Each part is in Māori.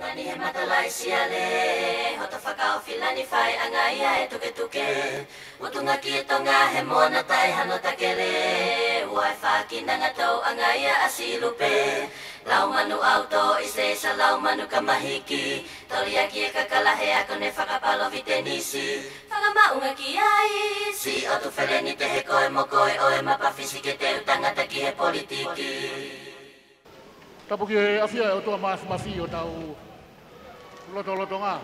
Ngani he matalai siale, hota whakao whilani whai angaia e tuke. Mutunga ki e tonga he mona tai hano takele. Uai whakinanga tau angaia asilupe. Lau manu auto ise sa lau manu kamahiki. Tori aki e kakalahe ako ne whakapalo vitenisi. Whakamaunga ki ai, si o tu whereni te he koe mo koe oe mapawhisi ke te utangata ki he politiki. Tapu ki e awhia o tua mafi o tau loto ngā.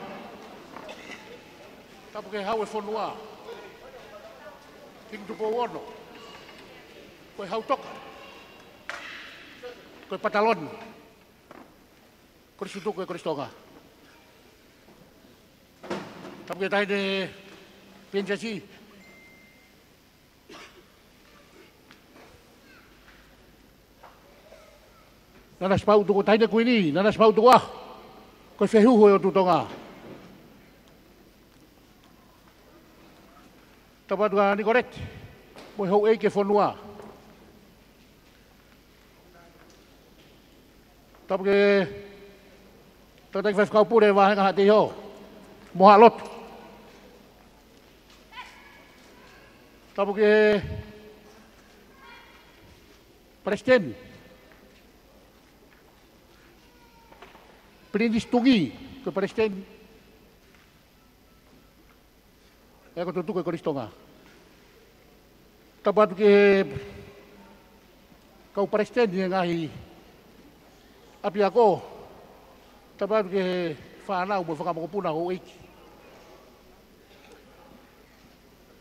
Tapu ki e hau e whonua. King tupo wono. Koe hau toka. Koe patalon. Koe sutuku e koristonga. Tapu ki e taine penjasi. Nana spau tuku taine kuini, nana spau tuku ah. Koe whehuhu e o tutonga. Tapatu ka ni korek. Moe hou eike whonua. Tapu ke tatai whewhkau pure wahenga hati ho. Moha lotu. Tapu ke Presiden. Prindis tungi ke Presiden. Eko tutu ke koristonga. Tapatu ke kau Presiden yang ngahi api ako. Tapatu ke whanau mo whakamokopuna ho eiki.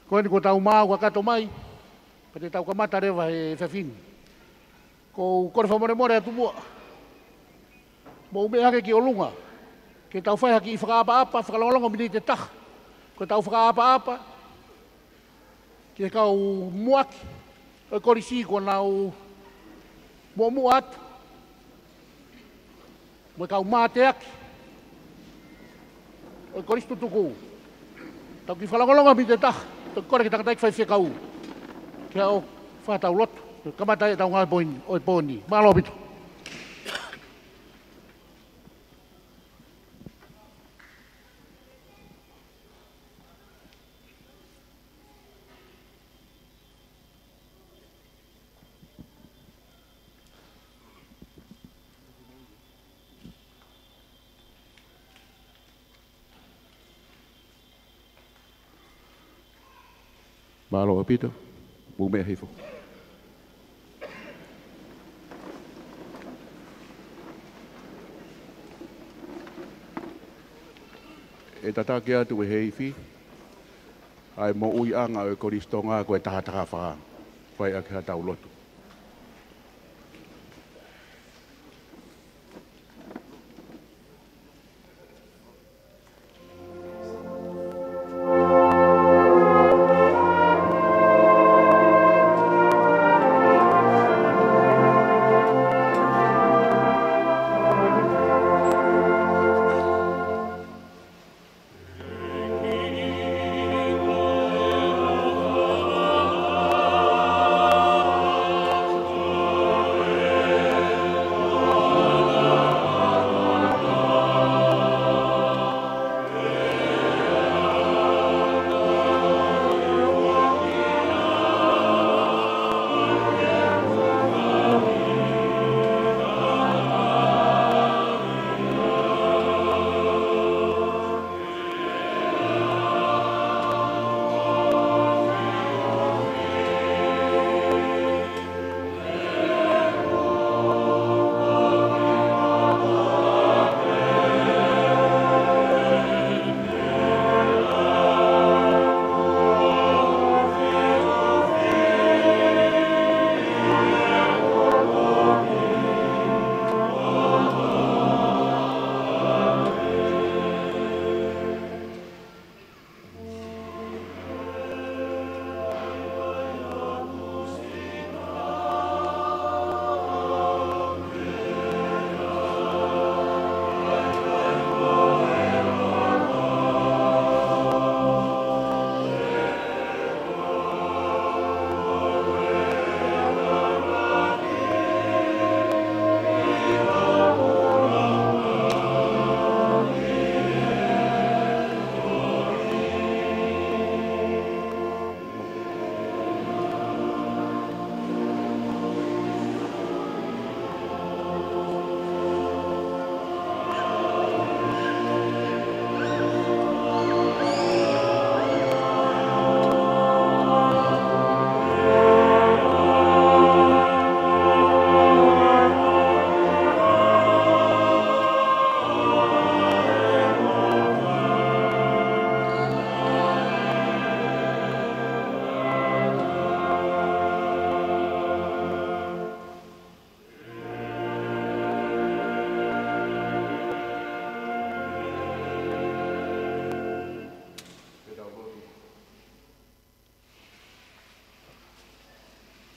Koe ni ko tau mau wakato mai. Pate tau kamata rewa he whewhini. Ko kore whamore atu mua. Mo ume hake ki o lunga. Ke tau whai haki i whakaapa-apa, whakalongolongo mini te taha. Ko tau whakaapa-apa. Ke kau muaki. O korisi ko nau mua atu. Mo kau mate aki. O korisi tutuku. Tau ki whakalongolongo mini te taha. Tau kore ki takatai whai whekau. Ke au whatau loto. Kamata e tau ngai oi poni. Malo bitu. Malo apito, bume hifo. E tatake atu e heifi, ai mo ui anga o koristonga ko e tahataka whaa, whai ake ha tau lotu.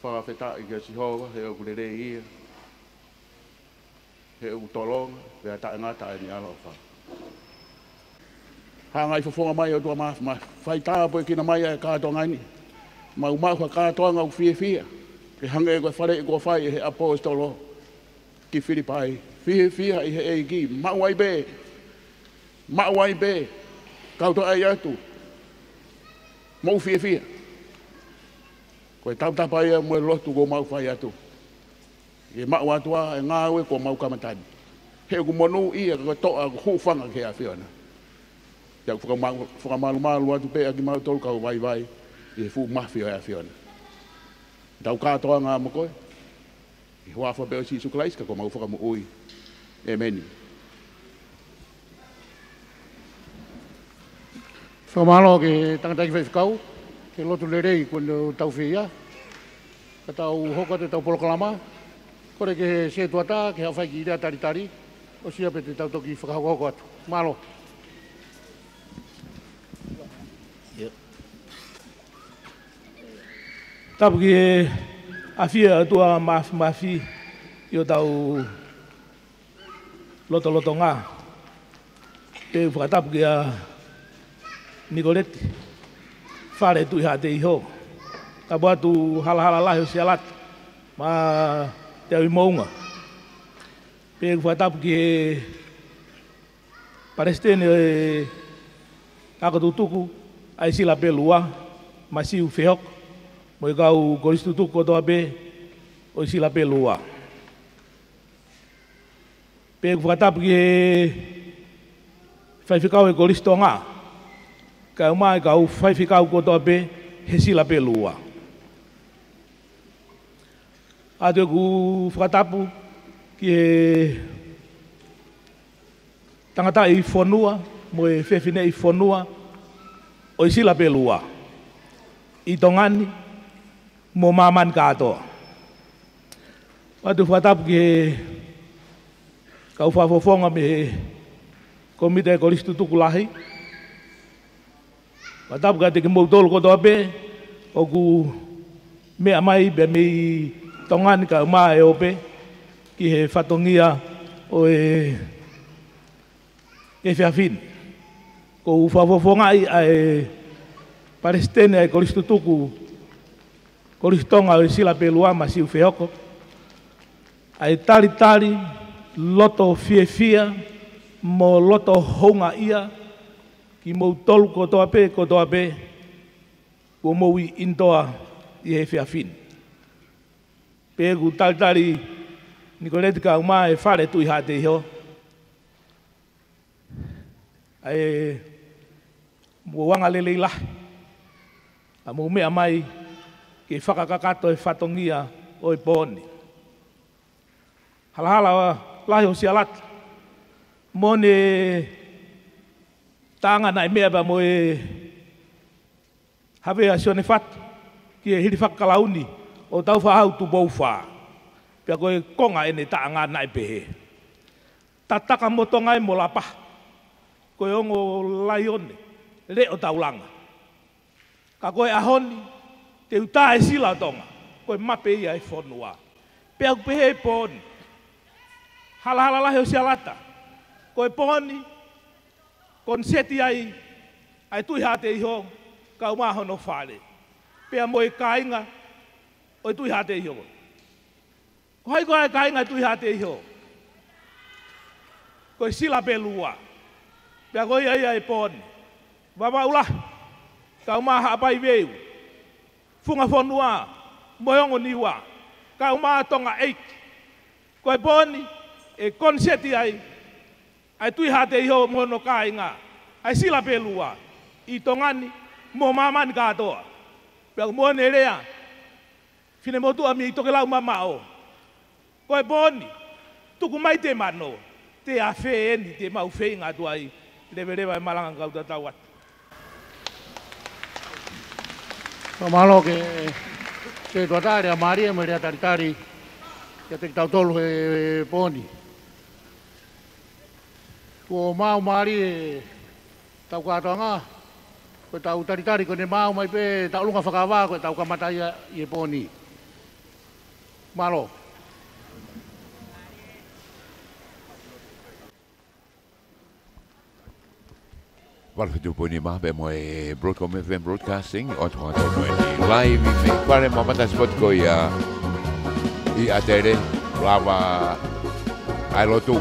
whakawheta i kia sihoa, he o kurere ia. He o tolonga, pia tae ngata e ni ala o wha. Hanga i whafonga mai o tua ma whai tā poe kina mai e kātoa ngaini. Ma umau wha kātoa ngau fia fia. Ke hanga e koe whare e koe whai e he apostolo ki Filipai. Fia fia i he e ki, mauai be. Mauai be. Kautoa ai atu. Mau fia fia. Koe tau tapa ia mo e lotu ko mau whai atu. E mau atua e ngā ue ko mau kamatani. He ku monu ia ka toa ku hufanga ke a whiona. Ia whakamalu atu pe aki mau tolu kau vai vai. I fu mafia e a whiona. Tau kātoa ngā mo koe. I huafa pe o si suklaiska ko mau whakamu ui. E meni. Whamalo ke tangata ki whaiwhikau, ke lotu le rei kwenye tau whia, ka tau hoka te tau polokalama, kore ke se tuata, ke hawhai ki rea taritari, o sia pe te tau toki whakahoko atu. Malo. Tapu ki e awhia atua mafi i o tau loto ngā. Te whakatapu ki a Nicolete, whare tu iha te iho. Tapu atu hala lahi o sialat, ma te au i mounga. Pe whakatapu ki e Palestine e kakatutuku, ai sila pe lua, ma siu whehok, mo i kau koristutuku o toa pe, o sila pe lua. Pe whakatapu ki e whaiwhikau e koristo ngā. Ka umai kau whaiwhikau ko toa pe, he sila pe lua. Ate ku whakatapu ki e tangata i whonua, mo e whewhine i whonua, o i sila pe lua. I tongani, mo maman katoa. Ate whakatapu ki e kau whafofonga me komite koristutuku lahi. Whakatapu ka te ke mou tolu kotoa pe, o ku mea mai be mei tongani ka umā e ope, ki he whatongia o e whiawhin. Ko whafofonga i a e Palestine e koristutuku, koristonga o e sila pe lua ma siu whehoko. A e tari, loto fia, mo loto honga ia, ki mou tolu kotoa pe, ko mou i intoa i he whiawhin. Pe ku tari, Nicolete ka umā e whare tu iha te iho. E mo wanga lelei lahi. A mo mea mai ke whakakakato e whatongia o e pōni. Hala lahi o sialat. Mo ne tanga nai mea ba mo e hawe a sione whatu ki e hiri whakalauni o tau whahau tu bou wha. Pea koe konga e ne tanga nai pehe. Tataka motonga e mo lapa. Koe ongo laione, le o taulanga. Ka koe ahoni, te uta e sila tonga. Koe mape ia e whonua. Pea kupehe e pōni. Hala lahi o sialata. Koe pōni, kon seti ai tuiha te iho, ka umahono whare. Pea mo e kāinga, o e tuiha te iho. Ko hai koe kāinga tuiha te iho. Koe sila pe lua. Pea koe ia e pōni. Wama ula, ka umaha apai veu. Funga whonua, moyongo niwa. Ka umaha tonga eik. Koe pōni, e kon seti ai tuiha te iho mono kāinga. Ai sila pe lua. I tongani, mo mamani katoa. Pea mo ne rea. Fine motua mi i toke lau mamao. Koe pōni, tuku mai te mano. Te a whee eni, te mau whee ngā tuai. Rewa e malanga kau tatau atu. Whamalo ke se tuatare a Maria me rea taritari, ke te tau tolu he pōni. Ko mau mari e tau katoa ngā, ko tau taritari ko ne mau mai pe tau lunga whakawā ko tau kamatai i e pōni. Malo. Walfitu puni mabe moe Broadcom FM Broadcasting o tonga tonu ni live me pare mamata spot ko ia I atere lava ai lotu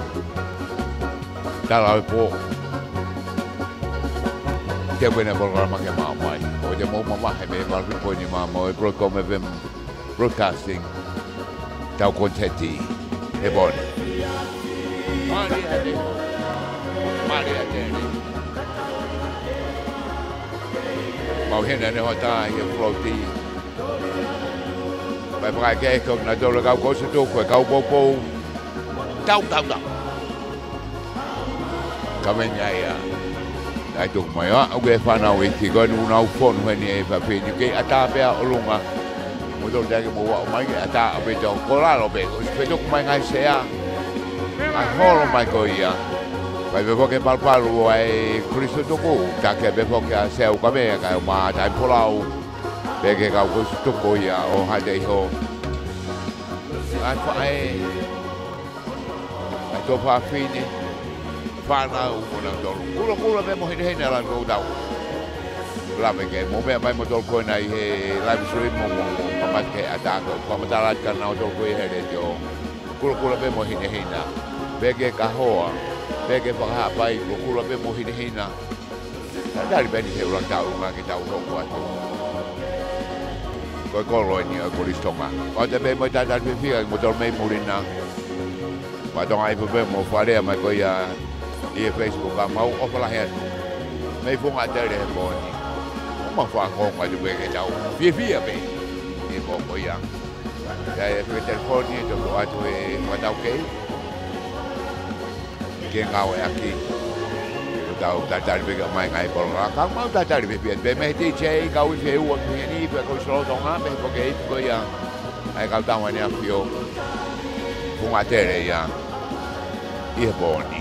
tala po te buena programa que mamai o de mo mama me walfitu puni mama Broadcom FM Broadcasting tau contenti e bon Mari atere mau hena ne hota ia floti vai vai ke ko na do ga ko se do ko ka po tau kamenya ya ai tu mai a ge fa na we ki go nu na fon when e fa pe ni ke ata pe a olunga mo do da ke mo wa mai ke ata pe do ko la lo pe ko pe do mai ngai se a holo mai ko ia vai ve que palpalo ai Cristo toko ta ke be que a seu ka be ka ma tai polau be ke ka ko toko ia o ha dei ho ai fa ai to fa fine fa na u na do kulo be mo hine la go dau la be ke mo be mai mo do ko na he live stream mo ma ke ata ko ma ta ka na do ko he de jo kulo be mo hine be ke ka hoa Bege paha pai kula be mo hina. Dari beni he ulang tau ma ki tau ko atu. Ko koloni ko listonga. O te be mo ta dar be figa mo dorme murina. Ma don ai be mo fare ma ko ya e Facebook ka mau o pala he. Me fu ma tere he mo ni. Ma fa ko ma de be ke tau. Fia be. E mo ko ya. Ya e fe telefoni to ko atu e ma tau ke. Que ngau aqui tau tatari be mai ngai por la ka mau tatari be be me DJ kau fe u ni be ko solo tonga be ko ke ko ya ai ka tau ni afio uma tere ya e boni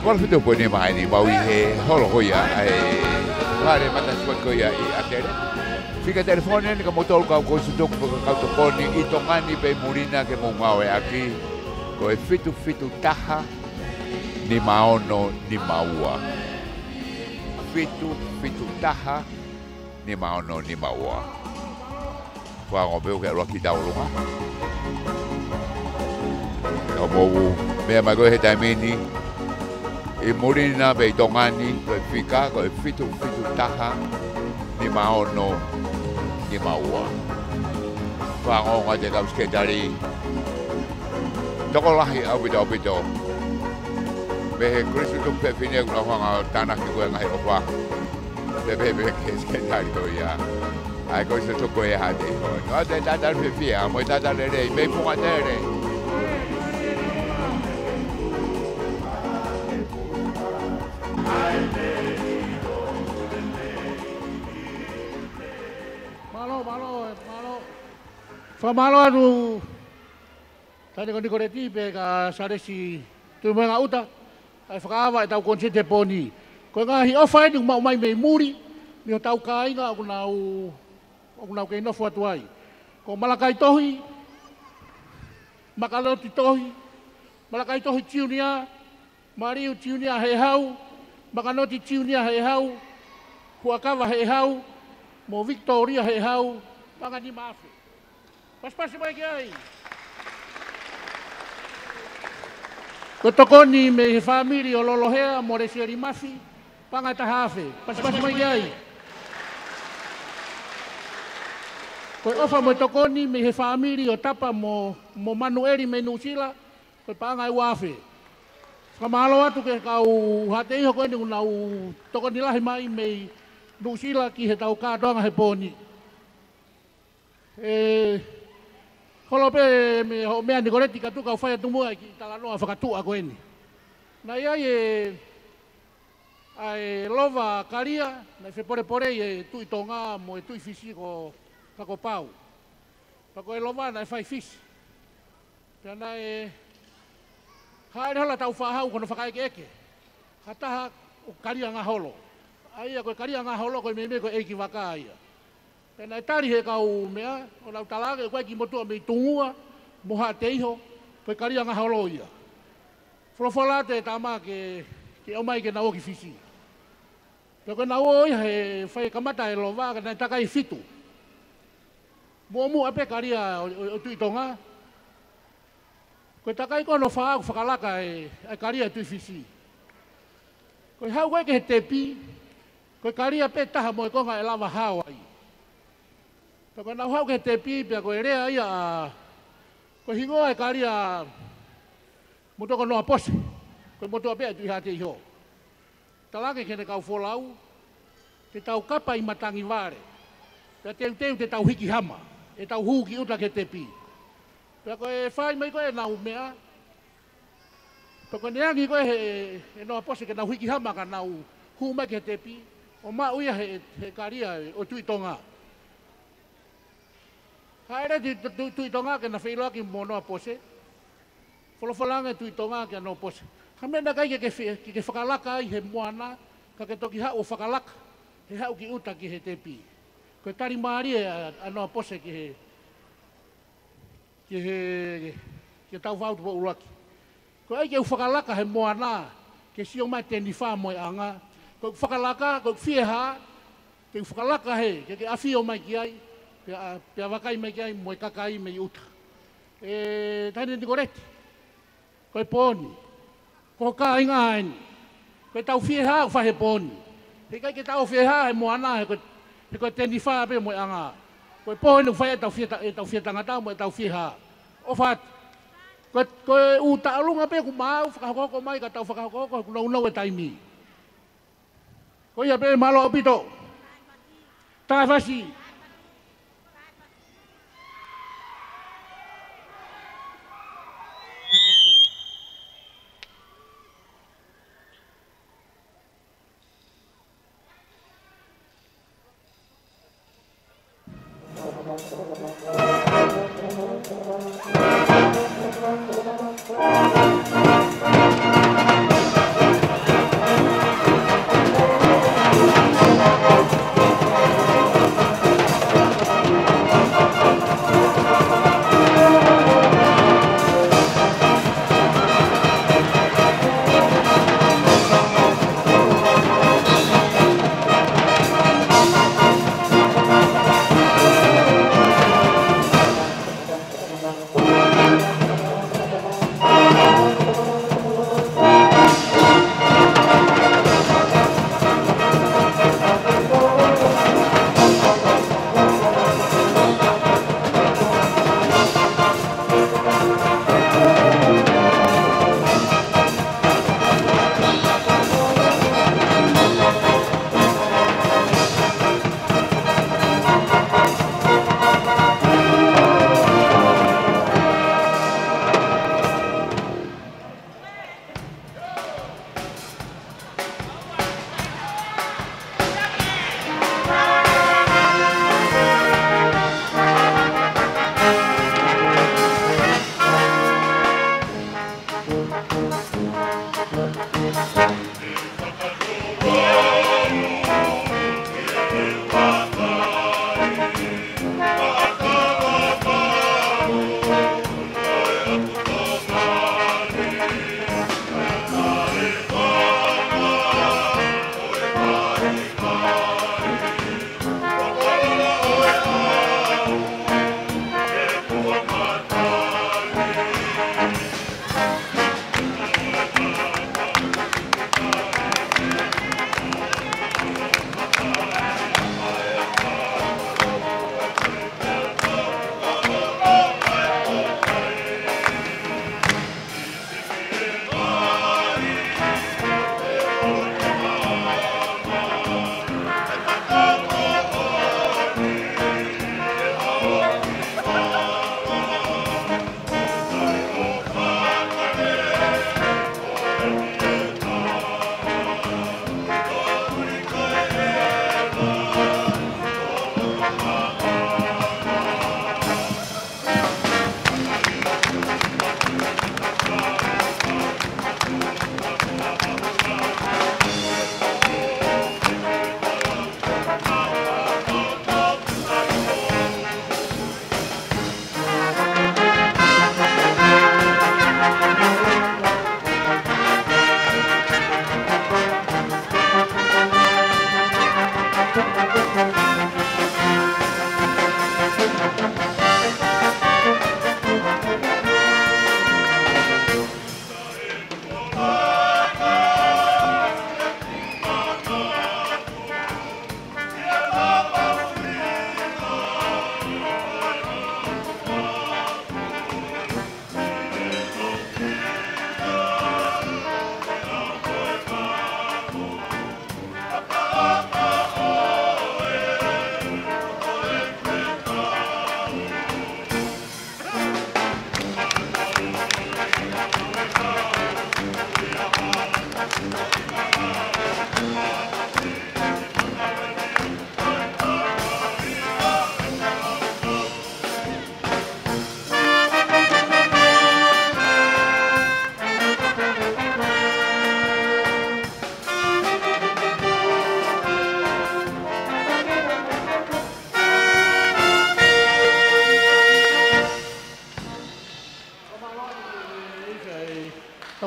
Wala fito po ni mai ni mau he holo hoia ai lare mata spot ko ia I atere. Fica telefone ni ka motor ka ko su dok ka to poni I tongani pe murina ke mo mau aki ko e fitu taha ni maono ni maua. Fitu taha ni maono ni maua. Wa ngo be ke ro ki dau lu ma. Ko mo me ma go he taimini I murina be tongani ko fika ko fitu taha ni maono ni maua. Pango nga te kaus ke tari. Toko lahi au bito. me Kristo tu pe fini ko nga tanah ki ko nga opa be ke skenario ya ai ko se to ko ya de no de da pe fia mo da le me pu nga de Famalo anu tadi kon dikoreti pe ka saresi tu menga uta ai whakaawa e tau konsente poni ko nga hi ofa ni mai me muri ni tau kai nga aku nau ke no fotu ai ko malakai tohi makaloti tohi malakai tohi ciunia mariu ciunia he hau makanoti ciunia he hau huakawa he hau mo Victoria he hau pangani mafe pas mai ai. Ko tokoni me he family o lolohea mo re seri mafi pangata hafe. Pas mai ai. Ko ofa mo tokoni me he family o tapa mo manueri me nusila ko pangai wafe. Kamalo atu ke kau hatei ho ko ni unau tokoni lahi mai me nusila ki he tau ka donga he poni. Kalau pe me ho me ani koreti ka tu ka fai tu mo ki talanoa whakatua ko eni. Na ia ai lova karia na fe pore e tu itonga mo e tu fisi ko ka ko pau. Pa ko lova na fai fisi. Kana hai hala tau fa hau kono whakai eke. Hata o karia nga holo. Ai ko karia nga holo ko me ko eki wakai. Pena tari he kau mea, o lau talage koe ki motua me tungua, moha teiho, koe karia nga holoia. Folofolate e tama ke omai ke nao ki fisi. Pea koe nao ia he whai kamata e lova, ka nai takai fitu. Momu ape karia o tuitonga. Koe takai kono whaaku whakalaka e karia tui fisi. Koe hau koe ke he tepi, koe karia pe taha mo e konga e lava hawai. Pako nau hau ke te pipia ko e rea ia ko hingoa e karia motoko noa pose ko motoa pea tu ihate iho. Talake kene kau folau te tau kapa i matangi vare. Pea teu te tau hiki hama e tau huki uta ke te pi. Pea ko e whai mai ko e nau mea. Pako neangi ko e noa pose ke nau hiki hama ka nau hu mai ke te pi. O ma uia he karia o tuitonga. Haere tuitonga ke na whailoa ki monoa pose. Wholowhalanga tuitonga ke no pose. Hamena kai ke whakalaka i he moana, ka ke toki hau o whakalaka, he hau ki uta ki he tepi. Koe tari maari e anoa pose ki tau whautu po uraki. Koe ai ke whakalaka he moana, ke sio mai teni wha moe anga. Koe whakalaka, koe whieha, ke whakalaka he, ke awhio mai ki ai, pia wakai mai ki ai moe kakai mai uta. Tani ni koreti. Koe poni. Ko ka inga ai. Koe tau whieha o whahe poni. He kai ke tau whieha he moana he koe teni wha pe moe anga. Koe poni u whae tau whie tangata moe tau whieha. O whaat. Koe uta alunga pe ku mau whakahokoko mai ka tau whakahokoko ku nau e taimi. Koe ia pe malo opito. Tai whasi.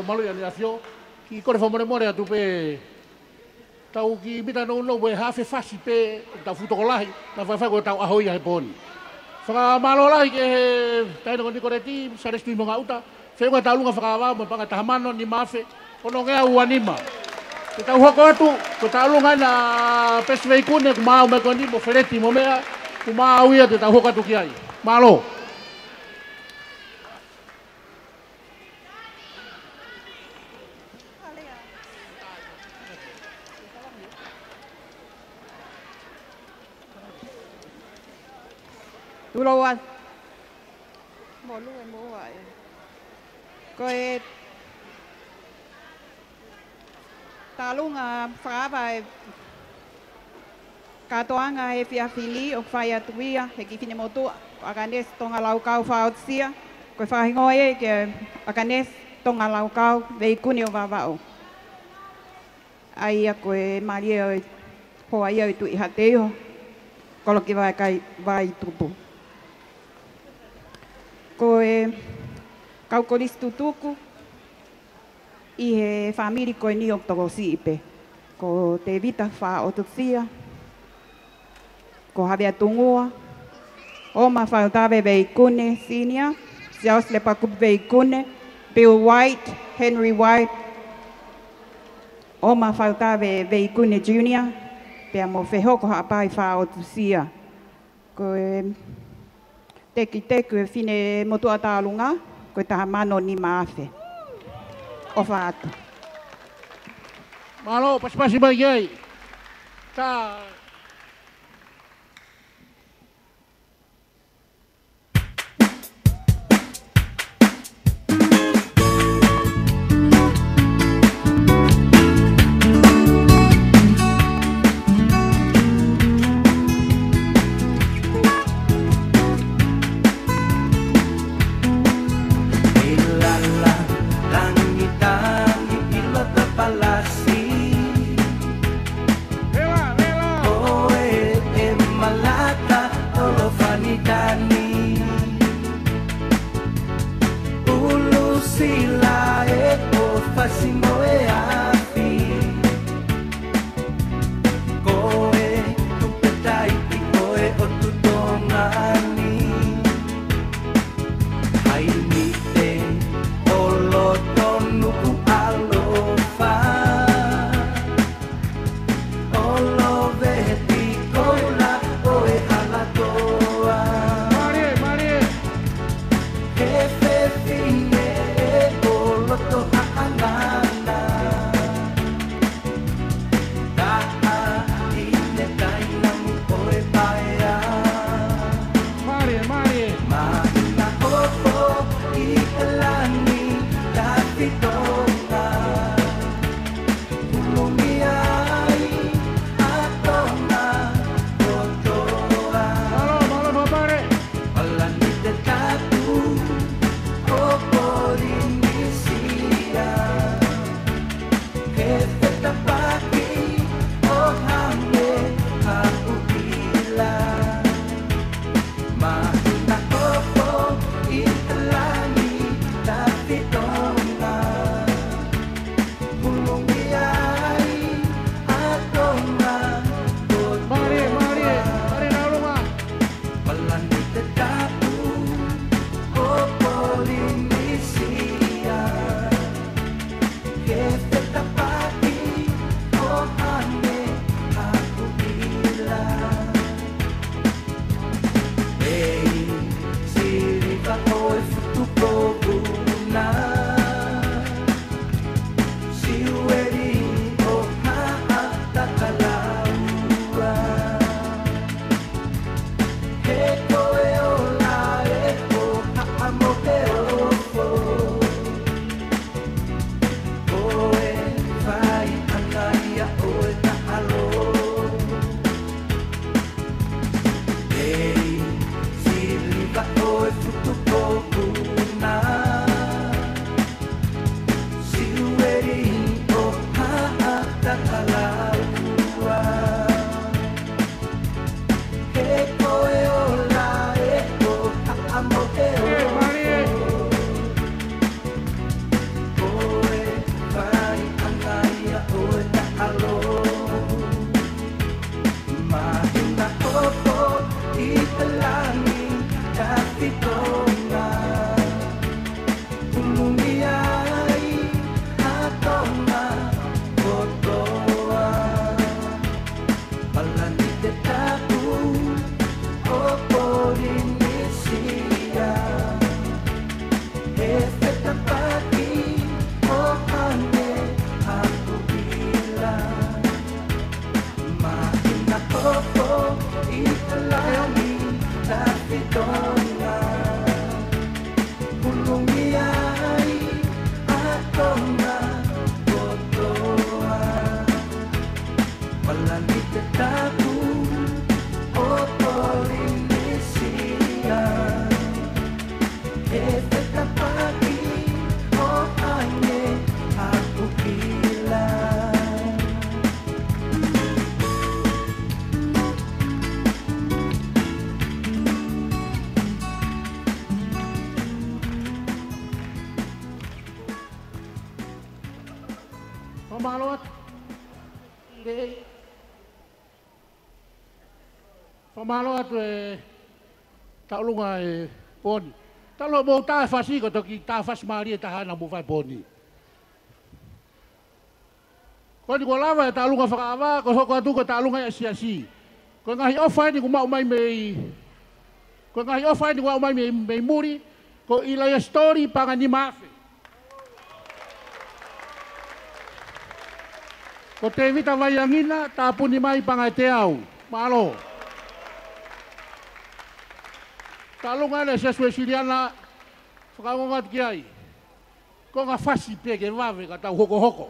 malo ya ni afio ki kore fa more atu pe tau ki mita no we hafe fasi pe ta futo kolahi na fa ko tau ahoia he poni fa malo lai ke tai no ni kore ti sa restu mo ngauta fe ko tau lunga fa wa mo panga tahamano ni mafe ono ngea uanima tau hoko atu ko tau lunga na pesve ikune ku mau me ko ni mo fereti mo mea ku mau ia te tau hoko atu ki ai malo Tulawan. Mo lu mo wa. Coi ta lu nga fra vai ka toa nga e fia fili o fai atuia he ki fine motu akanes tonga lau kau fa otsia ko fa ngoe ke akanes tonga lau kau vei kuni o vavao ai a ko e maria ho ai o tu i hateo kolo ki vai kai vai tupu ko e kau koristu tuku i he famili ko ni o toko sipe ko te vita fa o tutsia ko havia tungua o ma fa tave veikune senior siaus le paku veikune Bill White Henry White o ma fa tave veikune junior pe mo feho ko hapai fa o tutsia ko teki teku e fine motu atalunga ko tahamano ni maafe o faatu malo pas-pasi bagay ta Pamalawat. Pamalawat taulunga poni. Talo mo ta fasi ko to ki ta fas mari tahan mo fai poni. Ko ni ko lava taulunga fakawa ko ko tu ko taulunga siasi. Ko ngahi ofa ni ko mau mai mei. Ko ngahi ofa ni ko mau mai mei muri ko ilaya story pangani mafe. Ko te vita vaiangina tapuni mai pangai te au. Malo. Talunga le se suesiliana whakangongat ki ai. Ko ngā whasi peke wawe ka tau hoko hoko.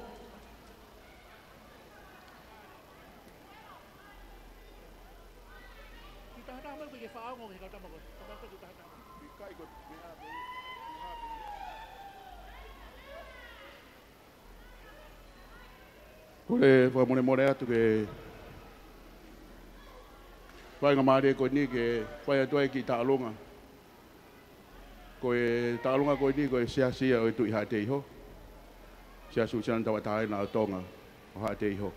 Kule whamone more atu ke whainga maare ko ni ke whai atuai ki Tālunga. Ko e Tālunga ko ni ko e sia o tu iha te iho. Sia susian tawa tae na tonga o ha te iho.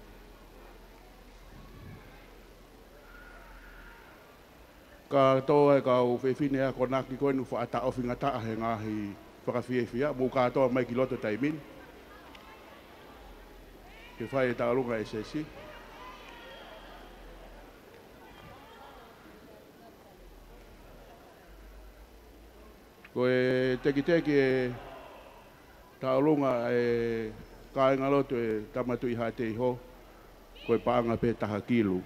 Ka toa e ka o whewhine a konaki koe nu whaata o whinga taa he ngahi whakawhiewhia. Mō katoa mai ki loto taimin. Ke whai e Tālunga e sesi. Ko e teki e Tālunga e kāinga loto e tamatu iha te iho. Ko e paanga pe taha kilu.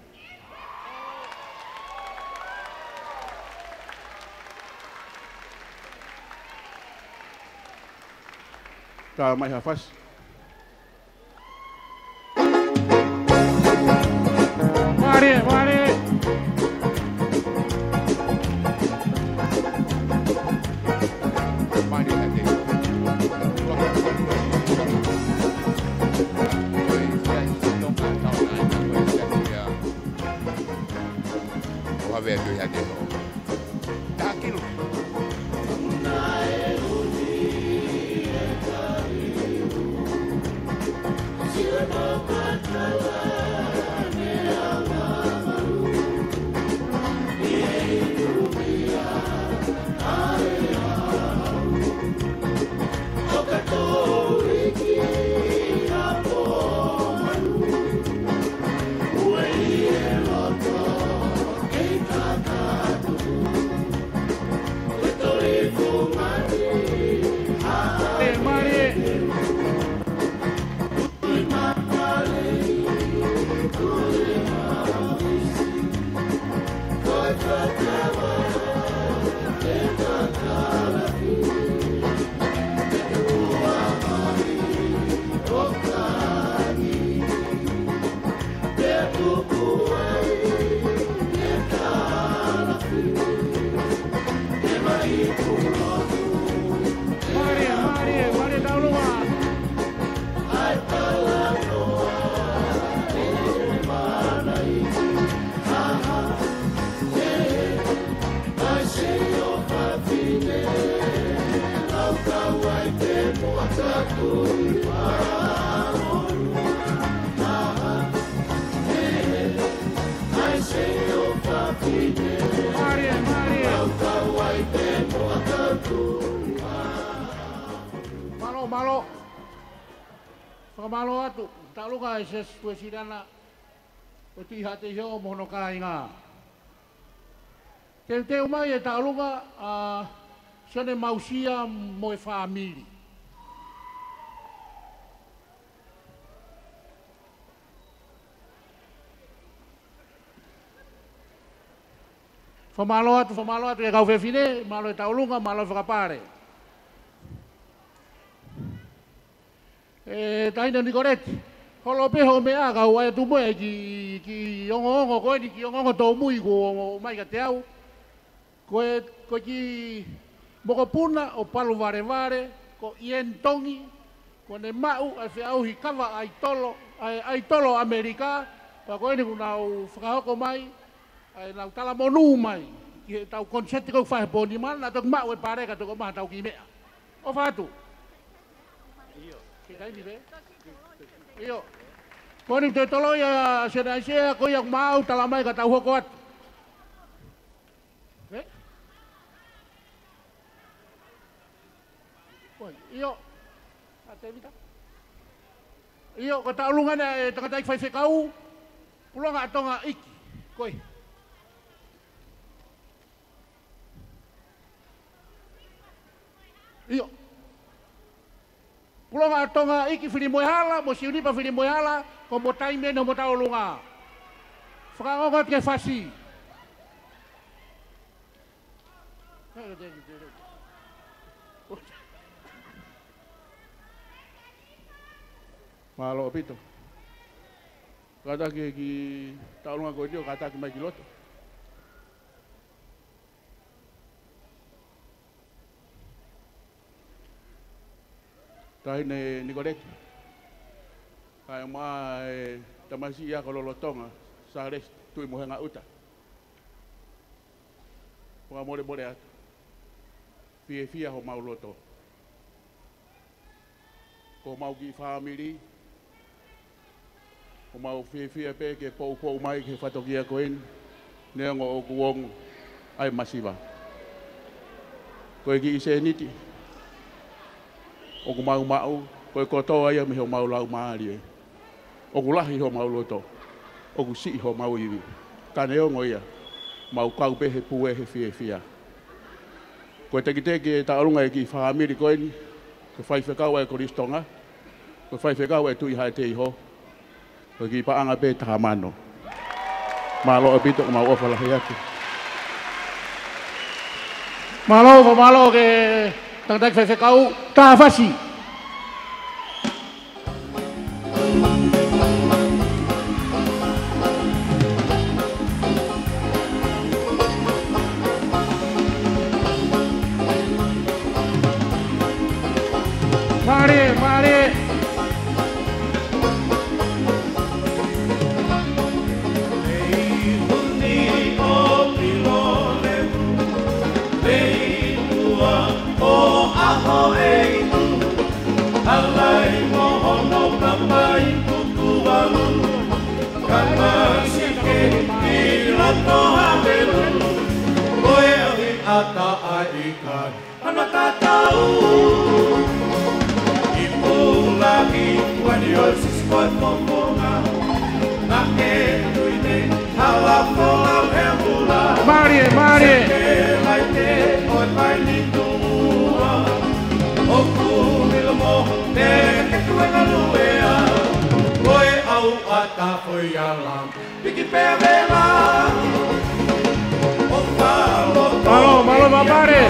Tā mai hawhas. Mare. Malo. Whakamalo atu. Tālunga e ses puesirana. O tu iha te heo mohono kāinga. Te umai e Tālunga sene mausia mo e whaamiri. Famalo atu e kau whewhine, malo e taulunga, malo e whakapare. E taina ni koreti. Holo peho mea kau ai tu moe ki ongo koe ni ki ongo tō mui ko mai ka te au. Koe ki moko puna o palu vare ko ien tongi ko ne mau ai whiau hi kawa ai tolo Amerika pa koe ni kunau whakahoko mai ai nau tala monu mai ki tau konseti kou whahe poni mana tok mau e pare ka toko maha tau ki mea. O whatu. Iyo. Ki kai ni be? Iyo. Koe ni te tolo ia sea koe iak mau tala mai ka tau hoko atu. Iyo. Ate vita. Iyo, ko taulungan e tangatai whai whekau. Pulonga atonga iki. Koe. Iyo. Pulonga atonga iki whiri moe hala, mo siunipa whiri moe hala, ko mo taime no mo taulunga. Whakangongat ke whasi. Malo pito. Kata ki taulunga ko dio kata ki mai kiloto. Tai ne Nicolette. Kai mai tamasi ya kololotonga sares tui mohenga uta. Wa mole atu. Fia ho mau loto. Ko mau ki family. Ko mau fia pe ke pou mai ke fatokia koen. Ne ngo o kuong ai masiva. Ko ki se niti. O ku mau ko koto ai me ho mau lau maari. O ku lahi ho mau loto. O ku si ho mau iwi. Kane o ngoia. Mau kau pe he pue he fia. Ko te ki ta alunga ki family koen. Ko fai whekau e koristonga. Ko fai whekau e tui hae te iho. Ko ki paanga pe tahamano. Malo apito ko mau ofa lahi atu. Malo ke tangatai whai whekau. Tā whasi. Mari. Mari. Malo mare.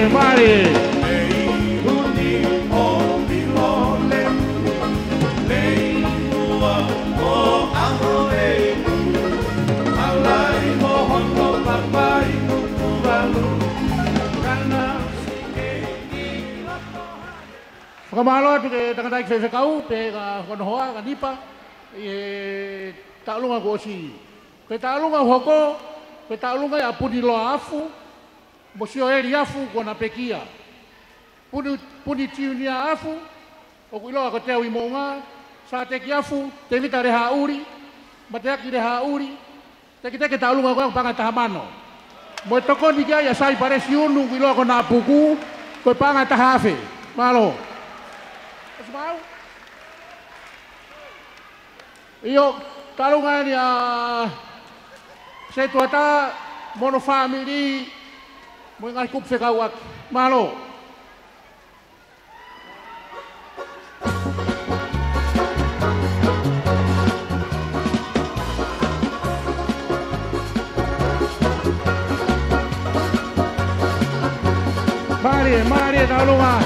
Mari. Kamalo tu ke tangatai whekau pe ka konohoa ka nipa e taulunga ko si. Pe taulunga hoko, pe taulunga ya puni lo afu. Mosio eri afu ko na pekia. Puni tiunia afu. O kuiloa ko teo imonga. Sa te ki afu, te vita reha uri. Mateaki reha uri. Te ki taulunga ko panga tahamano. Mo toko ni ya sai pare siunu kuiloa ko na puku. Ko panga tahafe. Malo. Mau. Iyo, talungan ya setuata mono family mo ngai kup sekawak malo. Mari talungan.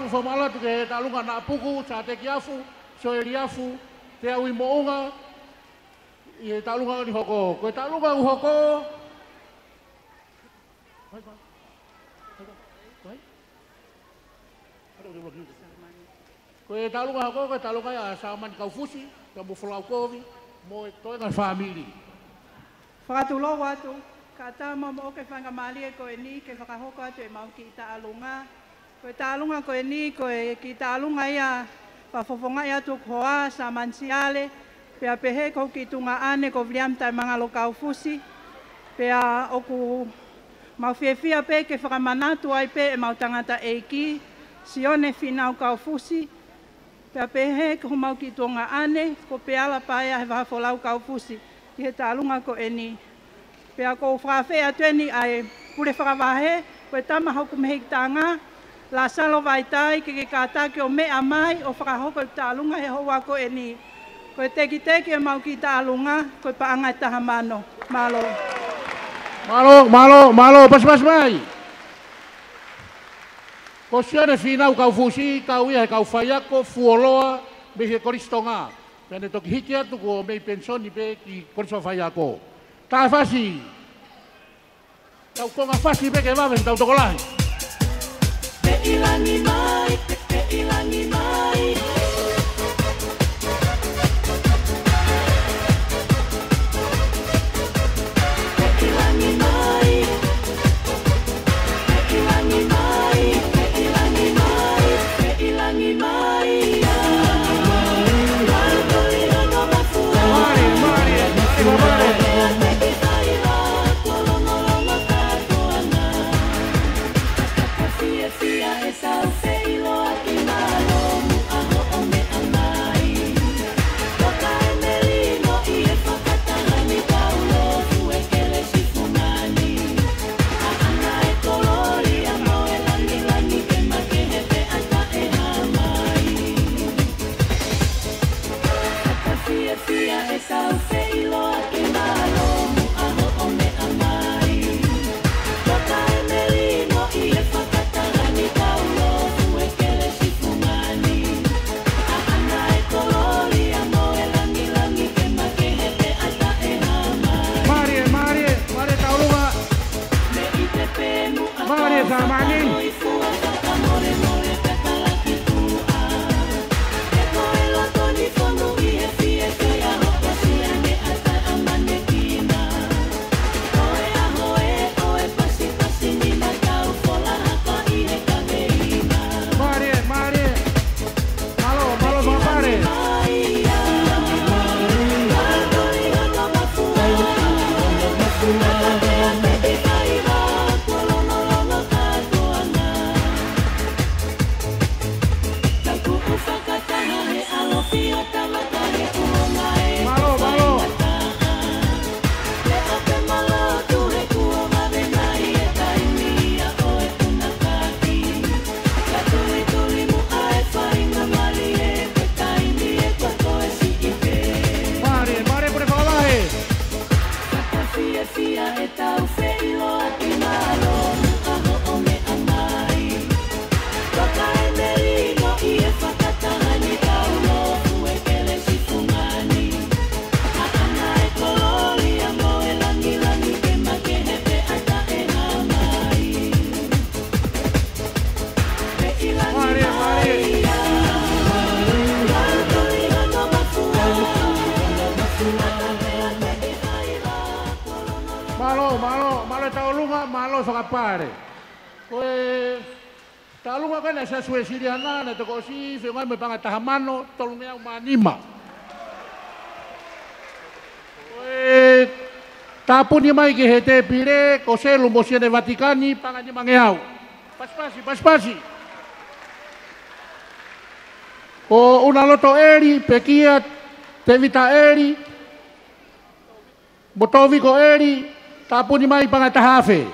Famala tu ke talunga na puku sa te kiafu so eliafu te awi moonga i talunga ni hoko ko talunga u hoko ko talunga hoko ko talunga ya saman kaufusi ka mo flau kovi mo to na family Whakatulo watu kata mo ke whangamali ko ni ke whakahoko atu e mau ki talunga. Koe tālunga koe ni, koe ki tālunga ia, whafofonga ia tuk hoa sa mansiale, pea pehe kou ki tunga ane ko vliam tai mga lokau fusi, pea oku mau whiawhia pe ke whakamanatu ai pe e mau tangata eiki, sione whinau kau fusi, pea pehe ko mau ki tunga ane, ko peala paia he wahafolau kau fusi, ki he tālunga koe ni. Pea kou whawhea tueni ai pure whakawahe, koe tama hauku mehik tanga, la salo vai tai ke kata ke o mea mai o whakahoko tālunga he hoa ko e ni. Koe teki teki e mau ki tālunga, koe paangai taha mano. Malo. Malo, pas mai. Ko sione finau kau fusi, kau ia kau whaiako, fuoloa, me he koristonga. Pene toki hiki atu ko mei pensoni pe ki koristo whaiako. Tā whasi. Tau konga whasi pe ke wawe, tau tokolahi. Ilangi mai, ilangi mai. Ilangi mai, ilangi mai, ilangi mai, ilangi mai. Essa whakapare. Koe, talunga kena sa sue siriana, na toko si, whiungai me panga tahamano, tolungea umanima. Koe, tapuni mai ke he te pire, ko selu mo siene Vatikani, panga ni mangeau. Paspasi, paspasi. Ko una loto eri, pekia, te vita eri, botoviko eri, tapuni mai panga tahafe.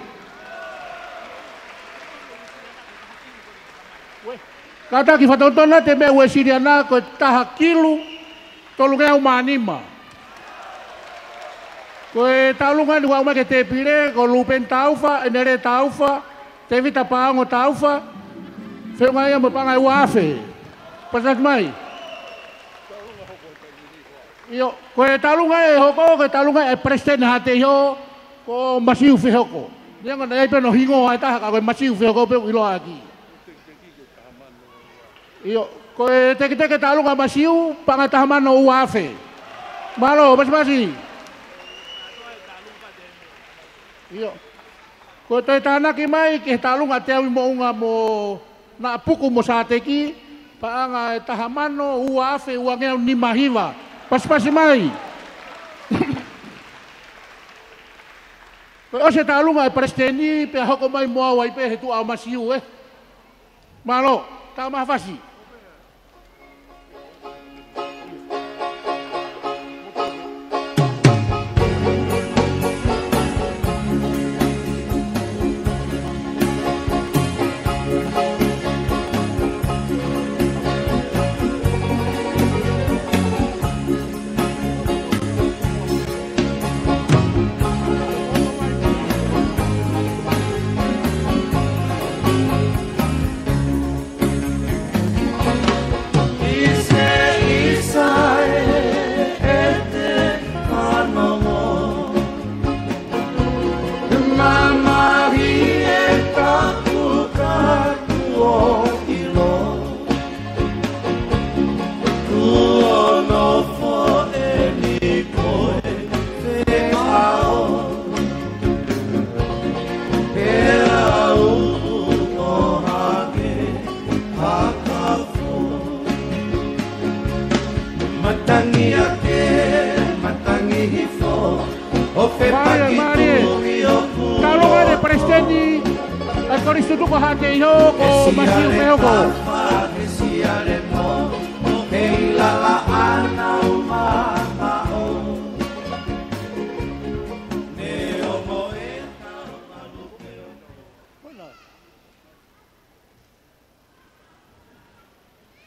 Kata ki whatautona te mea ue siriana ko taha kilu, tolungea umanima. Koe taulunga ni wau ke te pire, ko lupen taufa, enere taufa, te vita paango taufa, whiungai a mapanga uafe. Pasas mai. Iyo, koe taulunga e hoko, koe taulunga e presten hate ho, ko masiu whihoko. Nianga na eipe no hingo ai taha, koe masiu whihoko pe ilo aki. Iyo, koe teke taulunga masiu, panga tahamano uafe. Malo, mas-masi. Iyo. Ko te tanaki mai ke talunga te awi mo unga mo na puku mo sa teki paanga tahamano uafe uangea ni mahiva pas-pasi mai. Ko ose talunga e presteni pe hoko mai mo awai pe he tu au masiu Malo, ta mahafasi.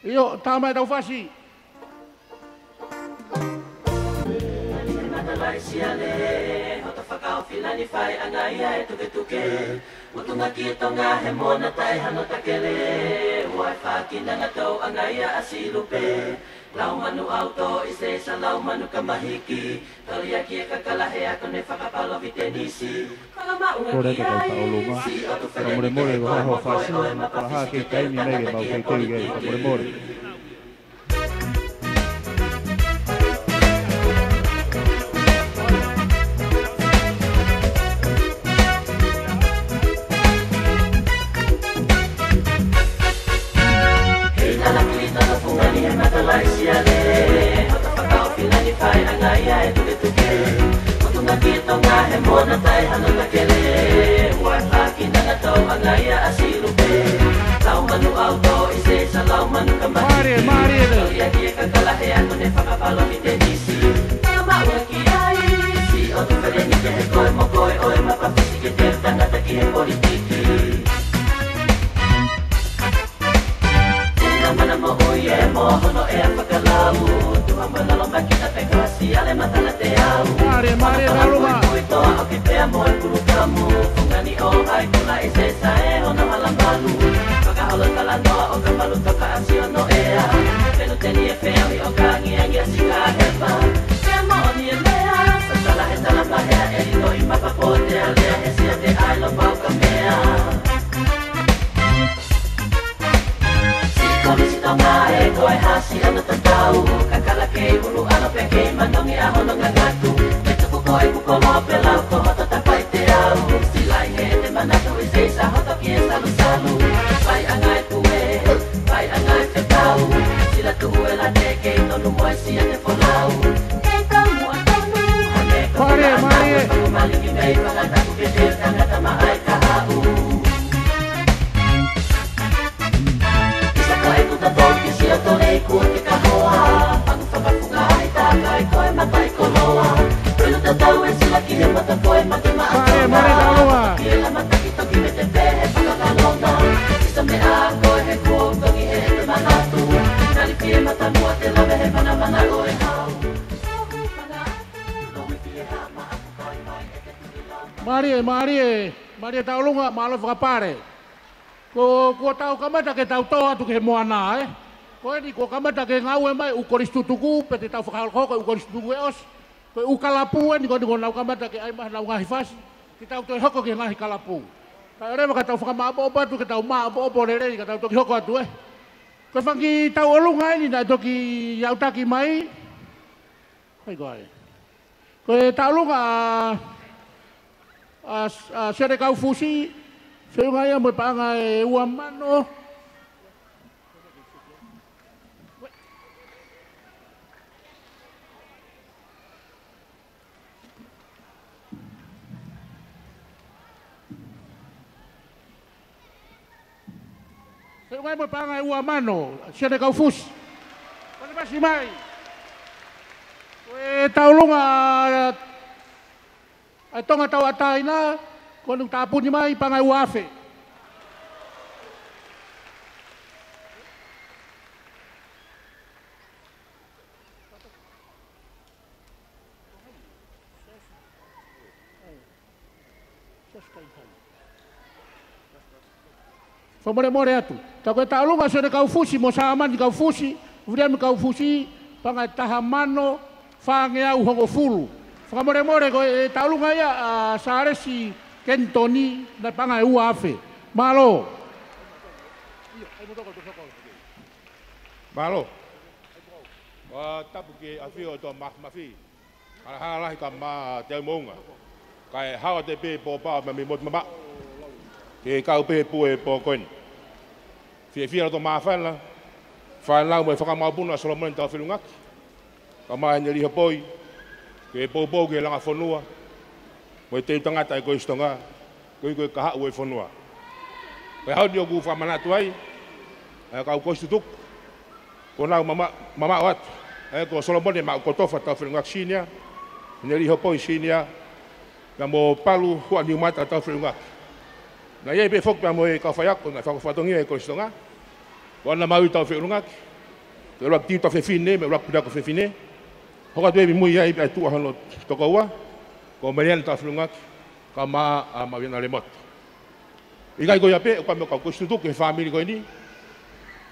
Iyo, tama tau fasi. Siale, hota whakao whilani whai anga ia e tuke. Mutunga ki tonga he mona tai hano takele. Uai whakina ngatou anga ia asilupe. Lau manu auto ise sa lau manu kamahiki. Talia ki e kakalahe ako ne whakapalo vitenisi. Kore te kau taulunga. Ka more more wa ho fasi. Paha ke kaimi mege mau kei kei gei. Ka more more. Siale, hota whakao whilani whai anga ia e tuke. Mutunga ki tonga he mona tai hano takele. Uai whakina ngatou anga ia asilupe. Lau manu auto ise sa lau manu kamahiki. Talia ki e kakalahe ako ne whakapalo mi te nisi. Tamaua ki ai, si o tu whereni ke he koe mo koe oe mapapisi ke te tangata ki he politiki. Mana mo uye mo hono e whakalau. Tuha mana lomba kita pekasi ale matana te au. Mare talunga. Kuitoa o ki pea mo e kuru kamu. Fungani o hai kula i se sa e hono halambalu. Whakaholo talanoa o ka malu toka asi ono ea. Penu teni e whea i o ka ngiangia si ka hepa. Pea mo o ni e mea. Sa sala he talamba hea e rino i mapapote a lea he sia te ailo pau ka mea. Tonga e koe hasi ana tatau. Kakala kei ulu ano pe kei manongi a hono ngangatu. Me tuku koe kuko mo pe lau ko hota tapai te au. Silai he te manaka te kau Sila tu uela ne ke tonu moe si ane folau E kamu atonu Hane kau Marie Maliki mei pangataku ke te tangata maai ka au Isa kai kuta toki si atole ku te kahoa Pangu whakapunga ai takai koe matai koloa Pelu tatau e sila ki he mata koe mate maa Marie Kila mata ki toki me te pehe pakakalona Isa me a koe he kuo tongi he te manatu Nari pie mata mua te lawe he mana mana oe hau Sohu mana Lomi pie ha ma aku koe noi e te turi lona Marie taulunga malo whakapare. Ko tau kamata ke tau toa tu ke moana Ko ni ko kamata ke ngau e mai ukoristutuku pe te tau whakaloko ukoristutuku e os. Ko ukalapu ni ko nau kamata ke ai mah nau ngahi fasi. Ki tau toi hoko ke ngahi kalapu. Ka rewa ka tau whakamaabo tu ke tau maabo rere ka tau toki hoko atu Ko whangi tau olunga ni na toki yautaki mai. Hai koe. Ko tau olunga sere kau fusi Seu ngai mo panga e ua mano. Seu ngai mo panga e ua mano, sere kau fus. Pane masi mai. E taulunga ai tonga tau ataina. Kau tapu ni mai pangai wafe. Famore atu. Tak kau tahu lu masuk kau fusi, mau saman kau fusi, kemudian kau fusi pangai tahamano, fangea uhongo fulu. Famore kau tahu lu ngaya saresi Kentoni na pangai uafe. Malo. Malo. Tapu ke afio to mafi. Hala ka ma te monga. Kai hawa te pe po pa me mot mama. Ke kau pe pu e po kon. Fia to mafan la. Fa la mo fa ma puna Solomon ta filungak. Ka ma ni hapoi. Ke po ke langa fonua. Mo te tangata e ko istonga ko ka ha we fonua ko ha dio gu fa mana tuai ka ko stutuk ko na mama wat ko Solomon de ma ko tofa ta fil ngaksinia neri hopo isinia ka mo palu ko ni mata ta fil ngak na ye be fok mo ka fa yak ko na fa ko fatongi e ko istonga ko na ma ta fil ngak ko ra ti ta fe fine me ra pida ko fe fine ho ka be mo ya i tu hano to ko wa ko merian ta flungak kama mawina lemot ikai ko yape ko mo ka ko stutu ke family ko ini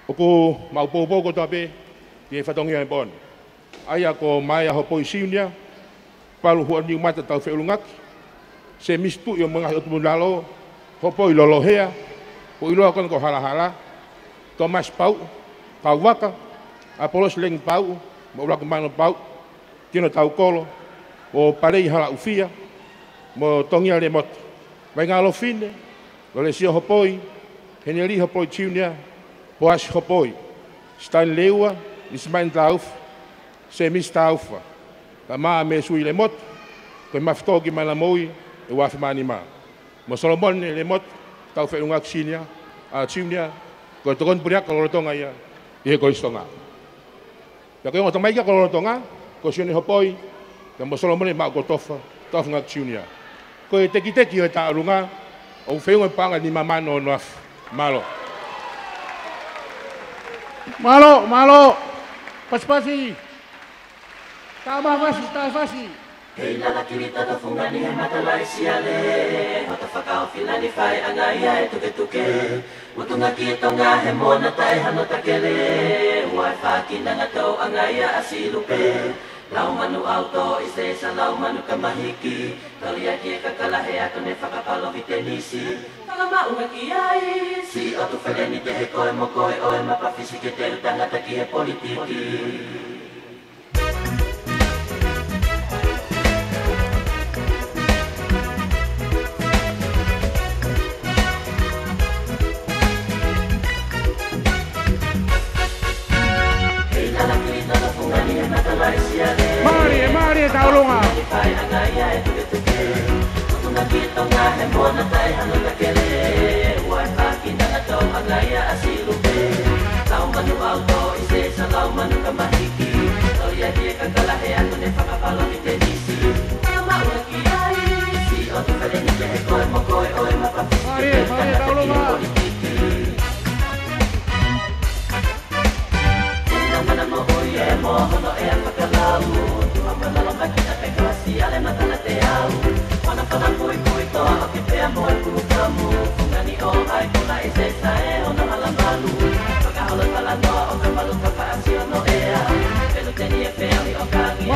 ko mau po ko tape ke fatong ya bon aya ko maya ho poisinya palu ho ni mata ta flungak se mistu yo mga utmulalo ho po ilolo hea ko ilo kon ko hala Thomas Pau kawaka Apolos leng Pau mo ra ko mano Pau kino tau kolo o parei hala ufia mo tongia le mot vai ngalo fine lo le sio hopoi heneri hopoi chiunia poas hopoi stan leua ismain tauf se mistaufa ma me sui le mot ko mafto ki mana moi e wa fa mani ma mo Solomon le mot tau fe unga ksinia a chiunia ko tokon puria ko tonga ya e ko istonga ya ko to mai ka ko tonga ko sione hopoi Kamo Solomon ma ko tofa ngak chunia. Ko te kiteki o ta runga o feo panga ni mama no malo. Malo. Pas-pasi. Tama fasi. Hei la kirita to fungani he matalai siale. Hota fakao filani fai angaia e tuke. Utunga ki tonga he mona tai hanota kele. Wai fa kinanga to angaia asilupe. Lau manu auto ise sa lau manu kamahiki Kalia kie kakalahe ako ne whakapalo vitenisi Pangama unga kiai Si otu whaleni te he koe mo koe oe mapafisi ke te utangata ki he politiki Mari taulunga. Mari taulunga.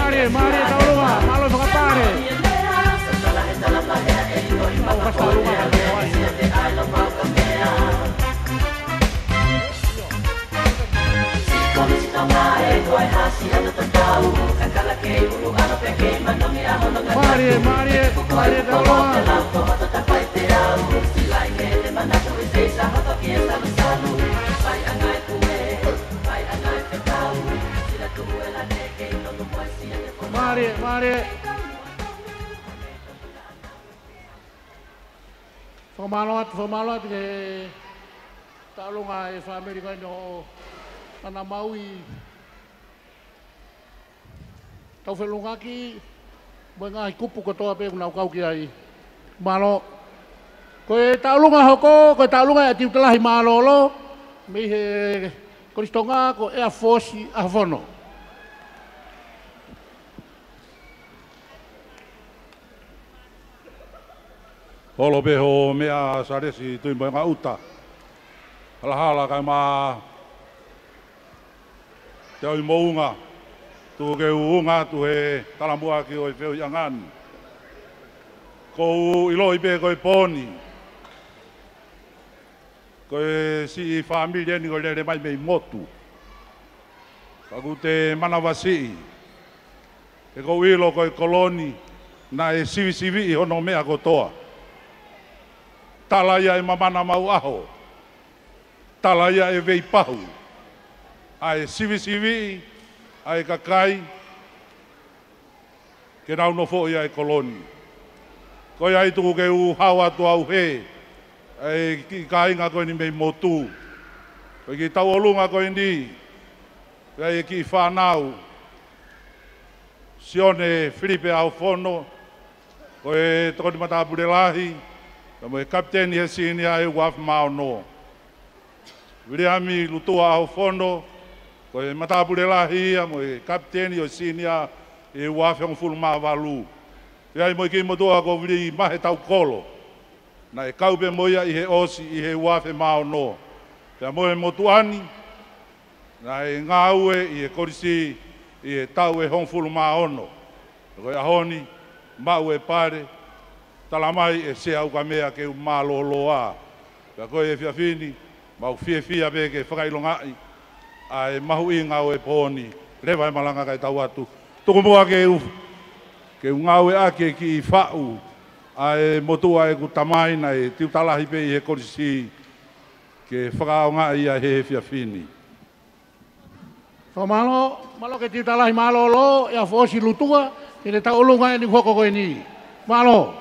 Mari taulunga, malo makapare. Mau kasalunga. Mari taulunga. Mari. Formalot ke taulunga e family kanyo ana maui. Tau felungaki bengai kupu kotoa pe unau kau ki ai. Malo koe taulunga hoko, koe taulunga ati utalahi malolo. Me he koristonga ko Air Force Avono. Holo beho mea saresi tui mo nga uta. Hala kai ma te oi mounga. Tu ke uunga tu he talamua ki oi feo yangan. Ko ilo ibe ko poni. Ko si familia ni ko le mai me motu. Ka te manawasi. E ko ilo ko koloni na e sivi ono mea ko toa. Talaya e mamana mau aho. Talaya e vei pahu. Ai sivi, ai kakai. Ke nau no fo ia e koloni. Ko ia i tuku ke u hawa tu au he. Ai ki kainga ko ni mei motu. Ko ki tau olunga ko ni. Ai ki whanau. Sione Filipe Aufono. Ko e toko ni matapure lahi. Kamo e kapteni he sini ai waf mao no. Wiriami lutua Aufono. Ko e matapure lahi mo e kapteni o sini e waf ang fulu maa walu. Ia mo ki motua ko wiri mahe tau kolo. Na e kaupe moia i he osi i he waf mao no. Ia mo e motuani. Na e ngaue i e korisi i e tau e hong fulu maa ono. Ko e ahoni mau e pare. Talamai e se au ka mea ke maloloa. Ka koe e fiafini, mau fia be ke whakailongai. A e mahu i ngau e pōni. Rewa e malanga kai tau atu. Tuku mua ke ngau e ake ki i whau. A e motua e ku tamai na e tiu talahi pe i he korisi. Ke whakaongai a he fiafini. Malo ke tiu talahi malolo, e a fosi lutua, e le tau olunga e ni hoko koe ni. Malo.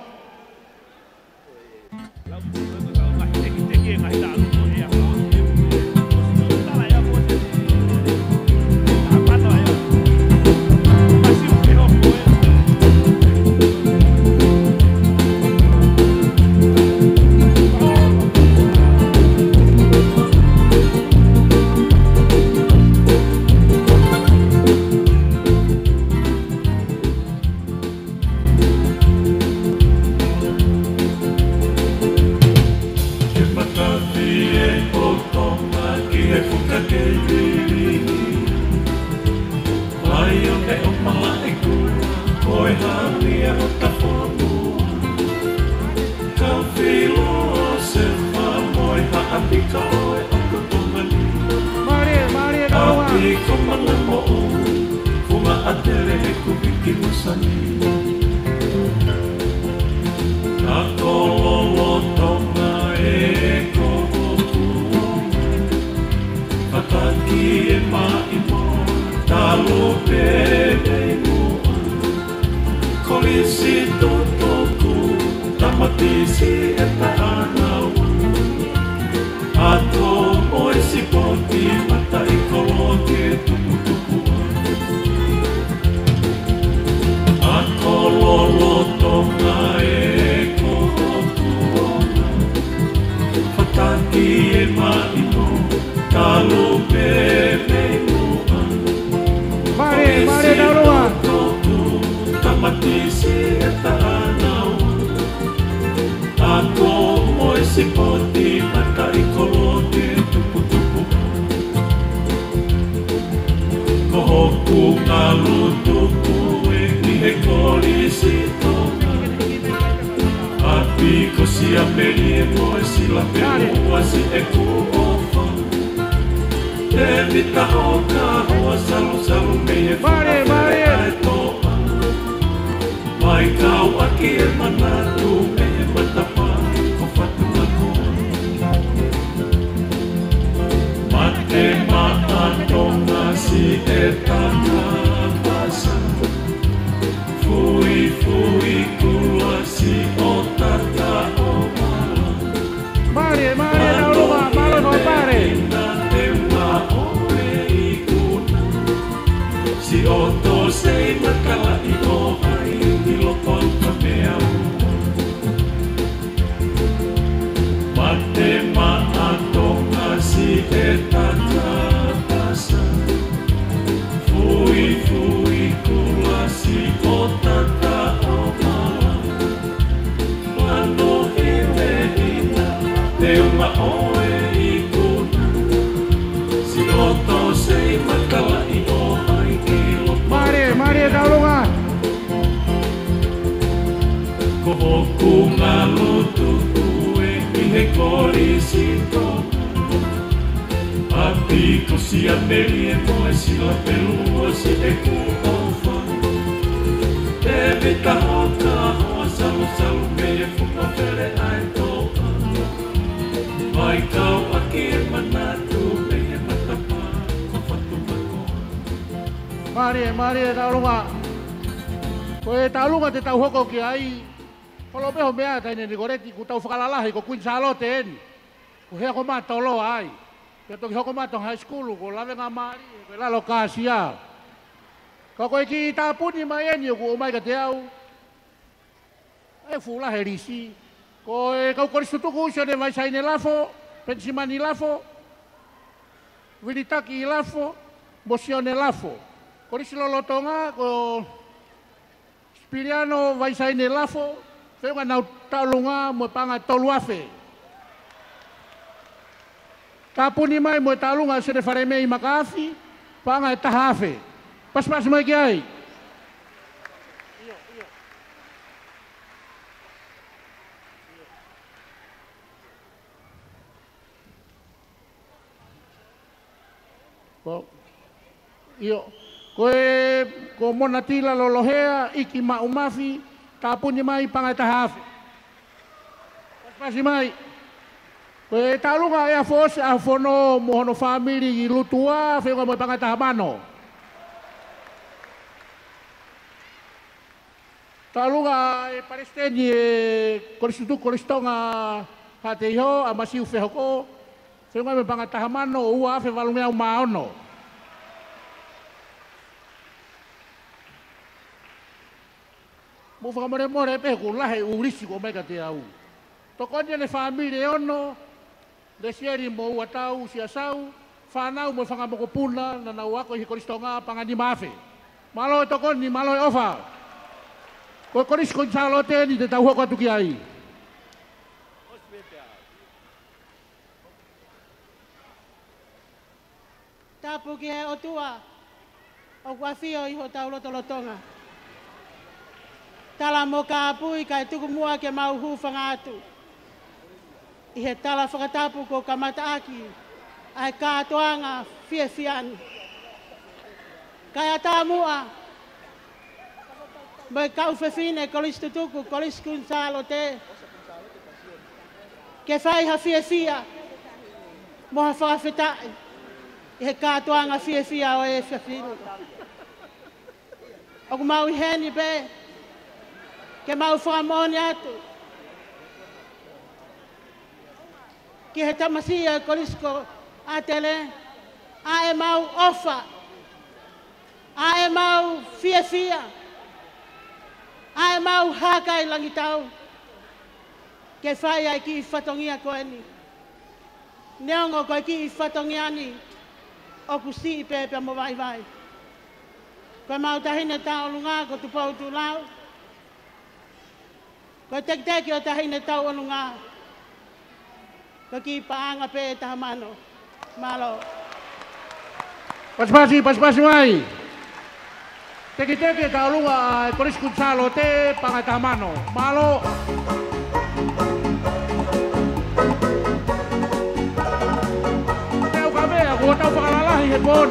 talo bebe mua kolisi totoku tamatisi eta anau ato oisi poti mata ikoloke tuku ako lolo tonga e kohokuona fataki e maino talo bebe mua Mare Daulunga tamatisi eta anau ako oisi poti mata ikoloke tuku kohoku ngalu tuku e kolisi tonga api kosi apeli e moe sila pelua si e kuofa e vita oka hoa salu me e whakawhere ae toa mai kau aki e manatu me e matapai ko whatua koa mate maatonga si e tata pasa fui kula si o tata o Mare Daulunga malo no pare si o to sei makala i o ai i lo ponta mea mate maatonga si e tata pasa fui kula si o tata o lano e medina te uma oe i kuna si o to sei makala i o ai Mare Daulunga kohoku ngalu tuku e mihe kolisi tonga api kosi ameli e moe sila pelua si e kuofa e vita hoka hoa salu me e whakawhere ae toa mai kau aki e manatu me e matapa ko whatumako Mare Daulunga koe Daulunga te tau hoko ki ai kolo meho mea taine ni goreti ku tau whakalalahi ko Queen Charlotte eni ko hea ko matolo ai pe toki hoko matong high school ko lawe ngā maari ko lalo kāsia ka koe ki tāpuni mai eni ko o mai ka te au e fula he risi ko e kau koristutuku usio ne vai saine lafo pensimani lafo Wiritaki lafo Mosione lafo korisi lolotonga ko Spiriano vai saine lafo Whenga nau Taulunga mo panga toluafe. Tapuni mai mo Taulunga se de fare mei makafi, panga e tahafe. Pas mai ki ai. Ko mona tila lolohea iki maumafi tapuni mai panga tahafe. Pasi mai. Koe Taulunga e a fose a fono mohono family i lutua whenga mo panga tahamano. Taulunga e paresteni e koristonga hate iho a masiu whehoko whenga mo panga tahamano ua afe walumea o maono. Mo whakamore pe ko lahe urisi ko mega te au. Tokonia le family ono le sieri mo ua tau sia sau whanau mo whangamoko puna na nau ako i koristonga pangani mafe. Malo e tokoni, malo e ofa. Ko koris ko Charlotte ni te tau hoko atu ki ai. Tapu ki he o tua o guafio i ho tau lotolotonga. Tala mo ka apui kai tuku mua ke mau hu whangatu. I he tala whakatapu ko kamata aki ai kātoanga whiawhiani. Kai ata mua mai kau whewhine kolis tutuku, kolis kunsalo te. Ke whai ha whiawhia moha whakawhetai. I he kātoanga fia o e whiawhinu. O ku mau i heni pe, ke mau whakamoni atu. Ki he tamasia e korisko a tele, a e mau ofa, a e mau fia, a e mau haka i langitau, ke whai ai ki i whatongia koe ni. Neongo koe ki i whatongia ni, o ku si i pepe mo vai vai. Koe mau tahine tau lunga ko tupau tu lau. Koe teki o tahine tau o lunga. Koe ki paanga pe tahamano. Malo. Pas-pasi mai. Teki tau lunga Koris Kunsalo te pangatamano. Malo. Teo kami aku tau pakalalahi hepon.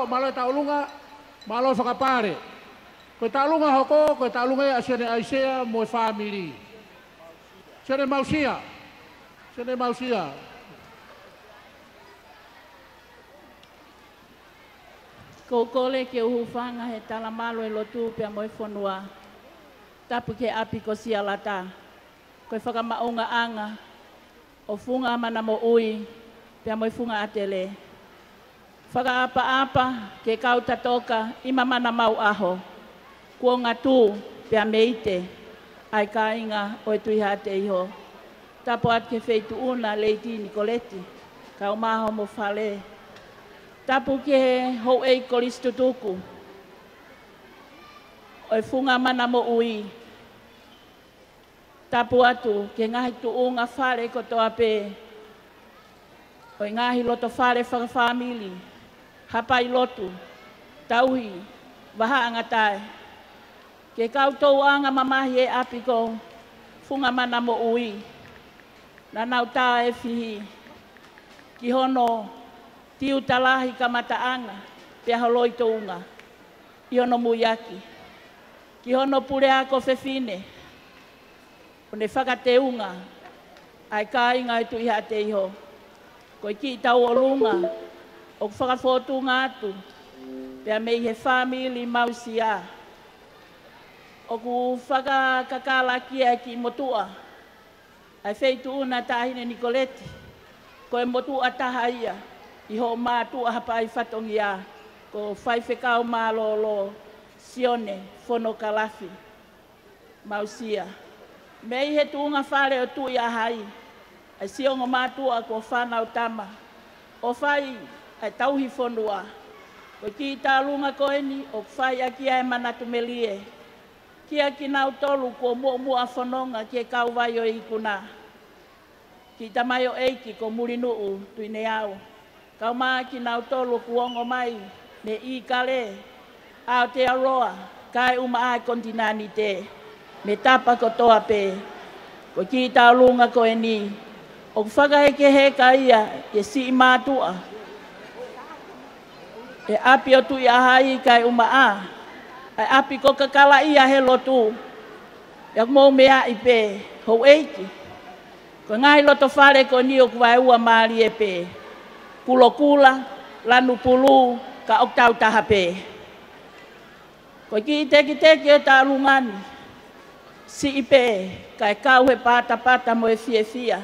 Malo taulunga, malo whakapare. Koe taulunga hoko, koe taulunga e asene aisea mo family. Sene mausia. Ko kole ke uhufanga he tala malo e lotu pia mo e whanua. tapu ke api ko sialata. Koe whakamaunga anga, o funga mana mo ui, pia mo funga atele. Whakaapa-apa ke kauta toka, ima mana mau aho. Kua ngā tū, pia meite, ai ka inga o e tui hate iho. Tapo at ke feitu una leiti Nicoleti, ka o maho mo whale. Tapu ke hou ei kolistu tuku, o e funga mana mo ui. Tapu atu, ke ngahi tuunga whare ko toa pē. O i ngahi loto whare whakawhamili, hapai lotu, tauhi, waha angatai. Ke koutou anga mamahi e api ko, funga mana mo ui. Na nau tā e whihi, ki hono tiu talahi ka mataanga, pia holoi tounga, i hono muiaki. Ki hono pure ako whewhine, o ne whakateunga, ai ka inga e tui hate iho. Ko i ki tau o lunga, o whakawhotunga atu, pia mei he whamili mausia. O ku whakakakala kia ki motua, ai feitu una tahine Nicoleti, ko e motua taha ia, i ho mātua hapai whatongi a, ko whaiwhekau mālolo, sione, whono kalafi, mausia. Mei he tuunga whare o tui a hai, ai siongo mātua ko whanau tama, o whai ai tauhi whonua, ko ki tā lunga koeni, o whai a kia e manatu melie, kia ki nau tolu ko mua whanonga ki e kauwai o ikuna. Ki tamai o eiki ko murinuu tuine au. Kau maa ki nau tolu kuongo mai ne i kale. Aotearoa kai uma ai kontinani te. Me tapa ko toa pe. Ko ki tau lunga ko e ni. O whakaheke heka ia ke si mātua. E api o tui ahai kai uma a. Ai api ko kakala ia he lotu. Yak mou mea i pe. Hou eiki. Ko ngai loto whare ko ni o kuwai ua maari e pe. Kulokula, lanu pulu, ka oktau taha pe. Ko ki teki e tā lungani. Si i pe, ka e kau he pata mo e fia.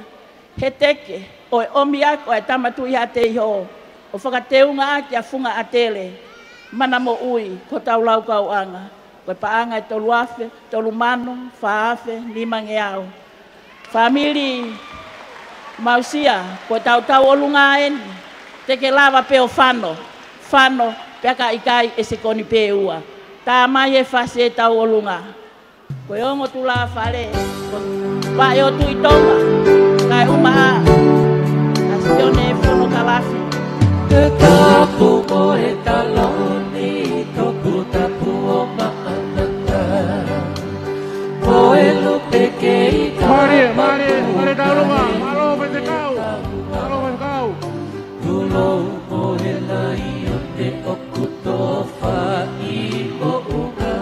He teke, o e omi ako e tamatu i hate iho. O whakateunga aki a funga atele. Mana mo ui, ko tau lau kau anga. Ko e paanga e tolu afe, tolu mano, whaafe, limange au. Famili mausia, ko tau o lunga eni, te ke lava pe o whano, peka ikai e se koni pe ua. Tā mai e whase e tau o lunga. Ko e ongo tu la whare, ko wae o tui tonga, kai umaa, a sione e whono kalafi. Te tapu mo e taloni, toku tapu o maanata. Mo e lupe ke i Mari talunga, malo petekau. Tulo mo e lai o te okuto whai o unga.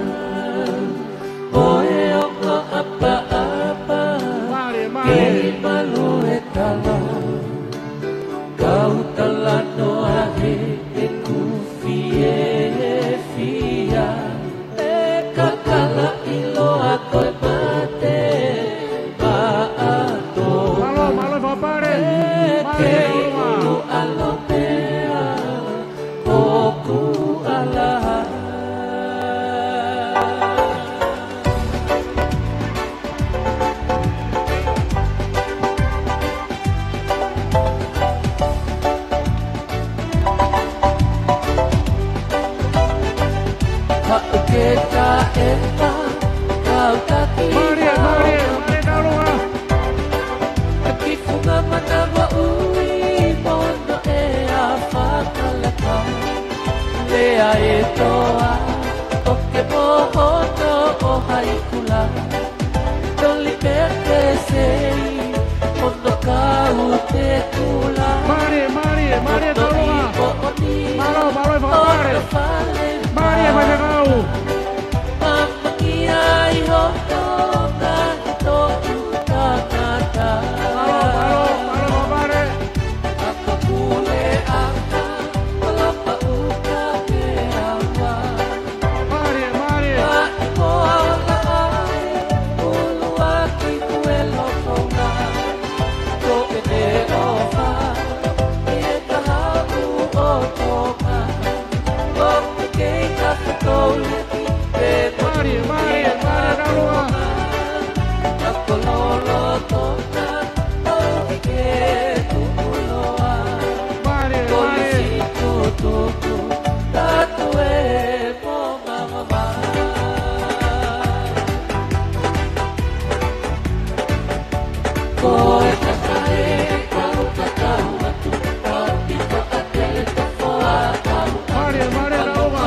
Mo e ongo apa-apa, ke malu e tala. Kau talano ahe e kufie e fia. E kakala ilo ako e mate. Lea e toa, o ke mohono o haikula. Toli perte sei, mono kau te kula. Mari, talunga. Malo e whakapare. Mari e whakakau. Mama kia i hono, ngani toku tangata. Malo whakapare. Ako kule anga, palapa uka ke awa. Mari. Ai moa ai koe katae kau tatau atu tapi ko atele to foa au Mare rauma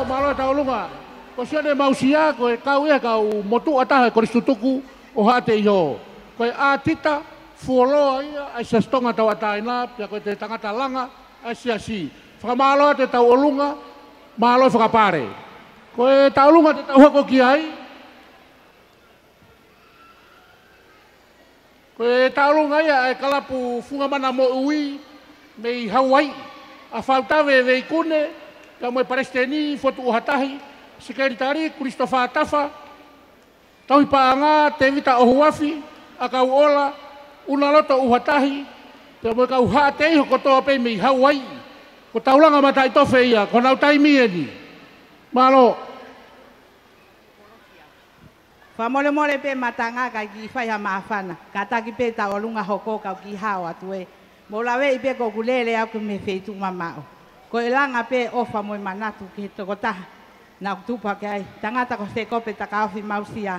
Malo tau lunga. Ko sia de mausia ko kau ia kau motu ata ko ristutuku o hate iho. Ko atita fuolo ia ai sestonga tau ataina pia ko te tangata langa ai si. Famalo te tau olunga malo fakapare. Ko tau lunga te tau ko kiai. Ko tau lunga ia ai kalapu funga mana mo ui mei Hawaii. A faltave veikune Kamu paresteni foto uhatahi sekretari Christopher Tafa tahu paanga tevita ohuafi akau ola unaloto uhatahi kamu kau hate hokoto pe mi Hawaii ko taulanga mata ito feia ko nau taimi eni malo Famole pe matanga ka ki fai mafana kata ki pe ta olunga hoko ka ki hawa tue molawe ipe ko kulele aku me feitu mamao ko elanga pe ofa mo manatu ki to kota na tupa kai tangata ko se kope takafi mausia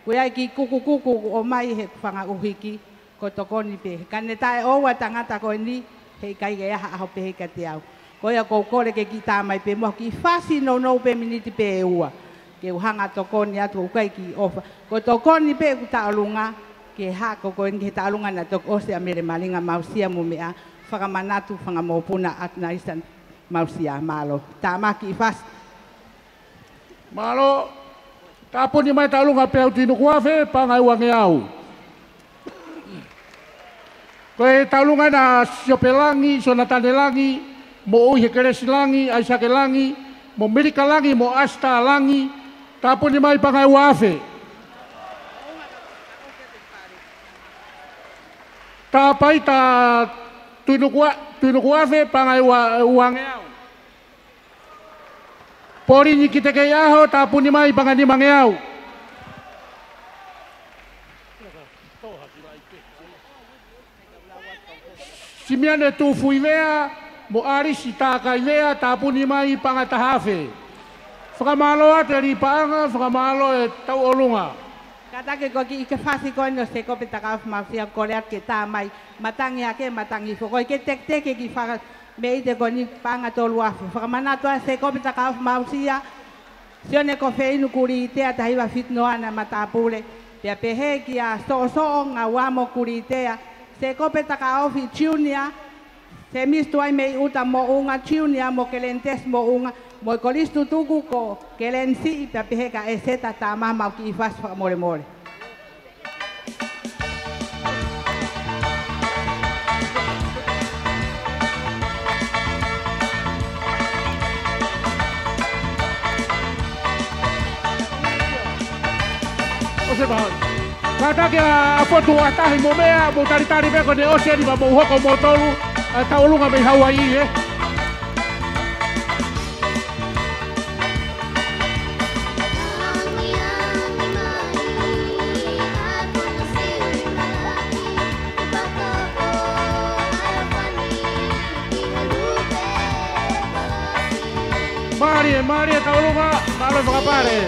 ko ai ki kuku o mai he fanga uhiki ko tokoni pe kaneta o wa tangata ko ni he kai ge ha ho pe ka tiau ko ya ko kole ke kita mai pe mo ki fasi no pe miniti pe ua ke uhanga tokoni atu kai ki ofa ko tokoni pe ku ta alunga ke ha ko nge ta alunga na tok ose amere malinga mausia mo mea fanga manatu fanga mo puna at na isan mausia malo tamaki fas malo tapon ni mai talunga pe utinu kuafe pangai wange au ko talunga na siopelangi sonatandelangi mo uhekeresi langi aisake langi mo merika langi mo asta langi tapon ni mai pangai wafe tapai ta tunu kuafe pangai wange au Pori ni kita kaya ho tapun ni mai pangani mangeau. Simiane tu fuivea mo ari sita kaivea tapun ni mai pangatahafe. Fakamalo ateri panga fakamalo tau olunga. Kata ke koki ke fasi ko no se ko petakaf mafia koleat ke tamai matangi ake matangi fo ko ke tek ke ki fa meite koni panga toluafu fakamana to se ko petakaf mausia sione ko feinu kuri te ata hiva fitnoana matapule pia pehe ki a so nga wamo kuri te se ko petakaf junior se misto ai mei uta mo unga junior mo kelentes mo unga mo kolistu tuku ko kelensi pia pehe ka eseta tama mau ki fas more Kata kia foto atahi mo mea mo tari beko de ocean ba mo hoko mo tolu taulunga me Hawaii Mari taulunga malo fakapare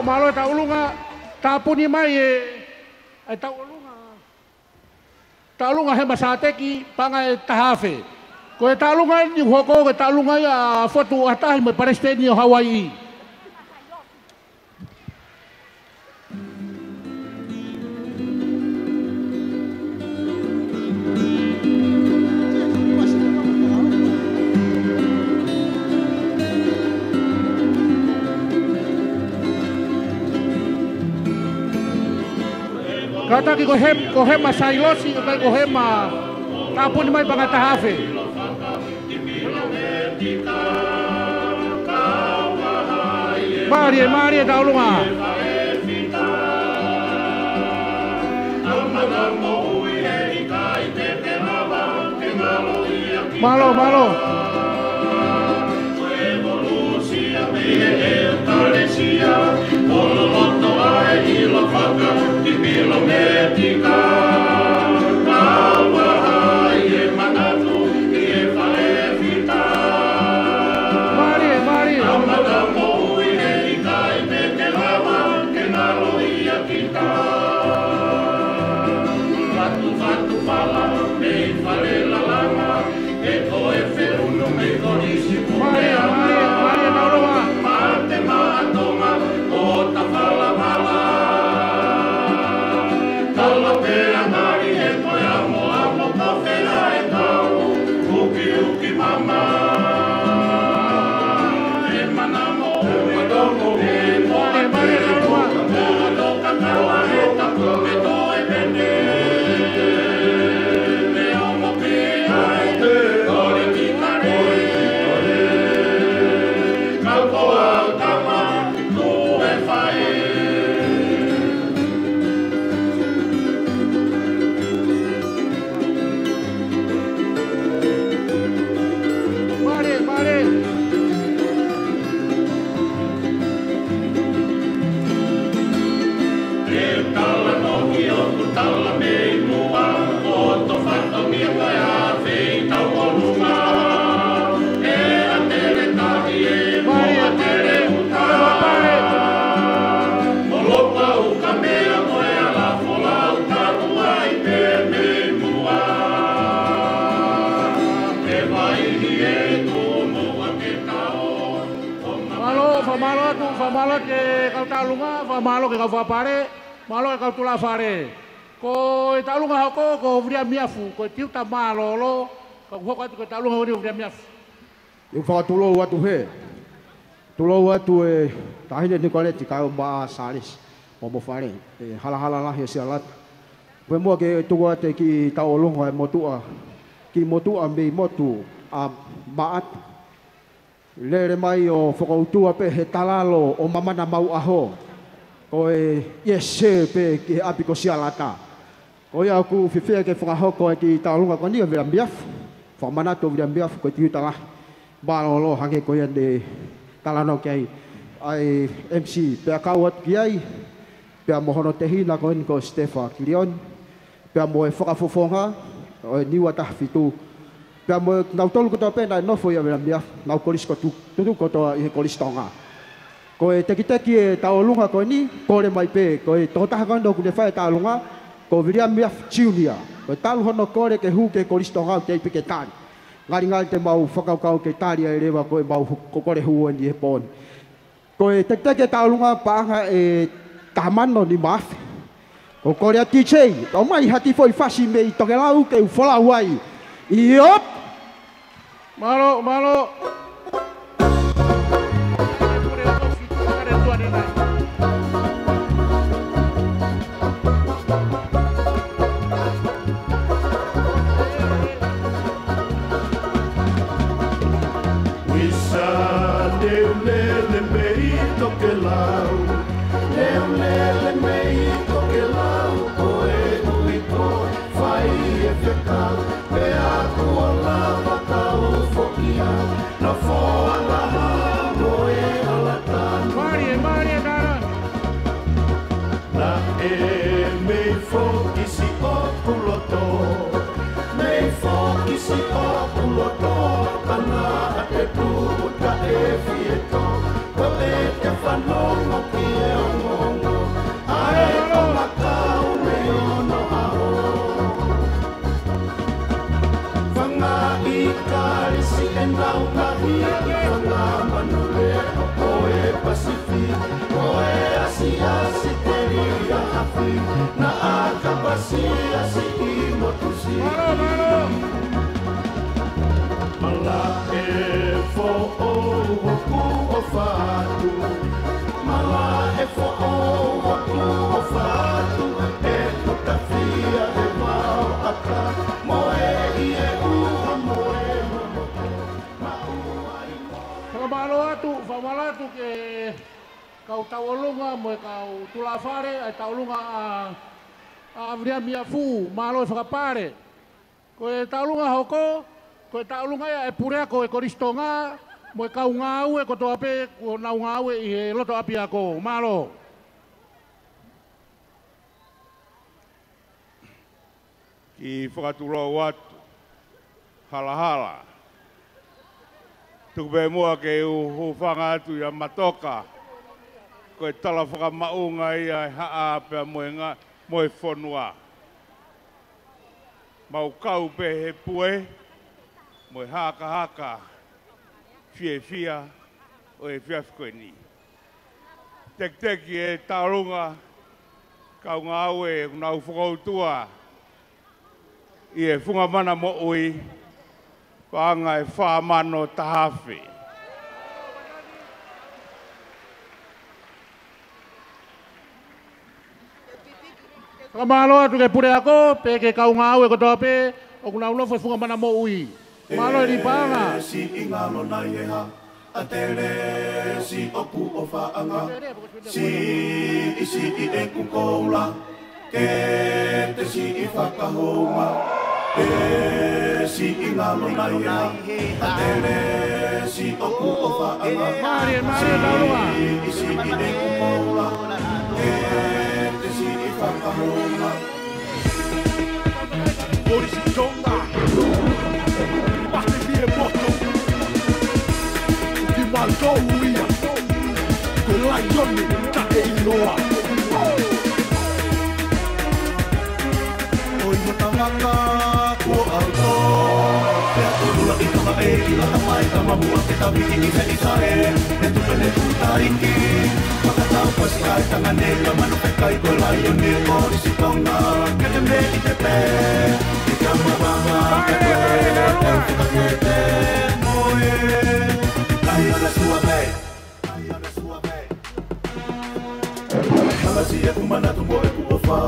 Malo taulunga tapuni mai taulunga he masateki pangai tahafe ko taulunga ni hoko ko taulunga ya foto atahi me paresteni Hawaii Kata ki kohem masailosi kai kohem tapun mai pangatahafe. Mari taulunga. Malo. Famalo ke kau talunga, famalo ke kau fapare, malo ke kau tula fare. Ko talunga ko vria miafu, ko tiu tamalo lo, ko hoko ko talunga vria miafu. Eu falo tulo watu he. Tulo watu tahine ni kole ti kau ba salis. Mo fare. Hala lah ya sialat. Pe mo ke tuwa te ki taolong ho motua. Ki motua me motu a baat. Lere mai o whakautua pe he talalo o mamana mau aho. Ko yese pe ki api ko sialata. Ko ia aku whiwhia ke whakahoko ki taolunga ko nia vira miaf. Whamana to vira miaf ko tiu tala. Balolo hange ko ia de talano ki ai MC pe akawat ki ai. Pe mohono te hina ko ko Stefa Kilion. Pe mo e whakafofonga o niwa tahfitu. Pea mo nau tolu kotoa pena no foi a mea nau kolis ko tutu kotoa i kolis tonga. Ko e teki e taolunga ko ni kore mai pe ko e totaha kondo ku le fai taolunga ko viria mea junior. Ko talu hono kore ke hu ke kolis tonga te pike tani. Ngari te mau whakaukau ke tari ai rewa ko e mau kore hu ni e pon. Ko e teki e taolunga paanga e tamano ni mafi. Ko kore a TJ, o mai hati foi fasi me i toke lau ke u fola huai. Iop. Malo. Wisa lele mei toke lau. Lele mei toke lau. Koe uiko fai e whekau. Na akabasia si imotusi Mala e fo o hoku o fatu Mala e fo o hoku o fatu E kutafia e mau aka Moe i e ua moe Famalo atu ke kau taulunga mo kau tulafare ai taulunga a vria mia fu malo whakapare. Koe taulunga hoko, koe taulunga ia e purea ko e koristonga, mo kau ngau e koto ape ko nau ngau e he loto api ako malo. Ki whakaturo watu, hala. Tukupe mua ke uwhanga atu ia matoka. Koe tala whakamaunga ia haa pia moe whonua. Mau kau pe he pue, moe haka, fia, o e whiawhikoeni. Teki e taurunga, kau ngā aue, nau whakautua, i e whunga mana mo ui, whaanga e whaamano tahawhi. Kamalo atu ke pure ako, pe ke kau ngau e kotoa pe, o kuna unofu e whunga mana mo ui. Malo e ni panga. Si ingalo na yeha, a tere si oku o whaanga, si isi i e kukoula, ke te si i whakahonga, ke si ingalo na yeha, a tere si oku o whaanga, si isi i e kukoula, ke te si i whakahonga. Orisi tonga, Maltou ia, ko lai yoni ta e inoa. Oi mata waka ko auto, pea turula i tama e i la tamai tama mua ke tawiki i he i tae, ne tupene tutariki, makatau pasi ai tanga ne la manu pe kai ko lai yoni orisi tonga, ke te me i te pe, i te amawanga, ke te e whakakete, moe. Si e kumana tu mo e kuofa,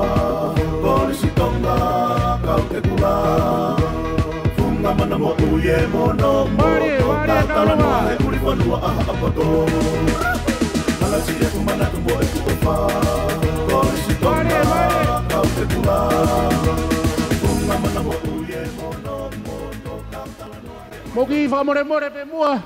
kori si tonga, kau te kula, funga mana mo uye mono mo, toka tala noa e uri whanua aha apoto. Hala si e kumana tu mo e kuofa, kori si tonga, kau te kula, funga mana mo uye mono mo, toka tala noa e uri. Moki whamore pe mua,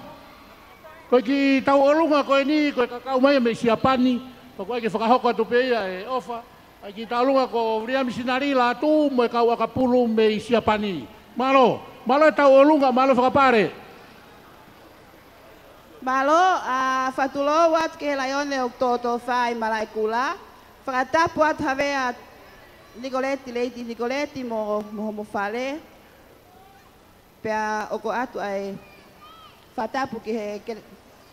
koe ki tau olunga koe ni, koe kakau mai me siapani, Pako ai ke whakahoko atu peia e ofa. Ai ki taulunga ko ria misinari la tu mo e kau akapulu me i siapani. Malo e tau olunga, malo whakapare. Malo, whatulo wat ke laione o toto whai malai kula. Whakatapu at havea Nicoleti mo whale. Pea oko atu ai whatapu ki he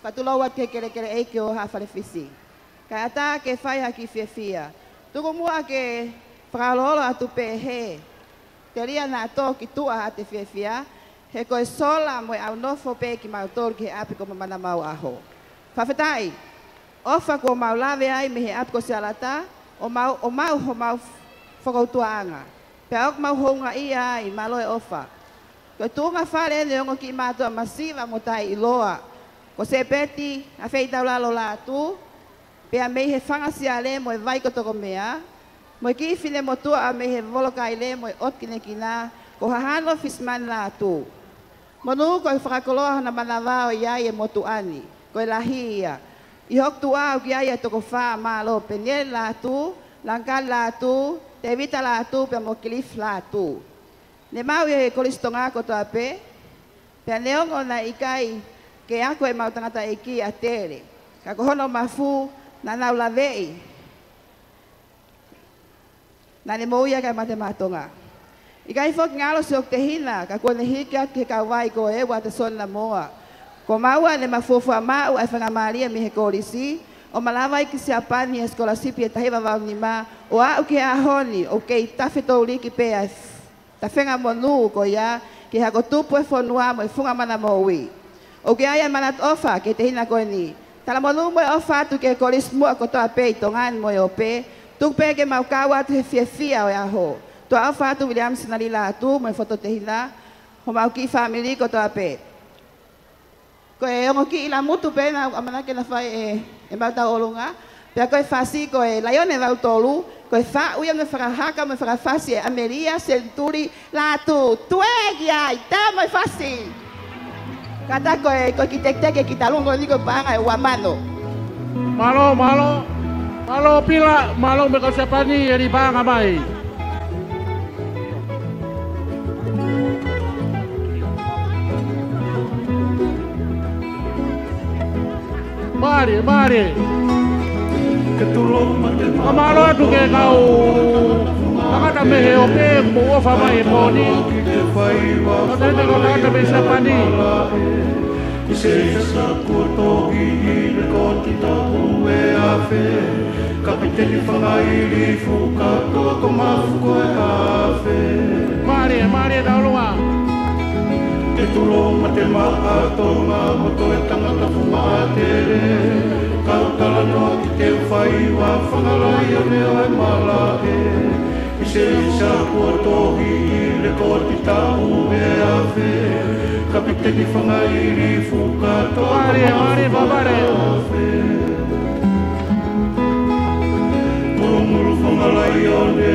whatulo wat ke kere eike o hawhare fisi. Ka ata ke whai haki whiawhia. Tuku mua ke whakalolo atu pe he. Te ria nā tō ki tua ha te whiawhia. He koe sola mo e au nofo pe ki mau tōru ki he api ko mamana mau aho. Whawhetai, ofa ko mau lawe ai me he api ko sialata, o mau whakautua anga. Pea ok mau honga ia ai malo e ofa. Koe tūnga whare ene ongo ki mātua masiva mo tai iloa. Ko se peti, a whei tau lalo la tu, pea mei he whangasia le mo e waikotoko mea, mo e ki whine mo tua a mei he volokai le mo e otkine ki nā, ko hahano fisman la tu. Monu ko e whakakoloa hana manawao iai e motu ani, ko e lahi ia. I hok tu au ki ai e toko wha malo, pe nye la tu, langkan la tu, te vita la tu, pe mo kilif la tu. Ne mau e kolistonga ko toa pe, pea neongo na ikai, ke ako e mau tangata e ki a tere. Ka kohono mafu, na nau la vei. Na ne mouia kai mate matonga. Ikai fok ngalo se ok te hina, ka kone hiki at ke kawai ko e wa te son na moa. Ko maua ne mafufua mau ai whangamaria mi he korisi, o malawai ki siapani e skola sipi e tahiwa wau ni ma, o au ki ahoni, o kei tawhetou liki pe ai ta whenga monu ko ia, ki hako tupu e whonua mo e funga mana mo ui. O ke aia manat ofa ke te hina koe ni, tala monu mo e ofa atu ke koris mua ko toa pe i tongan mo e o pe, tuk pe ke mau kawa atu he whiawhia o e aho. Toa ofa atu William Sinari la atu mo e whoto te hina, ho mau ki family ko toa pe. Pea neongo na ikai, ke ako e mau tangata e ki a tere. Ka kohono mafu, na nau la vei. Na ne mouia kai mate matonga. Ikai fok ngalo se ok te hina, ka kone hiki at ke kawai ko e wa te son na moa. Ko maua ne mafufua mau ai whangamaaria mi he korisi, o malawai ki siapani e skola sipi e tahiwa wau ni ma, o au ki ahoni, o kei tawhetou liki pe ai ta whenga monu ko ia, ki hako tupu e whonua mo e funga mana mo ui. O ke aia manat ofa ke te hina koe ni, tala monu mo e ofa atu ke koris mua ko toa pe i tongan mo e o pe, tuk pe ke mau kawa atu he whiawhia o e aho. Toa ofa atu William Sinari la atu mo e whoto te hina, ho mau ki family ko toa pe. Koe ongo ki ila mutu pe na amana ke na fai e bauta olunga. Pea koe fasi koe laione vau tolu. Koe fa uia me whakahaka me whakafasi e Ameria Centuri latu. Tuegi ai, tā mai fasi. Kata koe ki tek-tek e ki talungo ni koe panga e wamano. Malo pila, malo me siapa ni eri panga mai. Mari. Malo tu ke kau. Kata mehe oke mo fa mai poni. Kata kata me siapa ni. Isesa kuotohi le kotita ue afe kapiteni whangairi fuka toa ko mafuko e afe Mari daulua Te tulo ma te maa tonga moto e tangata funga atere Kautala no ki te whaiwa whangarai o neo e malae Isesa kuotohi le kotita ue afe Kapiteni whangairi fuka toa Mari babare Muru whangalai o ne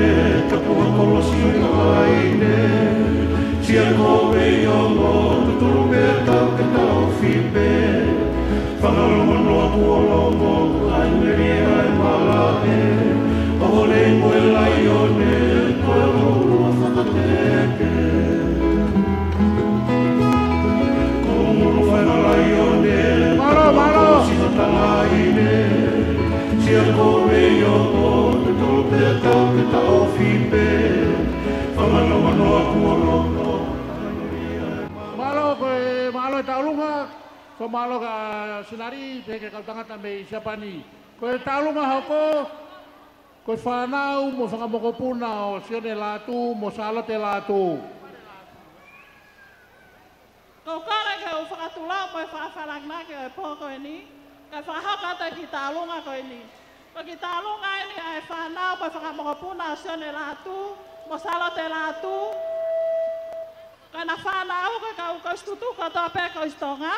Kapua kolosi o haine Sia koe i o no Tuturu me tau ke tau whipe Whangalongo noa kuolongo Ai meri ai malae Ohole moe lai o ne Koe rurua whakateke Malo. Sia koe i o o te tolu pe tau ke tau whipe Whangalongo noa kuolongo Malo taulunga. Ko malo ka sinari pe ke kau tangata me siapa ni. Ko taulunga hoko. Ko whanau mo whangamoko puna o sione latu mo salote latu. Kau kare ke u whakatulau mai whakawarang na ke o pōko ni. Kai whakahakata ki tālunga ko ni. Ko ki tālunga ni ai whanau mai whakamokopuna o sione latu, mo salote latu. Kai na whanau ke kau stutu katoa pe ko istonga.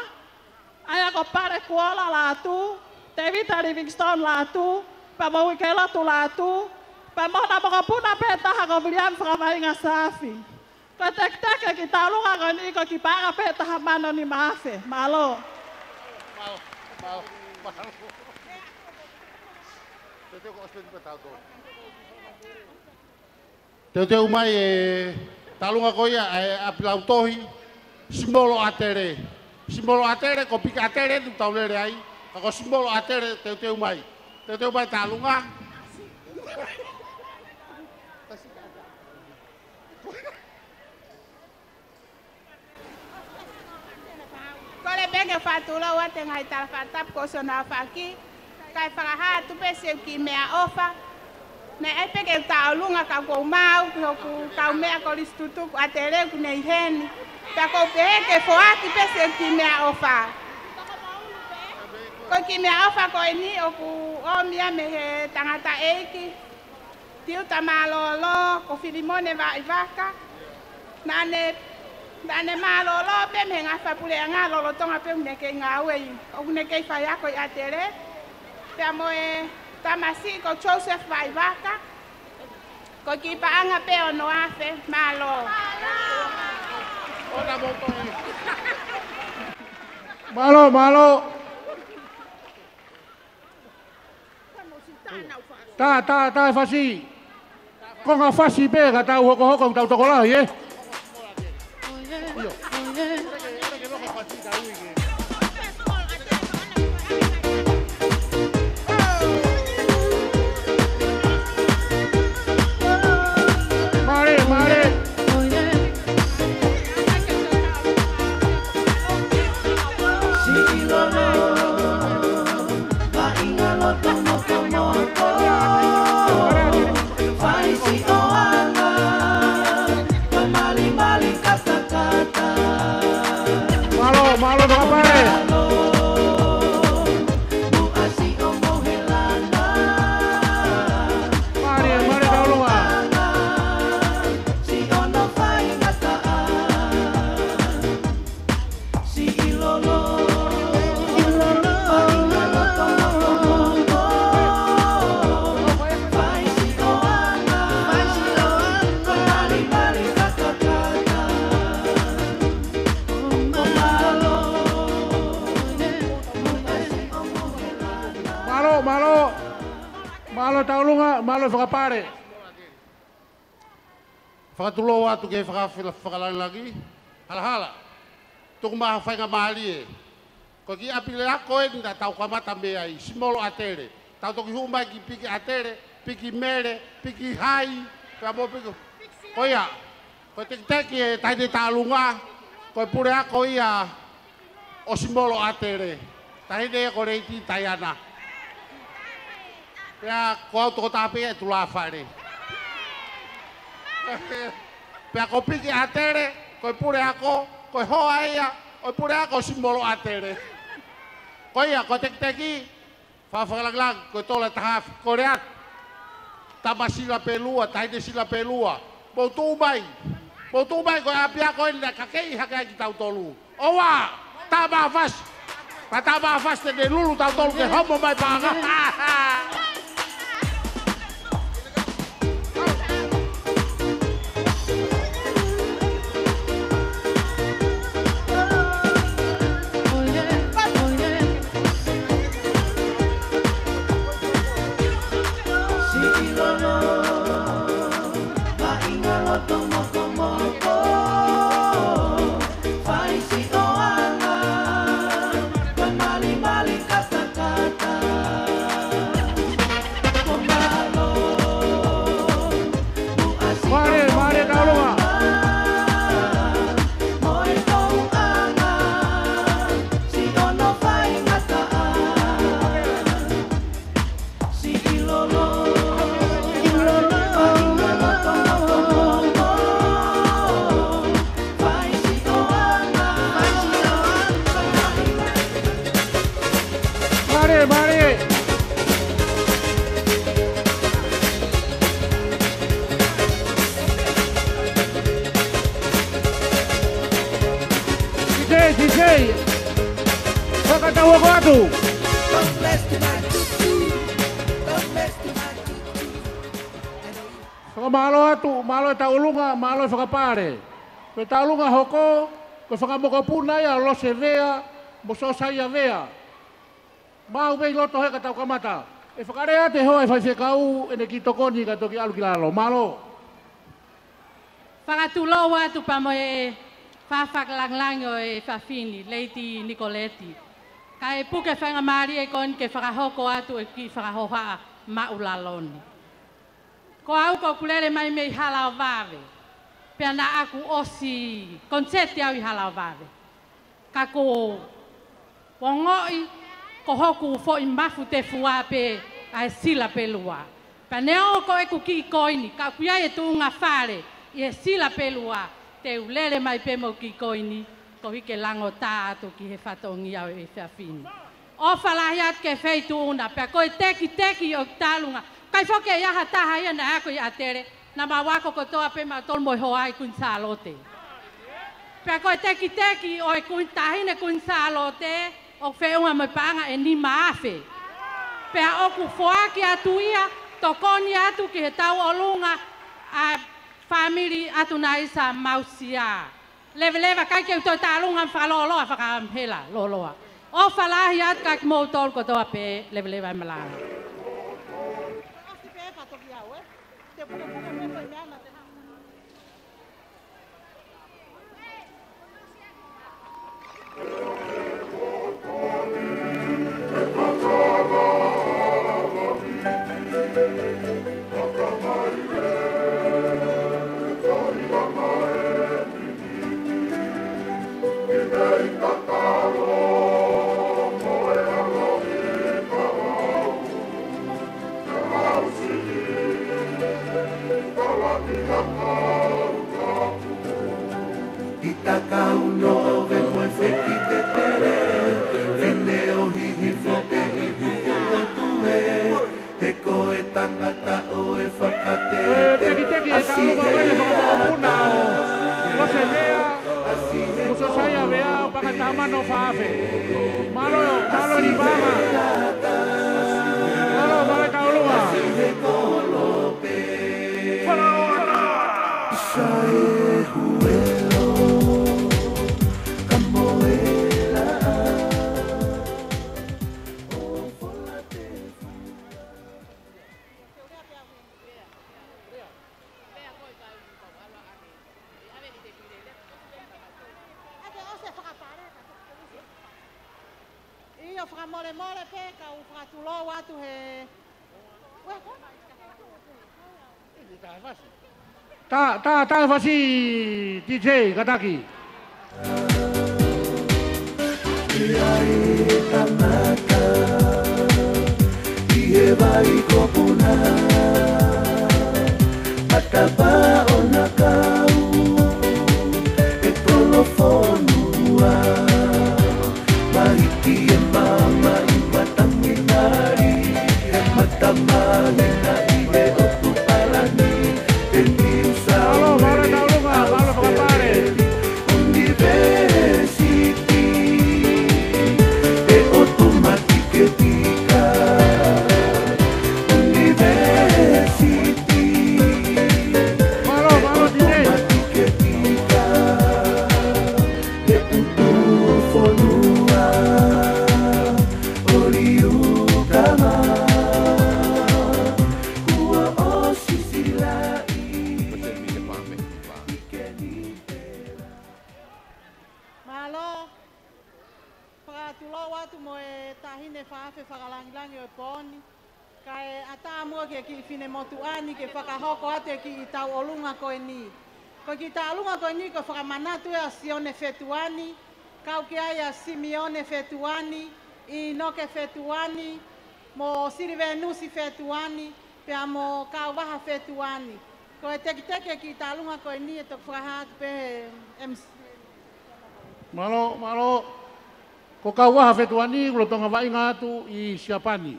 Ai ako pare kuola latu, te vita Livingstone latu, pa maui ke latu latu, pa mona mokopuna pe taha ko William whakamahinga safi. Ko tek-tek ki talunga ko ni ko ki para pe taha mano ni maafe. Malo. Teu mai talunga ko ia apilautohi simbolo atere. Simbolo atere ko pika atere tu taulere ai. Ko simbolo atere teu mai. Teu mai talunga. Kole benge fatula wate ngai tal fatap ko sona faki kai faraha tu pese ki mea ofa ne epe ke taulunga ka ko mau ku ka mea ko listutu atere ku nei hen ta ko pe ke foaki pese ki mea ofa ko ki mea ofa ko ni o ku o mia me he tangata eki tiu tamalolo ko filimone va ivaka Dane malolo pe me nga fapule nga lolo tonga pe uneke nga we o uneke fa yako ya tere pe moe tamasi ko Joseph Vaivaka ko ki pa anga pe ono afe malo Ora moto Malo Ta fasi Ko nga fasi pe ka tau hoko tau tokola ye Malo no kapare. Mari taulunga. malo taulunga, malo whakapare. Whakatulo atu ke whakalangi lagi, hala. Tuku maha whainga mahali e. Ko ki apile ako e nda tau kamata mea i, simolo atere. Tau toki humai ki piki atere, piki mere, piki hai, kamo piki. Ko ia, ko teki e taide taulunga, ko pure ako ia o simolo atere. Taide e ko reiti tayana. Pea ko au toko tape e tula whare. Pea ko piki atere, ko pure ako, ko hoa ia, o pure ako simbolo atere. Ko ia, ko teki, whawhakalaglag, ko tola tahaf, ko reat. Tama sila pelua, tahide sila pelua. Mau tumai, ko api ako ini na kakei hakai ki tau tolu. Owa, tama afas. Patama afas te de lulu tau tolu ke homo mai panga. Malo taulunga, malo whakapare. Koe taulunga hoko, koe whakamokapuna ia lo se vea, mo so saia vea. Mau vei loto heka tau kamata. E whakarea te hoa e whaiwhekau ene ki tokoni ka toki alu ki lalo. Malo. Whakatulo atu pa mo e whawhakalanglang o e whawhini, Leiti Nicoletti. Ka e puke whanga maari e kon ke whakahoko atu e ki whakahoha maulaloni. Ko au ko kulere mai mei hala o vave. Pea na aku osi konseti au i hala o vave. Ka ko wongoi ko hoku fo i mafu te fua pe a sila pelua. Pea neo ko e kuki koini. Ka kuia e tu unga whare i e sila pelua. Te ulere mai pe mo ki koini. Ko hike lango tā atu ki he whatongi au e whiawhini. O whalahi atu ke wheitu una. Pea ko e teki o talunga. Kai whoke iaha taha ia na ako i atere, na mawako ko toa pe ma tolmo i hoa i kun salote. Pea koe teki o i kun tahine kun salote, o whiunga mo panga e ni maafe. Pea oku whoaki atu ia, tokoni atu ki he tau olunga, a family atu na isa mausia. Leva kai ke utoi talunga whaloloa whakamhela, loloa. O whalahi atu kai mo tol ko toa pe, leva i malanga. o whakamole pe ka u whakatulo watu he... Ta fasi DJ Kataki. Ie vai kopuna Mataba ona kau E tolofonua Mahiti e mama I matangi nari E matamangi na iwe o tupalani E niusa ue Auperi University E automatike tika fine motuani ke whakahoko ate ki tau olunga koe ni. Ko ki tau olunga koe ni ko whakamanatu e a Sione Fetuani, kau ki ai a Simeone Fetuani, I Noke Fetuani, mo Sirivenusi Fetuani, pea mo kau waha Fetuani. Ko e teke ki tau olunga koe ni e tok whakahatu pe MC. Malo, ko kau waha Fetuani, ulo tonga vai ngatu I Siapani.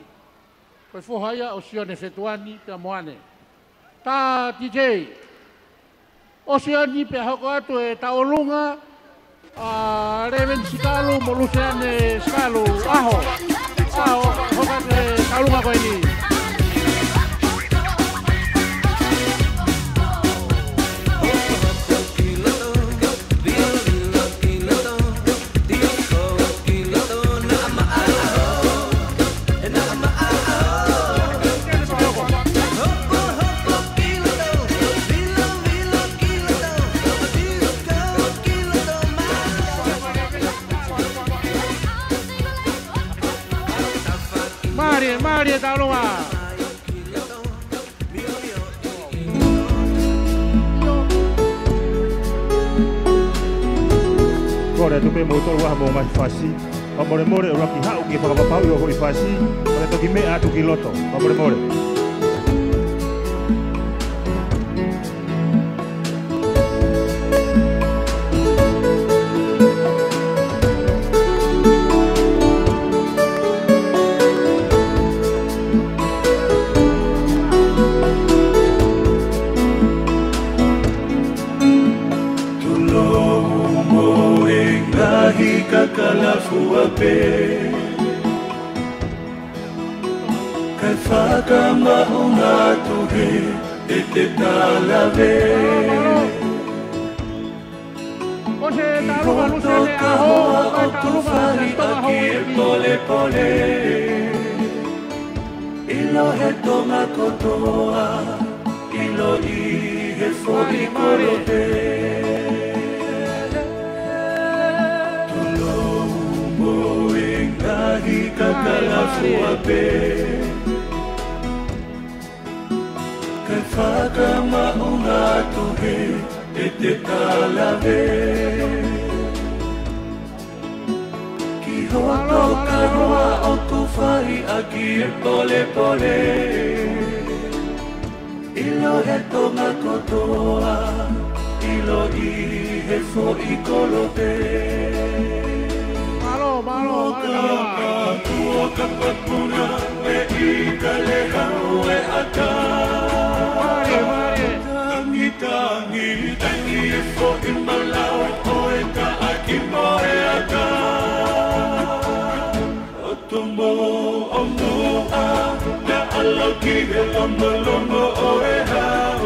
Koe whohaya o Sione Fetuani pia moane. Tā DJ, o Sione pia hoko atu e taolunga, Reven Sikalu, mo Luciane Sikalu, aho, hoka te taolunga koe ni. Maria taolunga. Kore tupe motor wah mo mai fasi. Pamore more roki hau ki whakapapau o hoi fasi. Kore toki mea tuki loto. Pamore more. Kakalafuape Kai whakamaunga tuhe E te talave Ki hoto ka hoa o tu whari Aki e pole pole Ilo he tonga kotoa Ilo I he fori korote Kakalafuape Kai whakamaunga tuhe E te talave Ki hoto ka hoa o tu whari Aki e pole pole Ilo he tonga kotoa Ilo I he fori kolote Tua kapapuna e ika le hau e ata Tangi e fo I malau o e ka aki mo e ata O tumbo o mua Na alo ki he lomo o e hau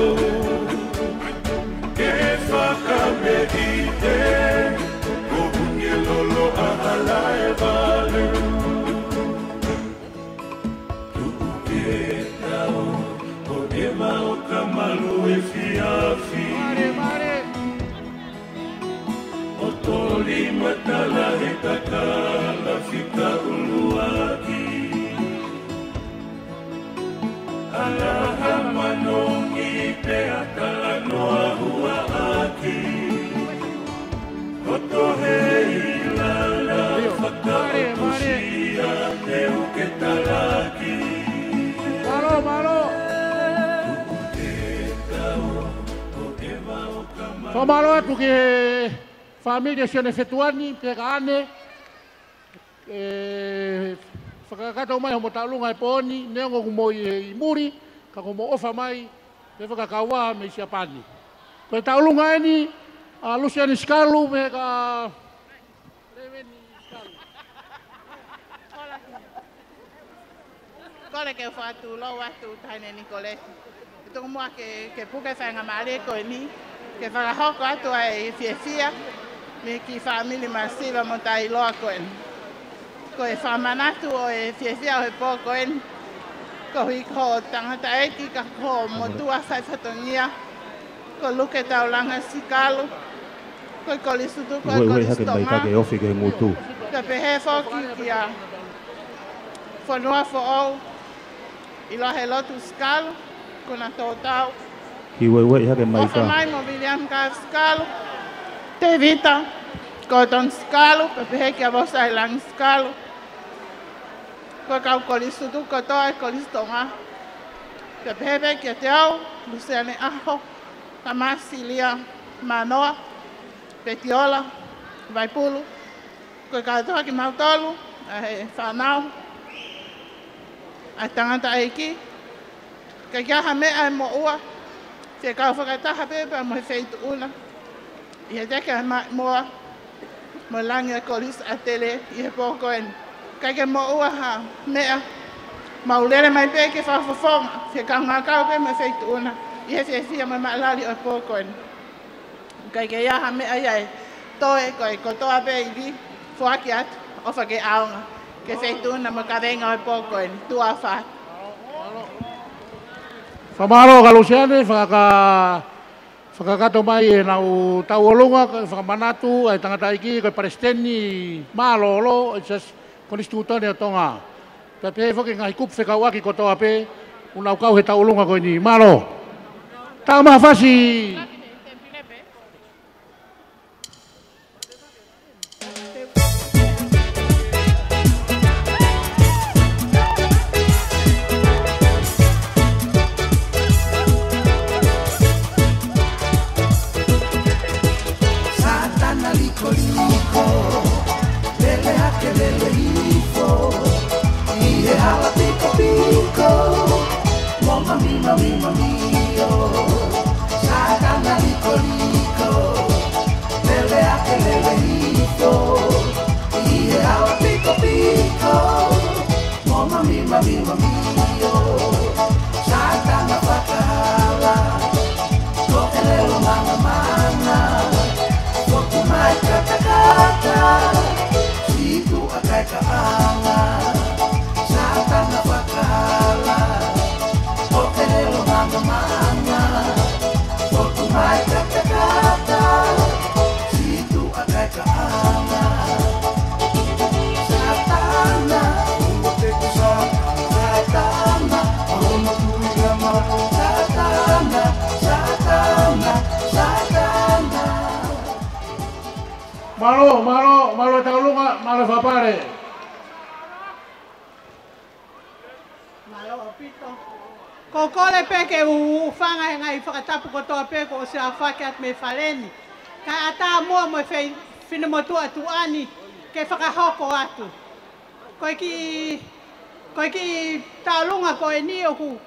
Ke whakame I te Ko unye lolo a hala e vale Mau kamalu e fiafi O toli matala he takala fika ulua Whamalo atu ke familia sione fetuani, peka ane. Whakakata mai homo taulunga e poni, neongo kumo i muri, ka kumo ofa mai, me whakakaua me isia pani. Koe taulunga eni, Luciani Skalu, me ka... Kole ke whatu lo watu taine Nicoleti. Ito mua ke puke whainga maare koe ni, ke whakahoko atu ai fiefia, me ki whamili masiva mo tai loa koe. Koe whamanatu o e fiefia o he pō koe ni. Ko hui ko tangata eki ka ko motua whaifatongia. Ko luke taulanga Sikalu. Koe kolisutu koe kolistonga. Ka pehe whoki ki a whanua fo au. Ilo he lotu Skalu, kuna tōtau. Ki wei hake mai Ofa mai mo William ka Skalu. Te vita, ko ton Skalu, pepehe ki a vosa i lang Skalu. Ko kau kolisutu ko toa e kolistonga. Pepehe ki a te au, Luciane Aho, Kamasilia Manoa, Petiola, Vaipulu. Ko kau toa ki Mautolu, e whanau. Ai tangata aiki, ka kia ha mea e mo ua, te kau whakataha pepa mo he feitu una. I he teke moa, mo langi a kolis a tele i he pōkoen. Ka kia mo ua ha mea, maulere mai pe ke whawhawhonga, te kau ngā kau pe mo feitu una, i he whiawhia mo maalari o pōkoen. Ka kia ia ha mea iai, toe koe kotoa pe i vi, fuaki atu, o whake aonga. Ke feituna mo karenga o pōkoen, tua wha. Whamaro ka Luciane, whakakato mai e nau tauolunga, whakamanatu, ai tangata iki, koe Palestini, mālolo, e sas konistutone o tonga. Pea pehe whoke ngahi kup whekau aki kotoa pe, unau kau he tauolunga koe ni, mālo. Tau maha whasi! Mima mio, Satana lico lico, lele ake lele hito, ie awa pico pico, moma mima mio, Satana whakahala, koke lelo mana mana, koku mai kata kata, situ akai kaanga, Satana whakahala. Mama, foto mai kata-kata, situ akai kaanga. Satana, uteku Satana, ono tuiga maro. Satana, Satana, Satana. Malo taulunga, malo whapare. Malo apito. Ko kole peke u whanga e ngai whakatapu kotoa peke o se a whake at me whaleni. Kai ata mua mo whinamotua tuani ke whakahoko atu. Koe ki taulunga koe ni oku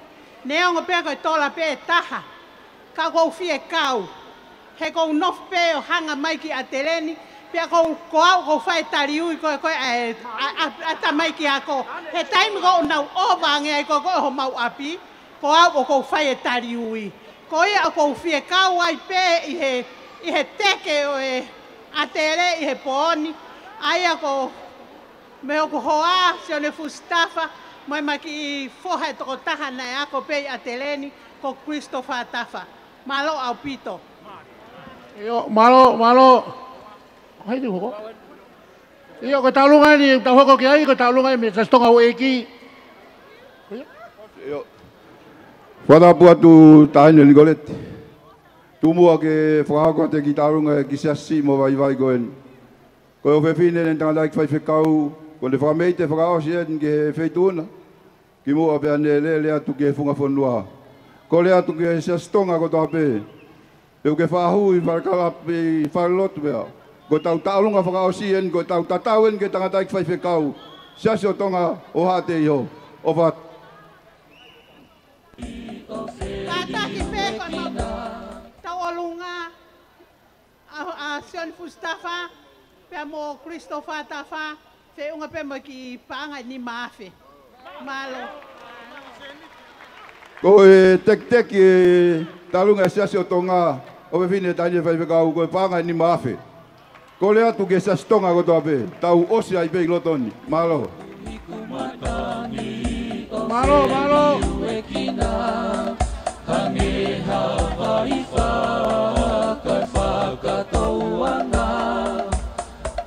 neongo peke tola pe taha. Ka kou fie kau. He kou nof pe o hanga mai ki ateleni. Pea kou au kou whae tariui koe ata mai ki ako. He taimi kou nau obange ai koe ho mau api. Ko au o kou whae tari ui. Ko ia o kou whie kau ai pē i he teke o e atere i he pōni. Aia ko me o ko hoa se o ne fustafa. Moi maki i whoha e toko taha nei ako pē i atereni ko Christopher Tafa. Malo au pito. Iyo, malo. Hai di hoko. Iyo, ko taulunga ni, tau hoko ki ai, ko taulunga ni, sa stonga o eki. Iyo. Whanapu atu taine Nicoleti. Tumua ke whakako te ki taurunga ki siasi mo vai koen. Ko o whewhine nen tangata ki whaiwhekau, ko le whameite whakaosi en ke wheituna. Ki mua pia ne le atu ke whunga whanua. Ko le atu ke siastonga ko tape. Eu ke whahu I whakala I whalot mea. Ko tau taulunga whakaosien, ko tau tatauen ke tangata I whaiwhekau. Siasi o tonga o hate iho. O wat. Kataki peko no tau olunga a Sion Fustafa pe mo Christopher Tafa fe unga pe mo ki panga ni mafe malo Ko e tek e talunga siasi o tonga o vevine tani whaiwhekau ko e panga ni mafe. Ko le atu ke siasi tonga ko toa pe. Tau osi ai pe lotoni. Malo. Malo, malo. Hange Hawaii kai whakatauanga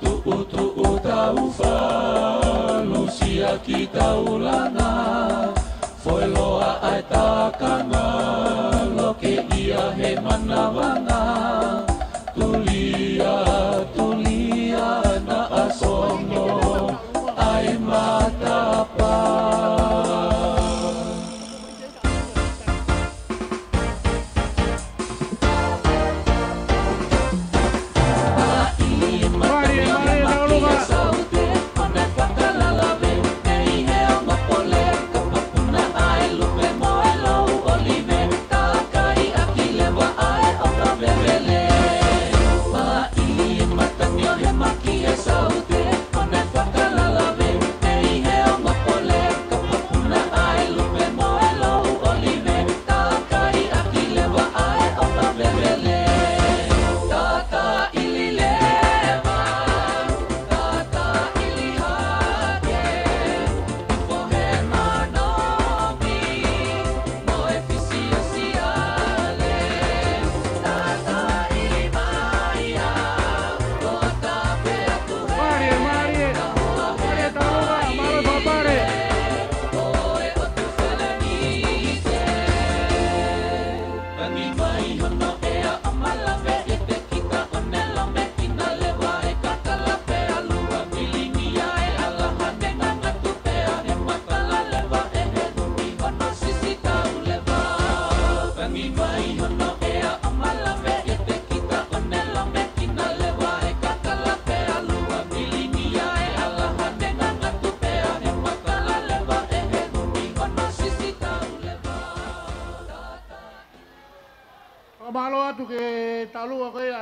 Tu'u tau whalusia ki taulanga Foi loa ai takanga Loke ia he manawanga Tulia na asono ai matapa Malo atu ke talua koe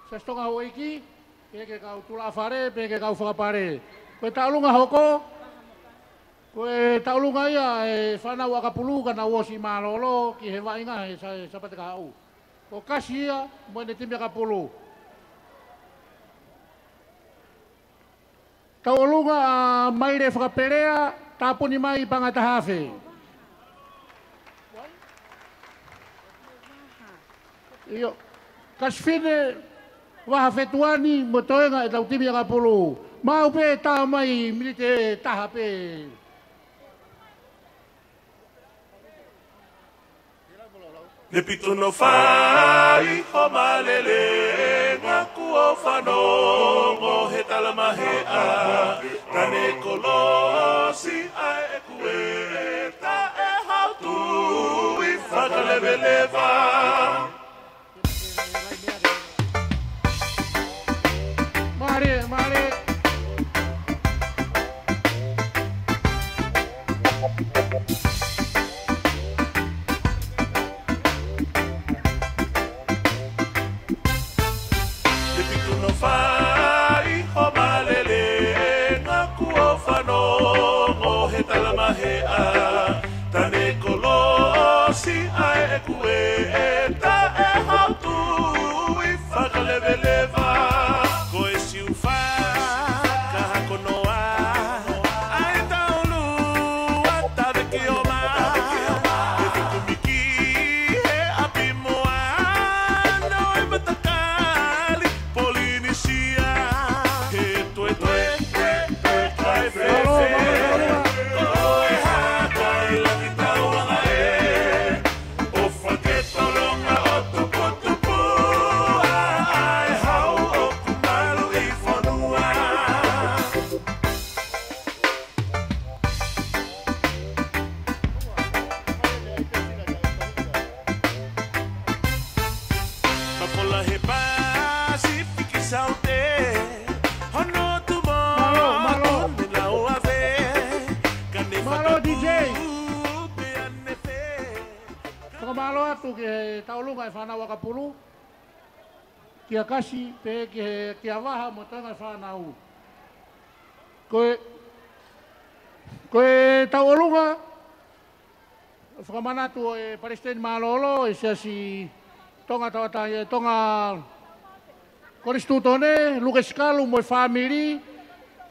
se stonga ho iki, ke kau tula fare, ke kau whakapare. Koe taulunga hoko, koe taulunga ia e whanau akapulu kana wosi malolo ki he wainga he sapate ka au. Ko kasi ia, moene timi akapulu. Taulunga a maire whakaperea, tapuni mai pangata hafe. Iyo, kasfine waha fetuani motoenga e tau timi akapulu. Mau pe taha mai milite taha pe. Ne pitono fai ho malele ngaku o whanongo he talamahea tane kolosi ai e kue ta e hautu I whakalewelewa. Mare. Fai ho malele ngaku o whanongo he talamahea tane kolosi ai e kue ta e hautu I whakalewelewa. Koe siuwha ka hakonoa ai taulu a taweki o malo atu ke taulunga e whanau akapulu. Kia kasi pe kia waha mo tanga whanau. Koe taulunga whakamanatu e Palestine malolo e sia si tonga tawata e tonga Koristutone, Lucas Kalu mo e family.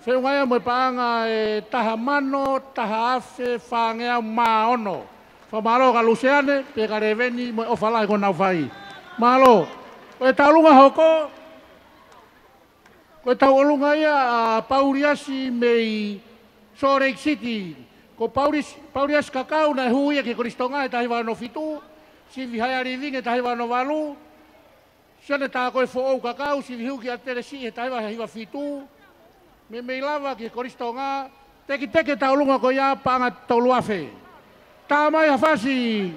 Whiungaia mo e paanga e taha mano, taha afe, whangea maono. Whamaro ka luseane, pe ka reveni mo e ofalai ko nau whai. Malo, koe taulunga hoko, koe taulunga ia a Pauriasi mei Salt Lake City. Ko Pauriasi kakau na huia ke Koristonga e tahi wano fitu, si vihai arivinge tahi wano walu, siane tā koe who'ou kakau, si vihu ki a teresi e tahi wahiwa fitu, me mei lava ki Koristonga, teke taulunga ko ia panga tauluafe. Tā mai hawhasi.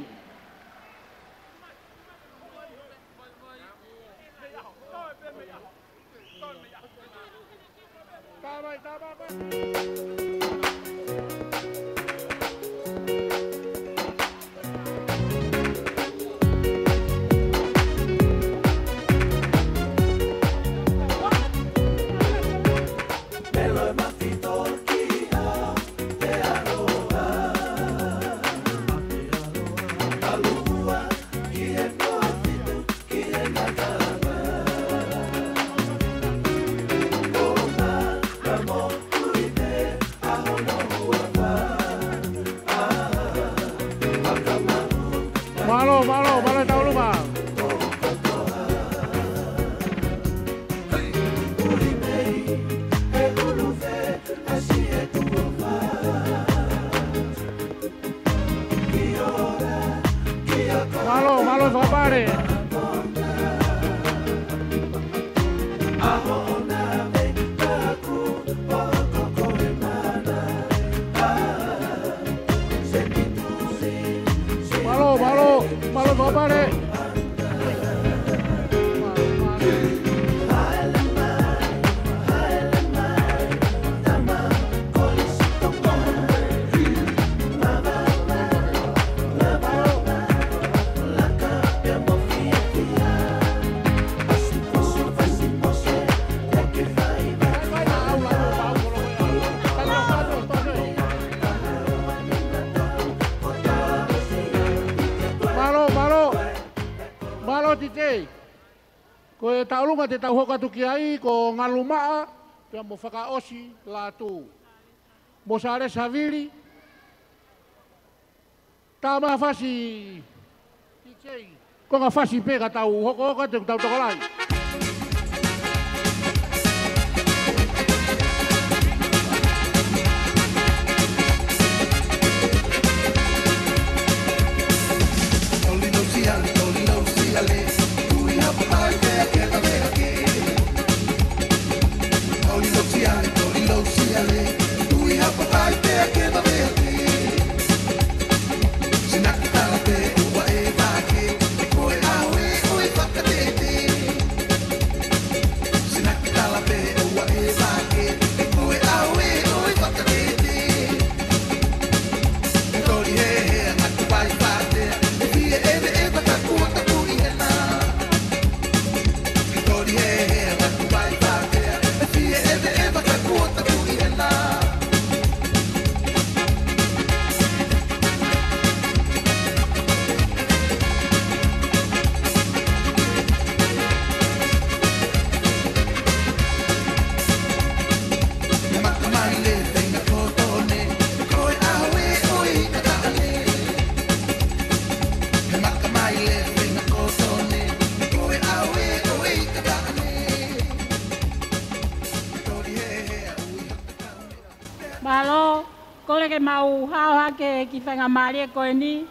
Malo taulunga. Malo papare. Malo papare. Tite, koe taulunga te tau hoka tuki ai ko ngalumaa, pia mo whakaosi la tu. Mo sare saviri, tā maha whasi, ko ngā whasi pēka tau hoka te tau tokolai. Malo, kole ke mau hao hake ki whanga maria koe ni,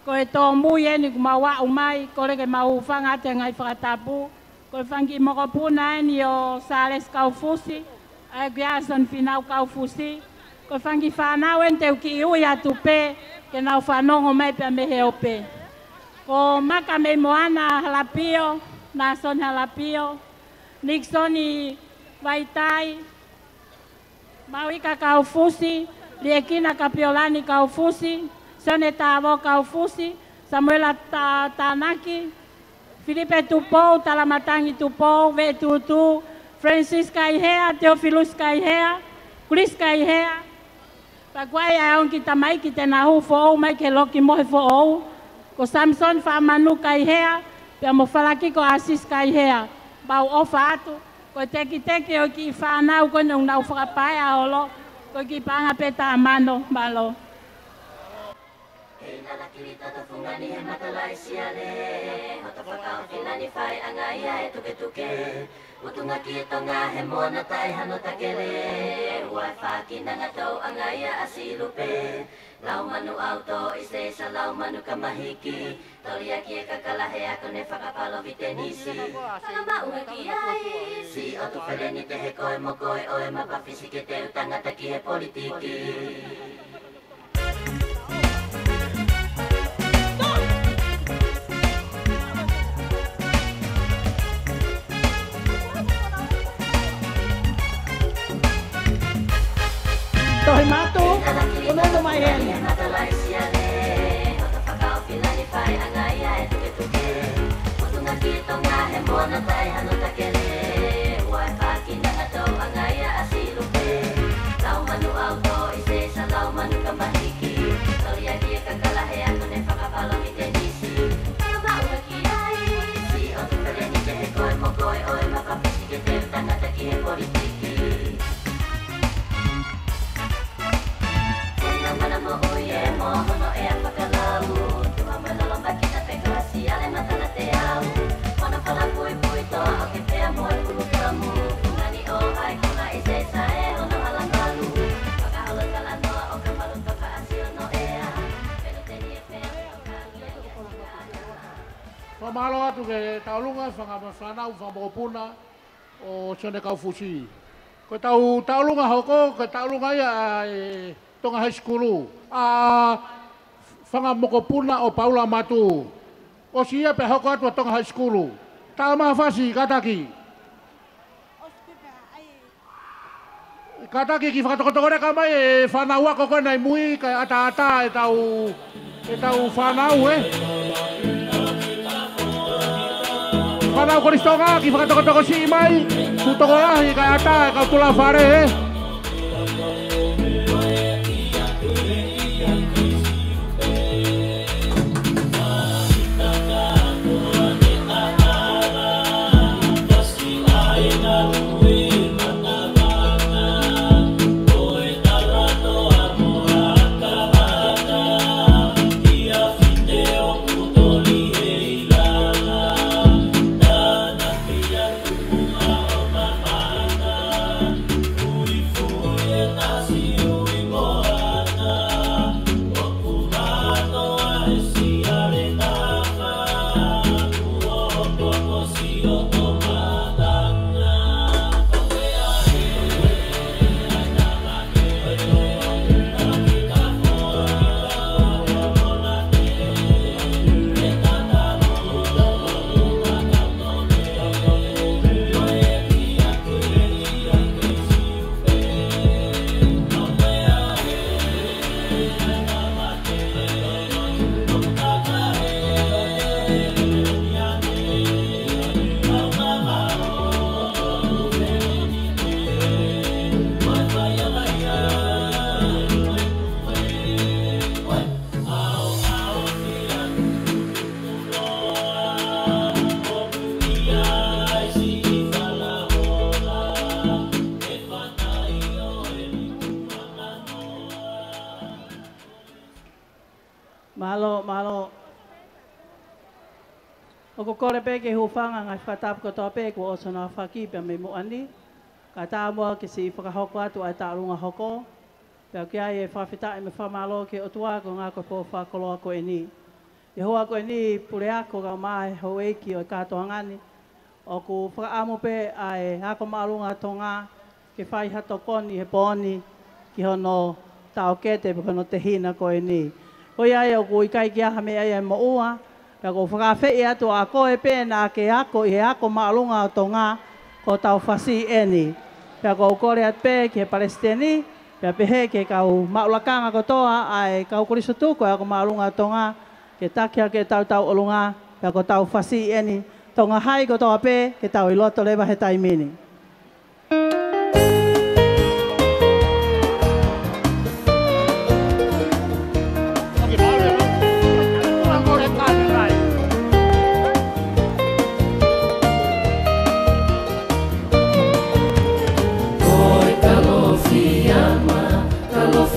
koe tō mui e ni ku mau wa umai, kole ke mau whanga te ngai whakatapu, koe whangi moko puna e ni o Sales Kaufusi, ai Giason Finau Kaufusi, koe whangi whanau en te uki ui atu pe, ke nau whanongo mai pia mehe o pe. Ko maka me moana halapio, Nason halapio, Nixoni Vaitai, Mauika Kaufusi, Liekina Kapiolani Kaufusi, Sone Tavo Kaufusi, Samuela Tanaki, Filipe Tupou, Talamatangi Tupou, Vetutu, Francis Kaihea, Teofilus Kaihea, Chris Kaihea. Paguai aon kita mai kita nahu fo mai ke loki mohe fo ko Samson fa manu Kaihea, pe mo falaki ko Asis Kaihea. Bau ofa atu ko teki o ki fa na ko nong na fa pa ya olo ko ki pa peta mano malo. Ina la kirita to fungani he matalai siale hoto fakao filani fai angaya tuke utunga kito nga he mona tai hano takele wai faki nanga tau angaya asilupe lau manu auto ise sa lau manu kamahiki toria kie kakalahe ako ne fakapalo vitenisi kalama unga kiai si otu feleni tehe koe mokoe oe mapafisike te utanga taki he politiki. Tohi matu, unono mai heli. Matalai siale, hoto fakao filani fai angaya tuke utunga kito nga he mona tai hano takele wai faki nanga tau angaya asilupe lau manu auto ise sa lau manu kamahiki toria kia kakalahe ako ne fakapalo vitenisi kalama unga kiai si otu feleni tehe koe mokoe oe mapapisi te utanga taki he politiki. Mana mo uye mo hono e apakalau Tua mana lomba kita pegasi ale matana te au Mana pala pui to oke te amo e pulu kamu Kungani o hai kuna ise sae hono halang balu Paka hola kalano o kamalu toka asio no ea Pero teni e pe Pamalo atu ke taulunga whanau whamokopuna o Sone Kaufusi. Ko taulunga hoko, ko taulunga ia tonga high school. Whanga mokopuna o Paula Matu. O sia pe hoko atu tonga high school. Tama fasi kataki. Kataki ki whakatokotokore ka mai e whanau ako koe nei mui kai ata e tau whanau Whanau koristonga ki whakatokotoko si mai. Tutoko lahi kai ata e kau tula whare Malo. O ko kore pe ke hufanga ngai whatap ko tope ko oso na whaki pe me mo ani. Ka tā mua ke si whakahoko atu ai tā runga hoko. Pea ke ai e whawhita e me whamalo ke otua ko ngā ko po whakoloa ko e ni. E hoa ko e ni pure ako ka mai ho eiki o i kātoa ngani. O ku whakaamo pe ai hako marunga tonga ke whai hato koni he poni ki hono tau kete pe kono te hina ko e ni. Hoi ai o ku i kai ki aha me ai e mo ua. Pea ko whakawhei atu a koe pēnā ke ako i he ako marunga o tonga ko tau whasi e ni. Pea ko ukore at pe ki he Palestini. Pea pehe ke kau maulakanga ko toa ai kau korisotuko e ako marunga o tonga. ke takia ke tau olunga, pe ko tau fasi eni, tonga hai ko tau ape, ke tau iloto lewa he taimini.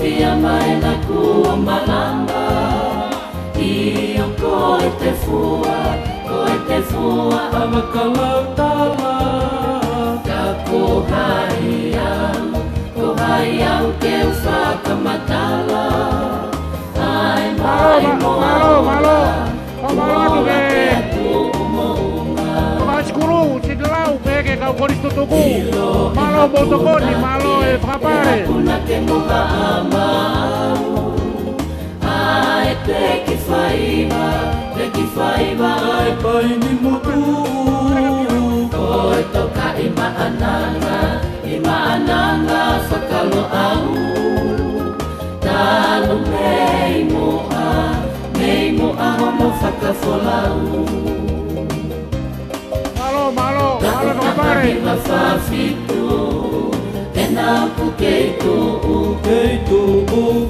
Fiama e na kua malamba Io koe te fua a makalau tala Ka ko hai au ke u whakamatala Ai mai moa Malo ke tu umounga Maskuru, sidelau, peke kau koris tutuku. Malo botokoni, malo e prapare. Kuna ke moha amau Ai peki whaiva Ai pai ni mutu Koe toka i maananga whakalo au Talu mei moa homo whakafolau Malo, prapare. Ka whawhitu E nāpu kei tu'u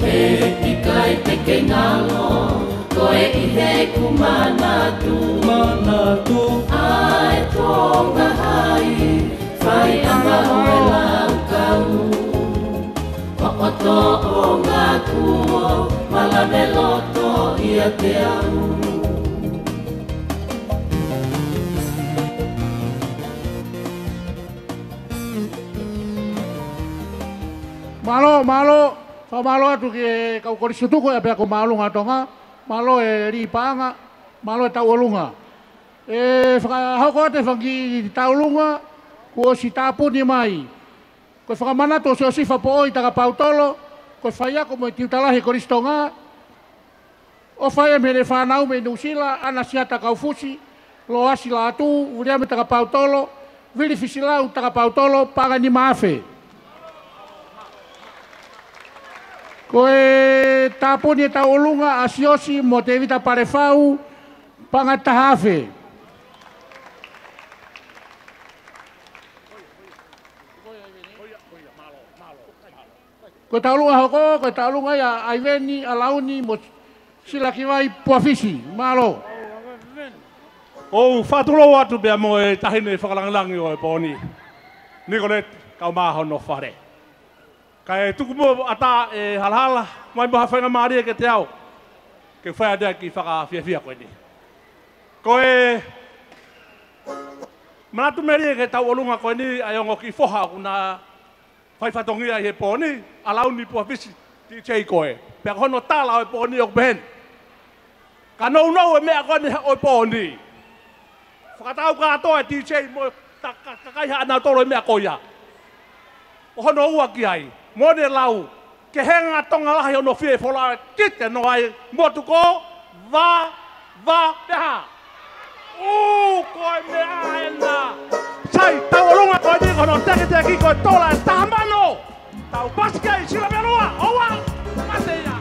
E tikai te ke ngalo Koe i he kumanatu Ai tonga hai Whai anga oe lau kau Oto o ngā kuo Malame loto ia te au Malo, malo atu ke kau koris tutuku e pea ko malo ngatonga. Malo e ripanga, malo e tau olunga. E whakahoko te whangi tau lunga, kua si tapu ni mai. Koe whakamanato se o sifa po oi taka pautolo, koe whaiako mo i tiutalahi koris tonga. O whaia mene whanau me nusila, ana siata kau fusi, lo asi la atu, uria me taka pautolo, vili fisilau taka pautolo, paga ni maafe. Koe tapuni e tau olunga asiosi mo te vita parefau pangatahafe. Koe tau olunga hoko, koe tau olunga ia aiveni, alauni, mo silaki vai puafisi, malo. O whāturo atu bea mo e tahine whakalangilangi o e pōni. Nicolet, kau māho no whare. Kai tuku mo ata e halhala mai mo hawhainga maria ke te au. Ke whai adea ki whakawhiawhia koe ni. Koe manatu meria ke tau olunga koe ni ai ongo ki whoha kuna whai whatongia i he pōni alauni pua visi ti tei koe. Pea hono tala o e pōni o behen. Ka nou e mea koe ni o e pōni. Whakatau katoa e ti tei mo kakaiha ana tolo e mea koia. O hono ua ki ai. Mone lau, ke henga tonga lahi ono fie whola kite no ai motu ko, peha. Koe mea ena. Sai, tau olunga koe ni kono teke ki koe tola e tamano. Tau paskai sila melua, owa, mateia.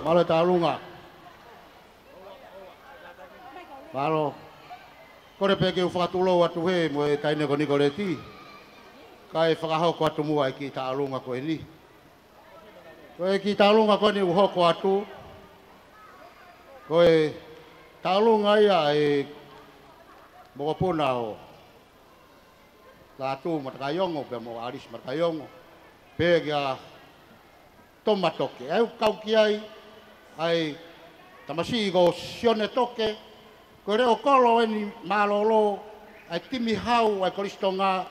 Malo talunga. Malo. Kore peke u whakatulo atu he mo e taine ko Nikoleti. Kai whakahoko atu mua ki ta alunga ko e ni. Koe ki ta alunga ko ni u hoko atu. Koe ta alunga ia e mokopuna o latu matakayongo pe mo aris matakayongo. Pe kia tomatoke. Ai kau ki ai tamasi ko sione toke. Ko reo kolo eni malolo ai timi hau ai kolistonga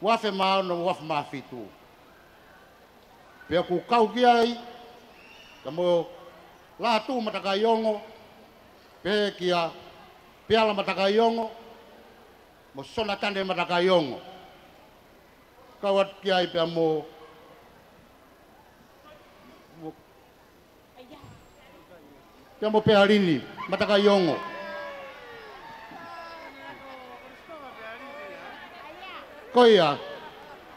wafe maono wafe mafitu. Pea ku kau ki ai kamo latu matakayongo pe kia piala matakayongo mo sona tande matakayongo. Kawat ki ai pea mo pea mo pea rini matakayongo. Koia,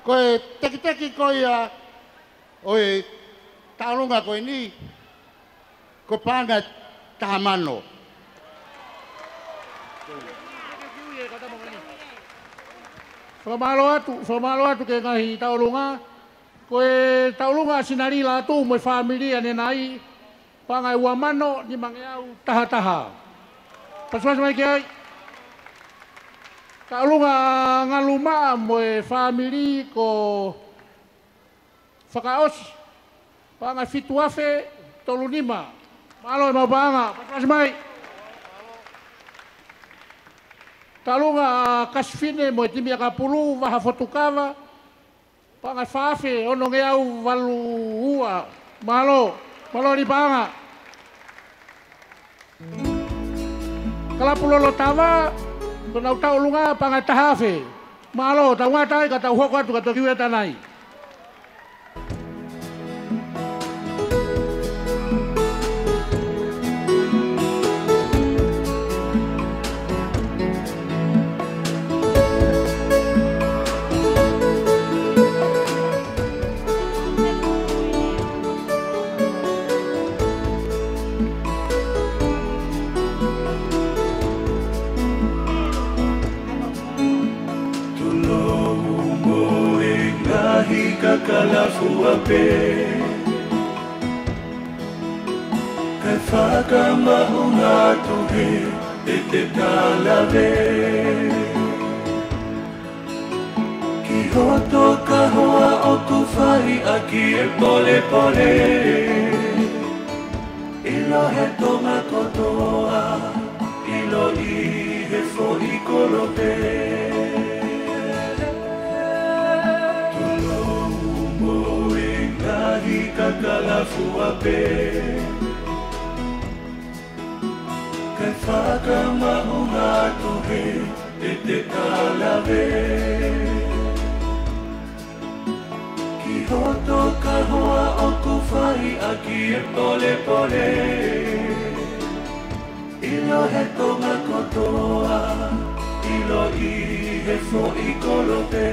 koe teki koia, oi taulunga koe ni, ko panga tahamano. Whamalo atu ke ngahi taulunga, koe taulunga sinarila atu mo familia ne nai, pangai uamano ni mangeau taha-taha. Pasuas mai ke ai. Taulunga ngaluma mo family ko whakaos panga fituafe tolu lima malo e mabanga pas mai Taulunga kasfine mo timi kapulu waha fotukava panga fafe ono ngeau walu ua malo di panga kalapulo tawa Kau tahu lunga pangai tahafe, malo tahu ngatai kata hok tu kata kiwe tanai. Kakalafu ape Kai whakamaunga tuhe te talawe Ki hoto ka hoa o tu whai aki e pole pole Ilo he tonga kotoa Ilo I he fo I kolope Kakalafu ape Kai whakamaunga tuhe te talawe Ki hoto ka hoa o ku whai aki e pole pole Ilo he tonga kotoa Ilo I he fo I kolope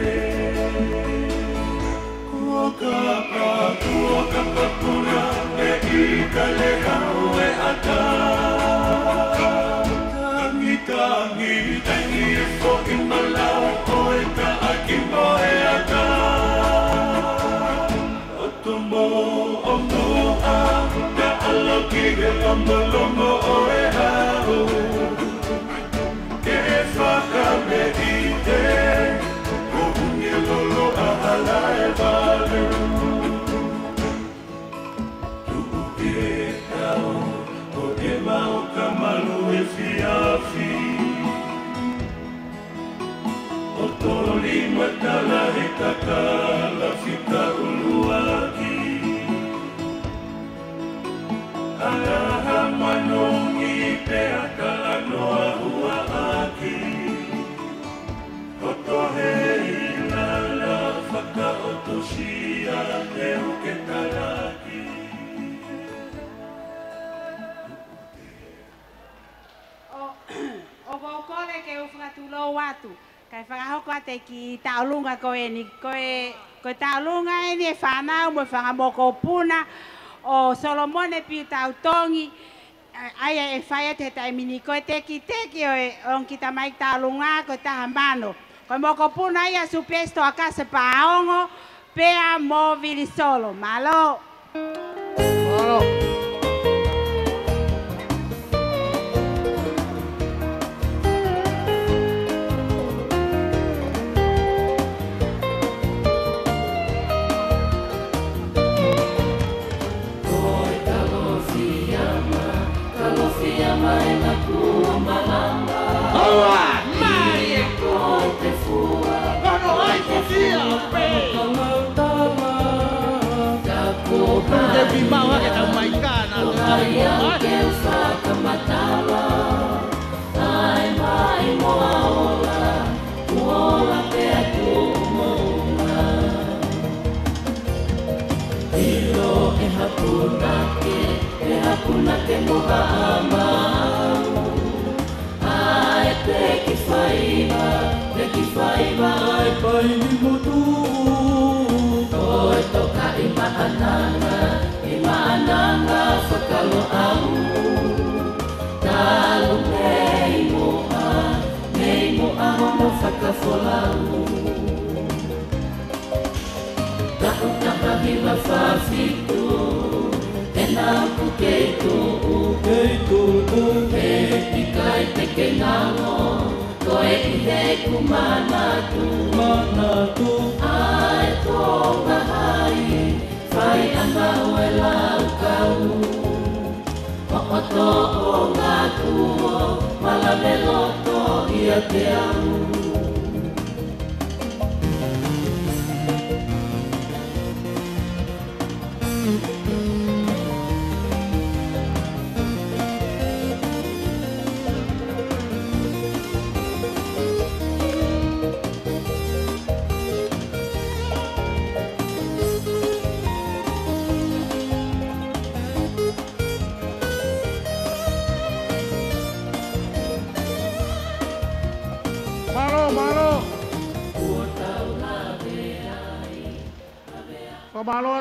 Kuoka papuna e ika le hau e ata Tangi e fo I malau o e ka aki mo e ata O tumo o mua te aloki e lomo o e hau Ke whakame I te Lolo ahala e valu Tu'uke tau O e mau kamalu e fiafi O toli matala e kakala fika uluaki Alaha manongi te akala noa hua aki O tohei Whakaotosia te uke talaki O kore ke u whakatulo watu kai whakahoko ate ki taulunga koe ni koe taulunga e ni e whanau mo whangamoko puna o Solomone pi tautongi Ai e whaia te tai mini koe teki o kita mai tālunga ko taha mano. Ko moko puna ia supesto a kase paongo pea mo vili solo. Malo. Malo.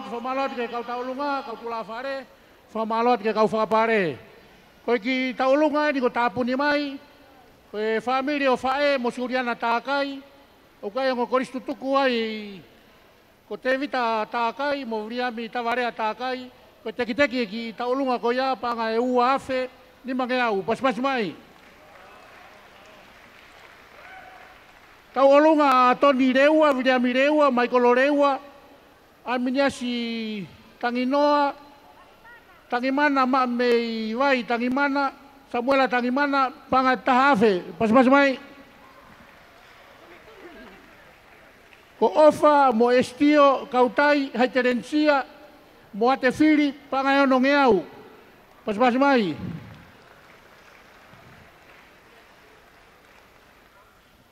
Famalot ke kau taulunga kau tula fare, famalot ke kau fapare. Kau ki taulunga di kau tapuni mai, kau family o fae mosuriana takai, o kau yang koris tutuku ai, kau tevita takai, moriami tavarea takai, kau teki ki taulunga kau ya panga eu afe, ni mangeau pas mai. Taulunga Tony Rewa, Viriami Rewa, Michael Rewa. Aminia si Tanginoa, Tangimana mak mei wai Tangimana, Samuela Tangimana, pangat tahafe, pas mai. Ko ofa, mo estio, kautai, haiterencia, mo ate fili, pangayono ngeau, pas mai.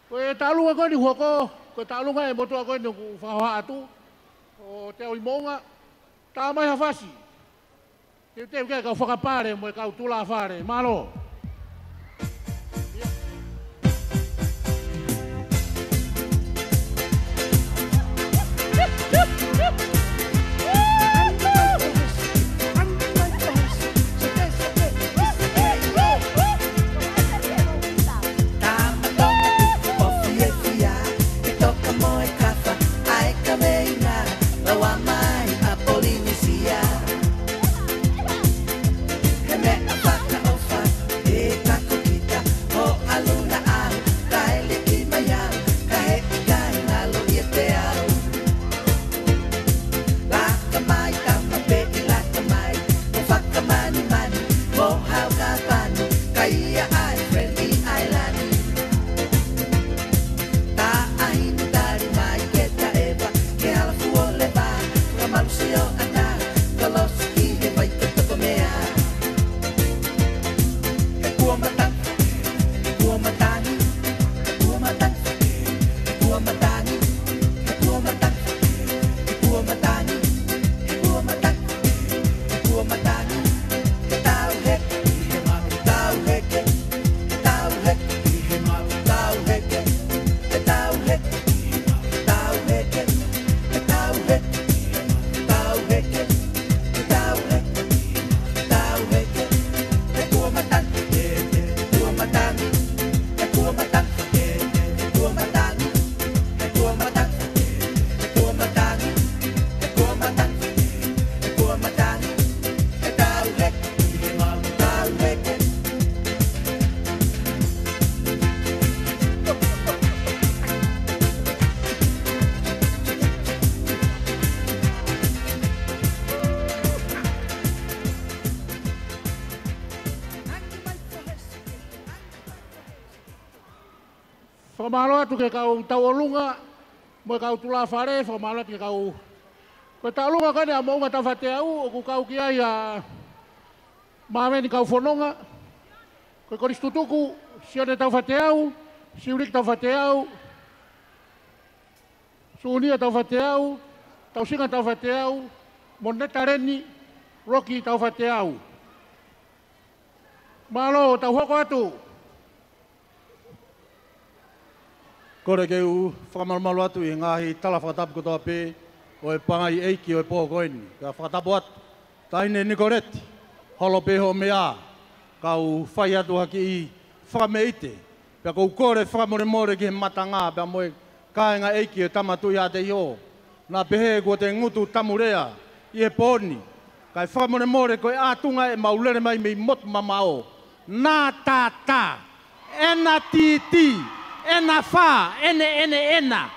Ko talunga ko ni huoko, ko talunga e moto ko ni fawa atu. O te oi monga, tā mai hawhasi. Te uke kau whakapare mo e kau tula whare. Malo. He me a whaka o wha Whamalo atu ke kau tau olunga, mo kau tula whare, whamalo atu ke kau. Ko tau olunga kane a maunga tau whate au, o ku kau ki ai a maameni kau whanonga. Ko koristu tuku, sione tau whate au, siurik tau whate au, suunia tau whate au, tau singa tau whate au, moneta reni, roki tau whate au. Malo tau hoko atu. Kore ke u whakamalmalu atu i ngahi tala whakatapu kotoa pē o e pangai eiki o e pōkoini. Ka whakatapu atu, tahine Nikoreti, holo pēho mea, ka u whai atu haki i whakameite. Pea kou kore whakamore ki he matanga, pea moe kāinga eiki o tamatu i ate io. Nā pehe kua te ngutu tamurea i he pōni. Kai whakamore koe ātunga e maulere mai mei motu mamao. Nā tā, ena titi. Ena fa, ena.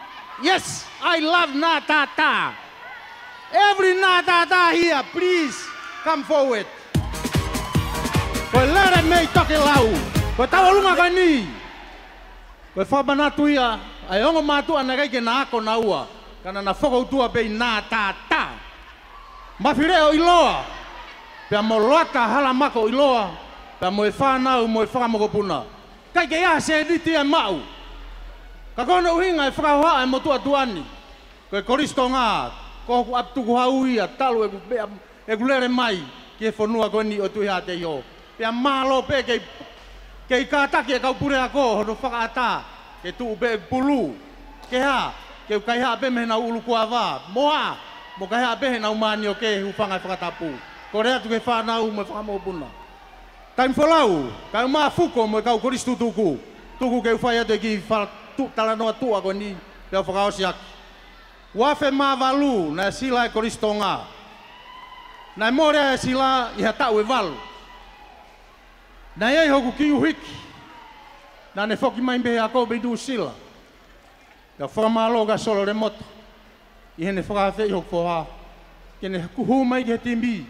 Yes, I love na ta ta. Every na ta ta here, please come forward. Koe lere mei toke lau. Koe tawa lunga koe ni. Koe whamanatu ia, ai ongo mātu ana keike na ako na ua. Kana na whakautua pei na ta ta. Mawhireo iloa. Pea mo loata hala mako iloa. Pea mo e whanau, mo e whakamokopuna. Keike ia se diti e mau. Ka kona uhinga e whakahoa e motua tuani. Koe koristo ngā, kohu aptuku hauia, talu e kulere mai, ki e whanua koe ni o tuiha te io. Pea mālo pe kei kātaki e kau pure ako, hono whakaata, ke tuu pe pulu, ke ha, ke ukaiha pe mehena ulu kua wā, moa, mo kaiha pe hena umani o ke hupanga e whakatapu. Korea tu ke whanau mo e whakamopuna. Taim whalau, kai maa fuko mo e kau koristu tuku, tuku ke uwhai atu e ki tala noa tua ko ni peo whakaosi aki. Wafe maa walu na sila e koristo ngā. Na morea e sila i ha tau e walu. Na iei hoku ki uhiki. Na ne whoki mai mbehe ako beidu sila. Ka whakamalo ka solo re moto. I hene whakawhi hoku whoha. Kene kuhu mai ki he timbi.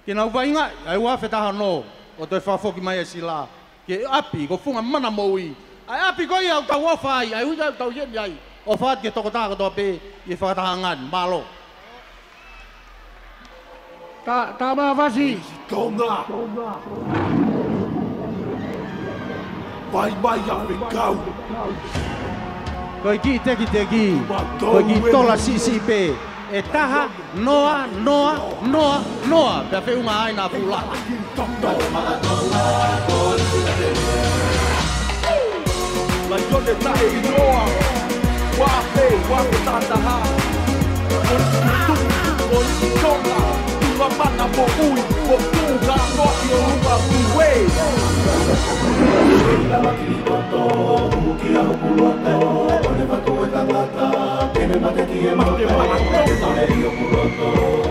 Kena uwa inga, ai wafe taha no. O toi whakafoki mai e sila. Ke api, ko funga mana moui. Ai api koi au tau ofai, ai huja au tau yen ai. O whaat ke toko tāka toa pē, i whakatahangan, malo. Tā maa wasi. Tonga. Vai awe kau. Koi ki teki. Koi ki tola sisi pē. E taha, noa. Pea whiunga aina pula. Lai kone tae i noa, wape tātaha. O isi tonga, tua mana mo ui, o tūga noa i o runga uwe. Ila makini koto, umuki a hokuloto, one watu e tangata, kene mate ki e mate e tane i hokuloto,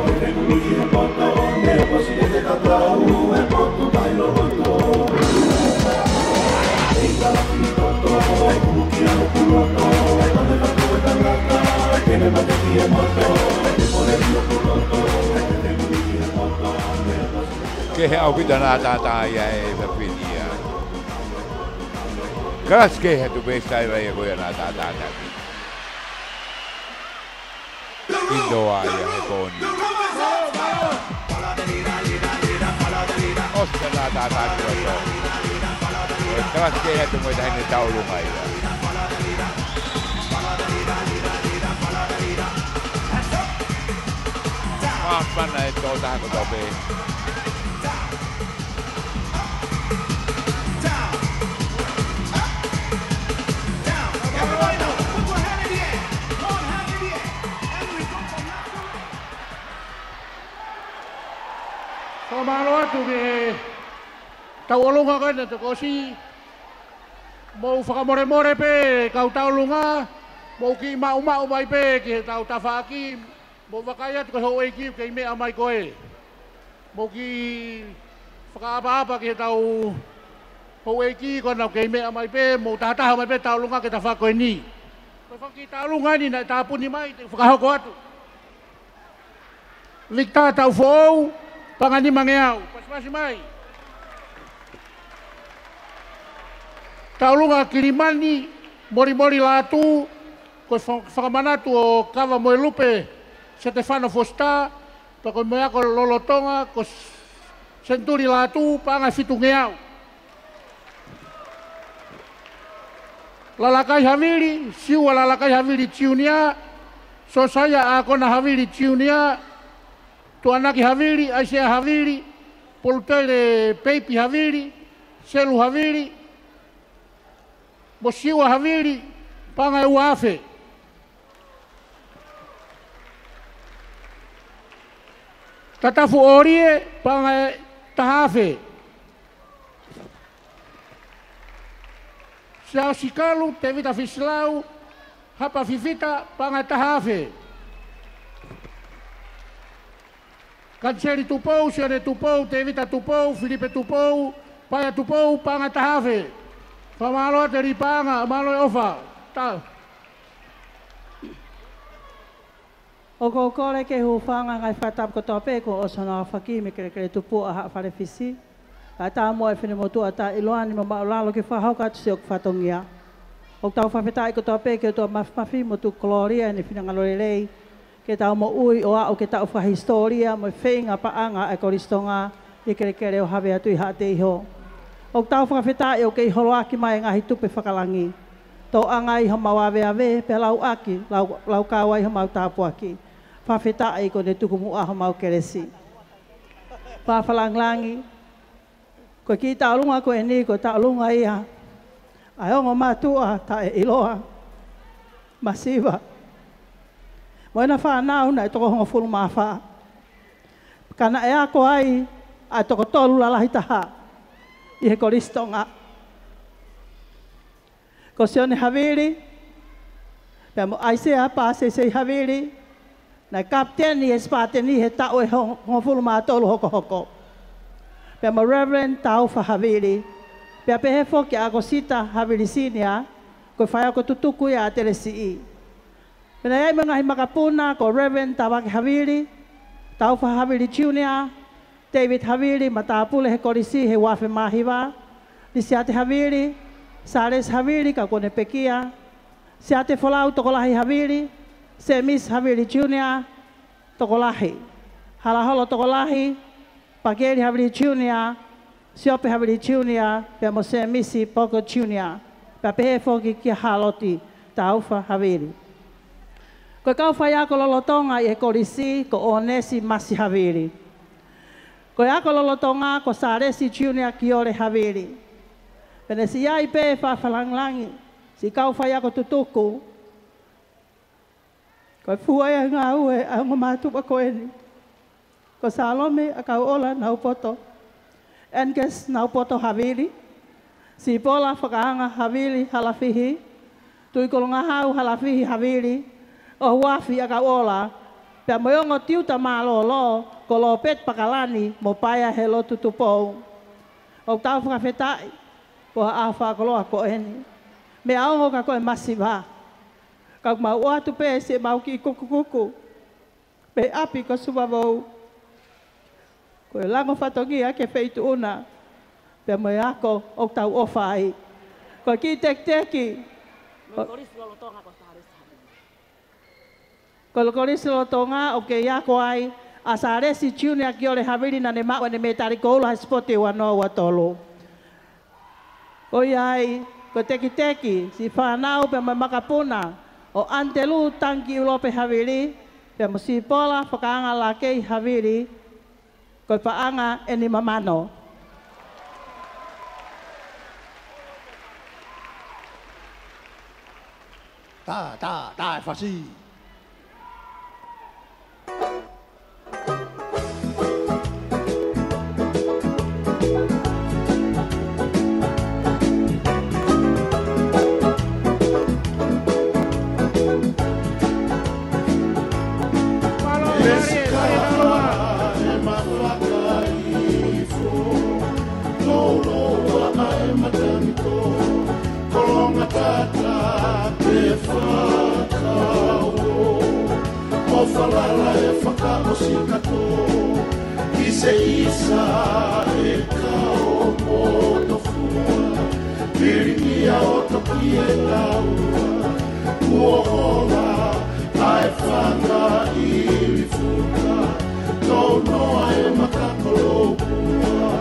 e te nui e poto, ne o pasi e te tatau, e potu tai lo roto. Ila makini koto, e umuki a hokuloto, one watu e tangata, kene mate ki e moto, e te pone i hokuloto, e te nui e poto, ne o pasi e te tatau. Ke he au pita nā tātā ia e mawhinia. Karas ke he tu pēstai vai e koia nā tātā taki. Indoa ia he kōni. Osta nā tātā kua tō. Karas ke he tu moi tahine taurunga ia. Maapana e tō tāko tō pē. Whamalo atu ke tau olunga kane te kosi. Mou whakamore pe kau tau olunga. Mou ki mau mai pe ki he tau tawhaki. Mou wakai atu ka hou eiki ke mea mai koe. Mou ki whakaapa ki he tau hou eiki kona ke mea mai pe. Mou tahataha mai pe tau olunga ke tawhakoe ni. Koe whaki tau olunga ni na tāpuni mai te whakahoko atu. Vikta tau whou. Pangani mangeau, pas-pasi mai. Taulunga Kilimani, Mori latu, ko whakamanatu o kawa moe lupe, Stefano Fosta, pa ko moe ako lolotonga, ko senturi latu, pa nga fitungeau. Lalakai havili, siwa lalakai havili ciunia, so saya ako na havili ciunia, tu anaki havili, aisea havili, polutele peipi havili, selu havili, Bosiwa havili, panga uafe. Tatafu orie, panga tahafe. Siao sikalu, tevita fislau, hapa fifita, panga tahafe. Kanseri tupou, sione tupou, tevita tupou, Filipe tupou, paya tupou, panga tahafe. Pamalo dari panga, malo ofa. Ta. Oko kore ke hufanga ngai fatap ko tope ko osona faki me kere tupu aha fare fisi. Ata mo e fene motu ata iloani mama lalo ke fa hauka tsok fatongia. Ok tau fa feta ko tope ke to mafi motu gloria ni fina ngalolelei. Ke tau mo ui o ke tau fa historia mo feinga pa anga e koristonga e kere o have atu i hate iho. O tau whakawheta e o kei holoaki mai ngahi tupe whakalangi. Tō angai ho mawawe awe, pe lau aki, lau kāwai ho mau tāpu aki. Whawheta e ko ne tuku mua ho mau keresi. Whawhalanglangi. Ko ki tālunga ko e ni, ko tālunga ia. Ai ongo mātua ta e iloa. Masiva. Moina whanau na e toko hongo fulu mawha. Kana e ako ai, ai toko tolu lalahi taha. I he koristonga. Ko sione havili, pia mo aisea paase se havili, na kapteni e spateni he tau e hongofulu mātolu hoko. Pia mo reverend tau fa havili, pia pehe foki ako sita havili sinia, ko whai ako tutuku ia a teresi i. Pena iai mga hi makapuna ko reverend tawake havili, tau fa havili junior, David Havili, matapule he korisi he wafe mahiwa. Di siate Havili, Sales Havili, ka kone pekia. Siate Folau, tokolahi Havili. Semis Havili Junior, tokolahi. Halaholo tokolahi, Pageri Havili Junior, Siope Havili Junior, Pemo Semisi Poko Junior. Papehe foki kia haloti, Taufa Havili. Ko kau whai ako lolotonga i he korisi, ko onesi Masi Havili. Ko ako lolotonga ko Saresi Junior Kiore Havili. Pene si iai pe whawhalanglangi, si kau whai ako tutuku. Ko fuai ngā ue a ngomatupa ko eni. Ko Salome a kau ola nau poto. Enkes nau poto Havili. Si pola whakaanga Havili halafihi. Tui kolonga hau halafihi Havili. O wafi a kau ola. Pea moyongo tiuta malolo, ko lo pet pakalani, mo paya he lo tutupou. O tau whakawhetai, ko haafa koloa ko eni. Me aongo ka koe masiva. Kau mau atu pe se mau ki kuku. Pe api ko subavou. Ko lango whatongia ke feitu una. Pea moe ako o tau ofai. Ko ki teki. Kolokoris lotonga o ke ia ko ai a Saresi Junior Kiore Havili na ne maua ne me tariko ula spoti wano watolo. Ko iai ko teki si whanau pe makapuna o antelu tanki ulope Havili pe si pola whakaanga lakei Havili ko paanga eni mamano. Ta, fasi. Falala e whakaosika tō I se isa e ka o moto fua Whiringia o toki e taua, kuohola, ai whanga I rifuka, tau noa e makakolopua.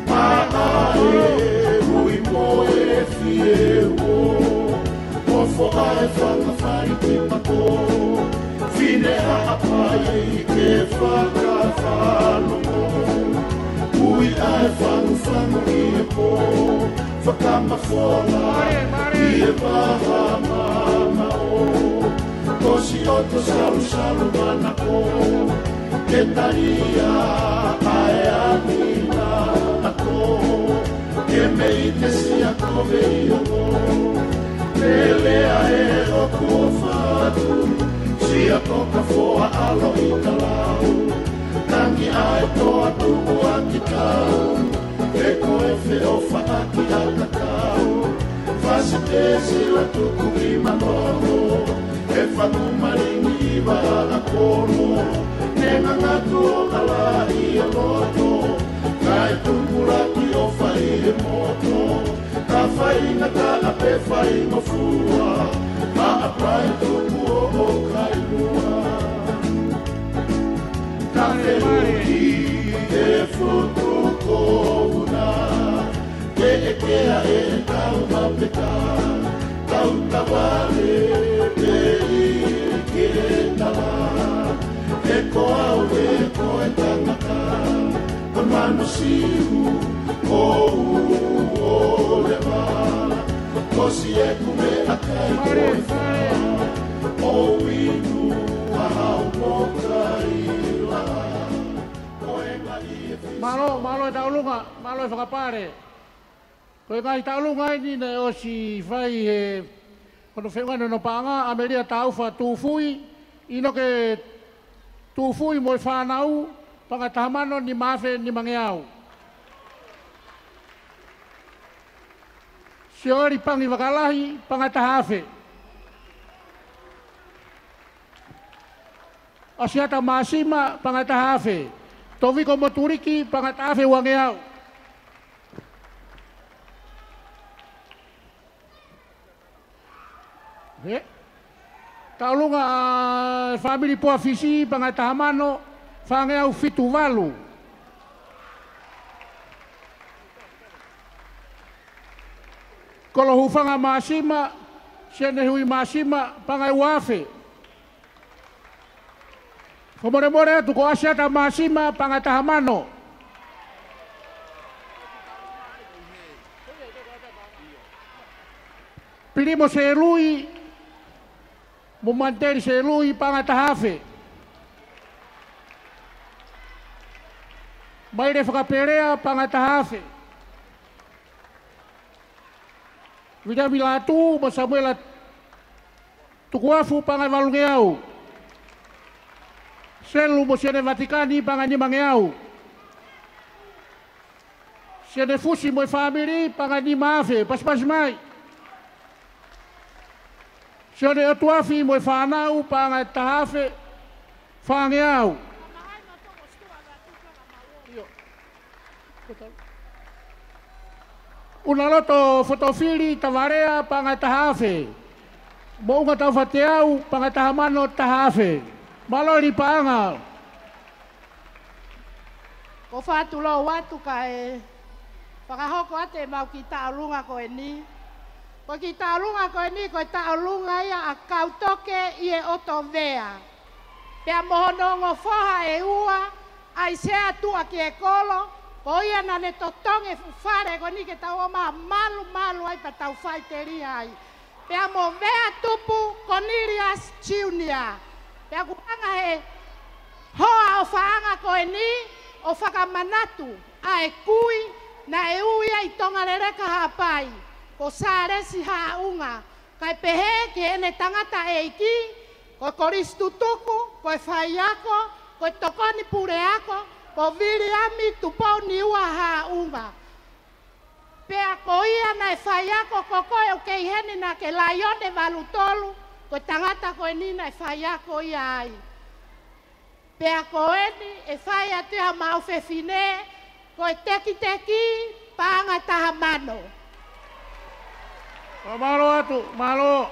Ae, hui mo e fie o, mofo ai whanga whari ki pako, fine haapai ke whaka whanongo, hui ai whangu I e po, whakamawhola, I e paha mama o, kosi o to salu manako, ke taria ai anina ako, ke mei te sia kove I o, lea e oku o whatu, sia toka foa alo I talau, tangi ai toa tuku a ki tau, e koe wheo whaaki a kakau, whasi te sila tuku I manono, e whaku maringi I wa a kono, ne ngangatu o kala I a loto, kai tumpura ki o whai e moto, ka whainga ka a pe whaingo fua, ma a prai tuku o kailua. Ka wheruki e futu kovuna, ke e kea e tau mapeka, tau tawale pe I ke tala, e koau e koe tangaka, kon mano sihu o lewa, kosi e kume a kai koe wha, o inu a hau moka I la, koe ngai e fisi. Malo e taulunga, malo e whakapare. Koe ngai taulunga I ni o si whai he, kono whengano no panga, Ameria tauwha tūfui, ino ke tūfui mo whanau, pangatahamano ni mawhe ni mangeau. Siori pangi wakalahi, pangatahafe. Asiata masima, pangatahafe. Toviko moturiki, pangatahafe wangeau. Taulunga family po afisi, pangatahamano, whangeau fitu walu. Kolo hufanga masima, siane hui masima, pangai wafe. Komore atu ko asiata masima, pangatahamano. Pirimo se lui, mumanteri se lui, pangatahafe. Maire whakaperea, pangatahafe. Vida milatu, mo Samuela tukuafu, pangai walungeau. Selu mo siane Vatikani, pangai ni mangeau. Siane fusi mo family, pangai ni maafe, pas mai. Siane otuafi mo whanau, pangai tahafe, whangeau. Una loto fotofili tawarea pangai tahafe. Mo unga tau whateau pangai tahamano tahafe. Malori paanga. Ko whātulo watu ka e whakahoko ate mau ki taurunga ko e ni. Ko ki taurunga ko e ni ko e taurunga ia a kautoke I e oto vea. Pea mohonongo whoha e ua ai sea tua ki e kolo. Ko ia na ne totonge fufare ko ni ke tau ma malu ai pa tau whaiteri ai. Pea mo vea tupu Cornelius Junior. Pea kupanga he hoa o whaanga ko e ni o whakamanatu a e kui na e ui ai tonga rereka hapai. Ko sāresi haunga. Kai pehe ke ene tangata e iki. Ko koristu tuku, ko e whaiako, ko e tokoni pureako. Ko Viliami tupau ni ua haunga. Pea ko ia na e whaiako koko e ukei heni na ke laione valutolu. Ko tangata ko e nina e whaiako ia ai. Pea ko eni e whai atu ha mau whewhine. Ko e teki Pangatahamano. Malo atu, malo.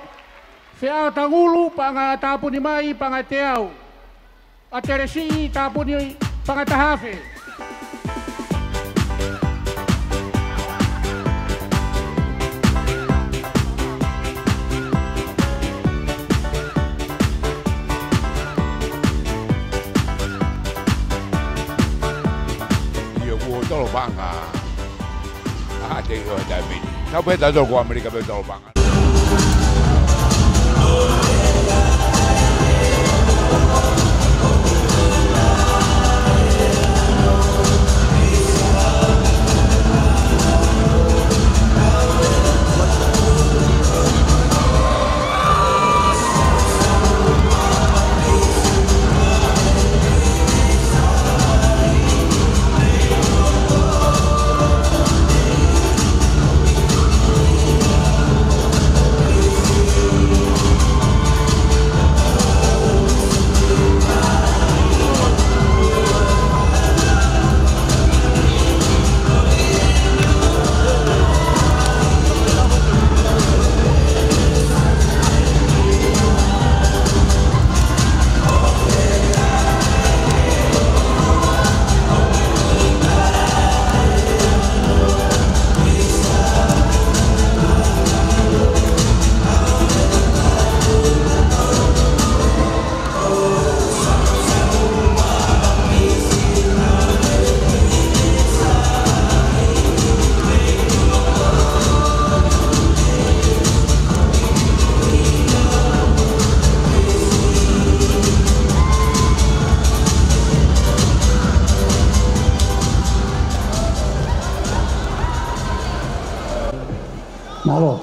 Fea tangulu pangatapu ni mai pangateau. Ateresi tapu ni pangatahafe. Tolo banga. Ah, tengo esta mini. No puede estar todo con América, pero tolo banga.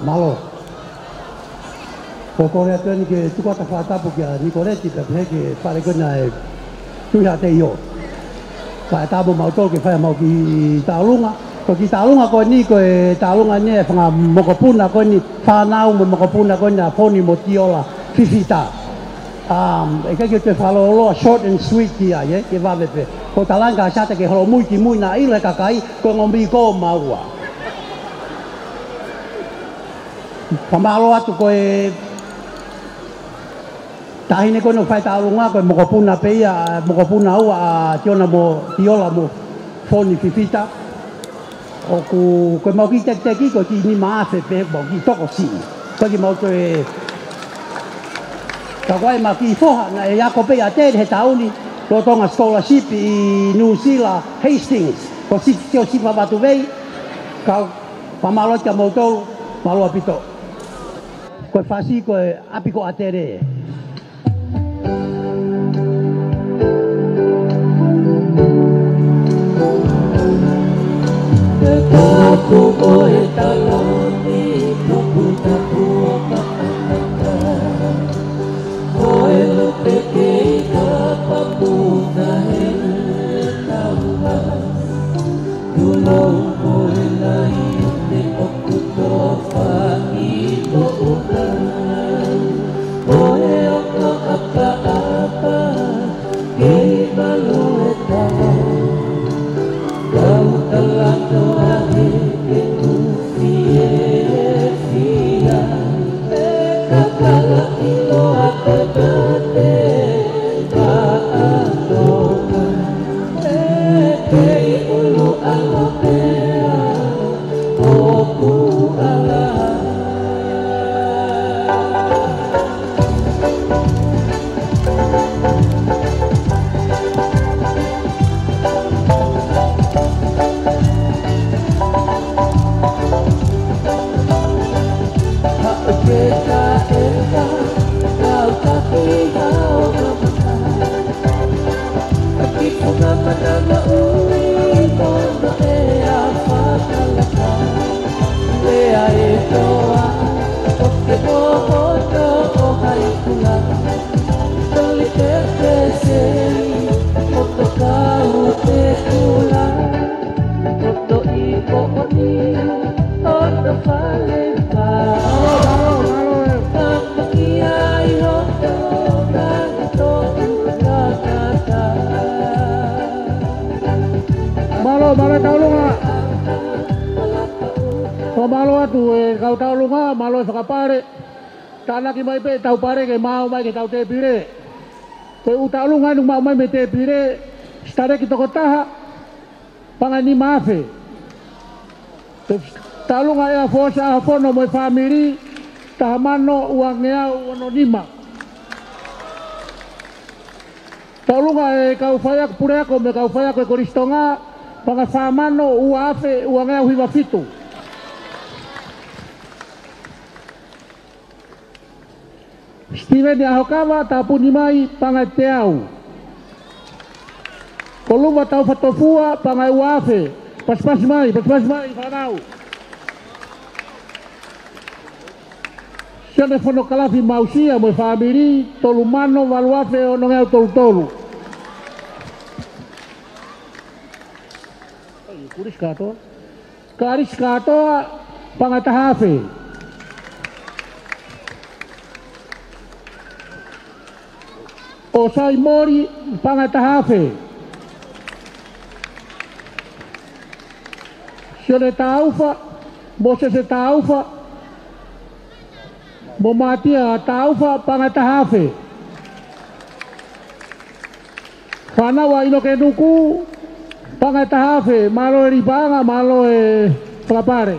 Malo. Kokore atoni ke tukata whatapu kia Nicoleti pe ke whare kona e tuiha te io. Whaetapu mautol ke whae mau ki Tālunga. Ko ki Tālunga ko ni ko e Tālunga ne whanga mokopuna ko ni whanau mo mokopuna ko ni a poni mo tiola fifita. E kake te whaloloa short and sweet kia ye ke wawepe. Ko talanga sata ke holo mui ki mui na ile kakai ko ngombi ko maua. Pamalo atu koe tahine kono whai Tālunga koe mokopuna peia, mokopuna ua a tiona mo tiola mo foni fifita. O koe mau ki te ki koe ki ni maafe pe mo ki toko si. Koe ki mau koe ka koe ma ki foha na e ako peia te he tauni lo tonga scholarship i New Zealand Hastings. Ko si teo si wabatu vei ka pamalo ka mau tolu malo apito. Koe whasi koe apiko atere. Te tapu koe taloni, tupu tapu o pakataka. Koe lupe kei ka papuna he taua. Tulou koe lai te oku tofa i lo uka. Koe oko apa-apa, kei malu e tawa. Kau telah doa hidupku kau tau lunga malo whakapare. Tāna ki mai pe tau pare ke mau mai ke tau te pire. Koe uta lunga nung mau mai me te pire. Stare ki toko taha. Pangani maafe. Tau lunga ea fosa a fono mo family. Taha mano uang ea uono nima. Tau lunga e kau whaiak pureako me kau whaiako e koristonga. Panga whamano uafe uang ea uhiwa fitu. Steven Ahokawa tapuni mai pangai teau. Koluma tau fatofua pangai wafe. Pas mai whanau. Sione fono kalafi mausia mo famiri tolu mano waluafe o nongeu tolu. Kuris katoa. Karis katoa pangai tahafe. O sai mori pangai tahafe. Sione taufa, mo se taufa, mo matia taufa pangai tahafe. Whanawa ino ke nuku pangai tahafe, malo e ribanga, malo e whakapare.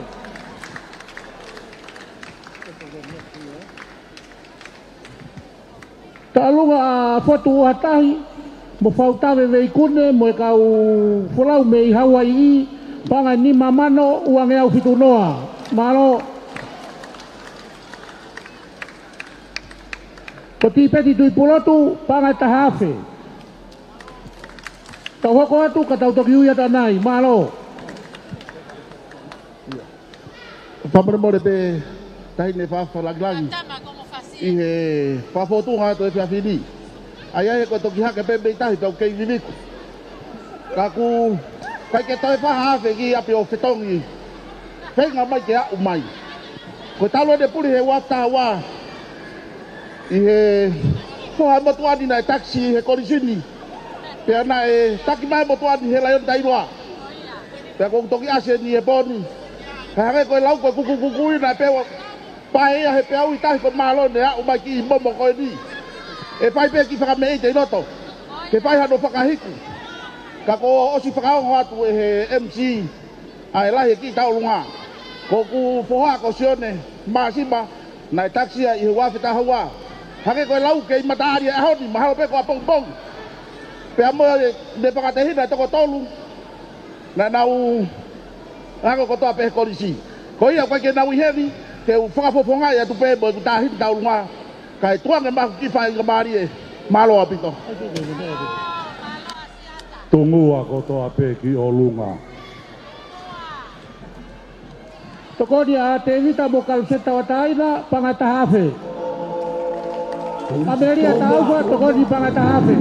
Talunga a fotu atahi mo fautawe veikune mo e kau fulau me i Hawaii panga ni mamano uang au fitunoa malo peti peti tui pulotu panga tahafe tau hoko atu ka tau toki uia tanai malo Pamere pe taine fafa laglangi ihe fafotu ha to e fiafini ai ko to ki ha ke pe tahi to ke viliku kaku kai ke toi fa ha fe ki api o fetongi fenga mai ke a umai ko talo de puri he wata wa ihe so ha mo tuani na taxi he korisini pe na e taki mai mo tuani he layon tainoa pe ko to ki ase ni e boni ka ko lau ko kuku na pe pai he pe au itahi ko malo ne a umai ki momo ko ni e pai pe ki whaka mei te noto ke pai hano whakahiku ka ko osi whakaongo atu e he MC ai lahi ki tau lunga ko ku poha ko sione masima na taxi i he wafi tahawa hake ko lau ke mataari e honi mahalo pe ko apong pong pe amo de pakatehina toko tolu na nau ako ko toa pe korisi ko ia kwa ke nau hevi ke whakafofonga ia tupe mo tahi tau lunga kai tuang e mahu ki whai ngamari e malo apito Tungua ko toa pe ki o lunga. Toko dia te vita mo kalseta wa taina pangatahafe. Ameria taufa toko di pangatahafe.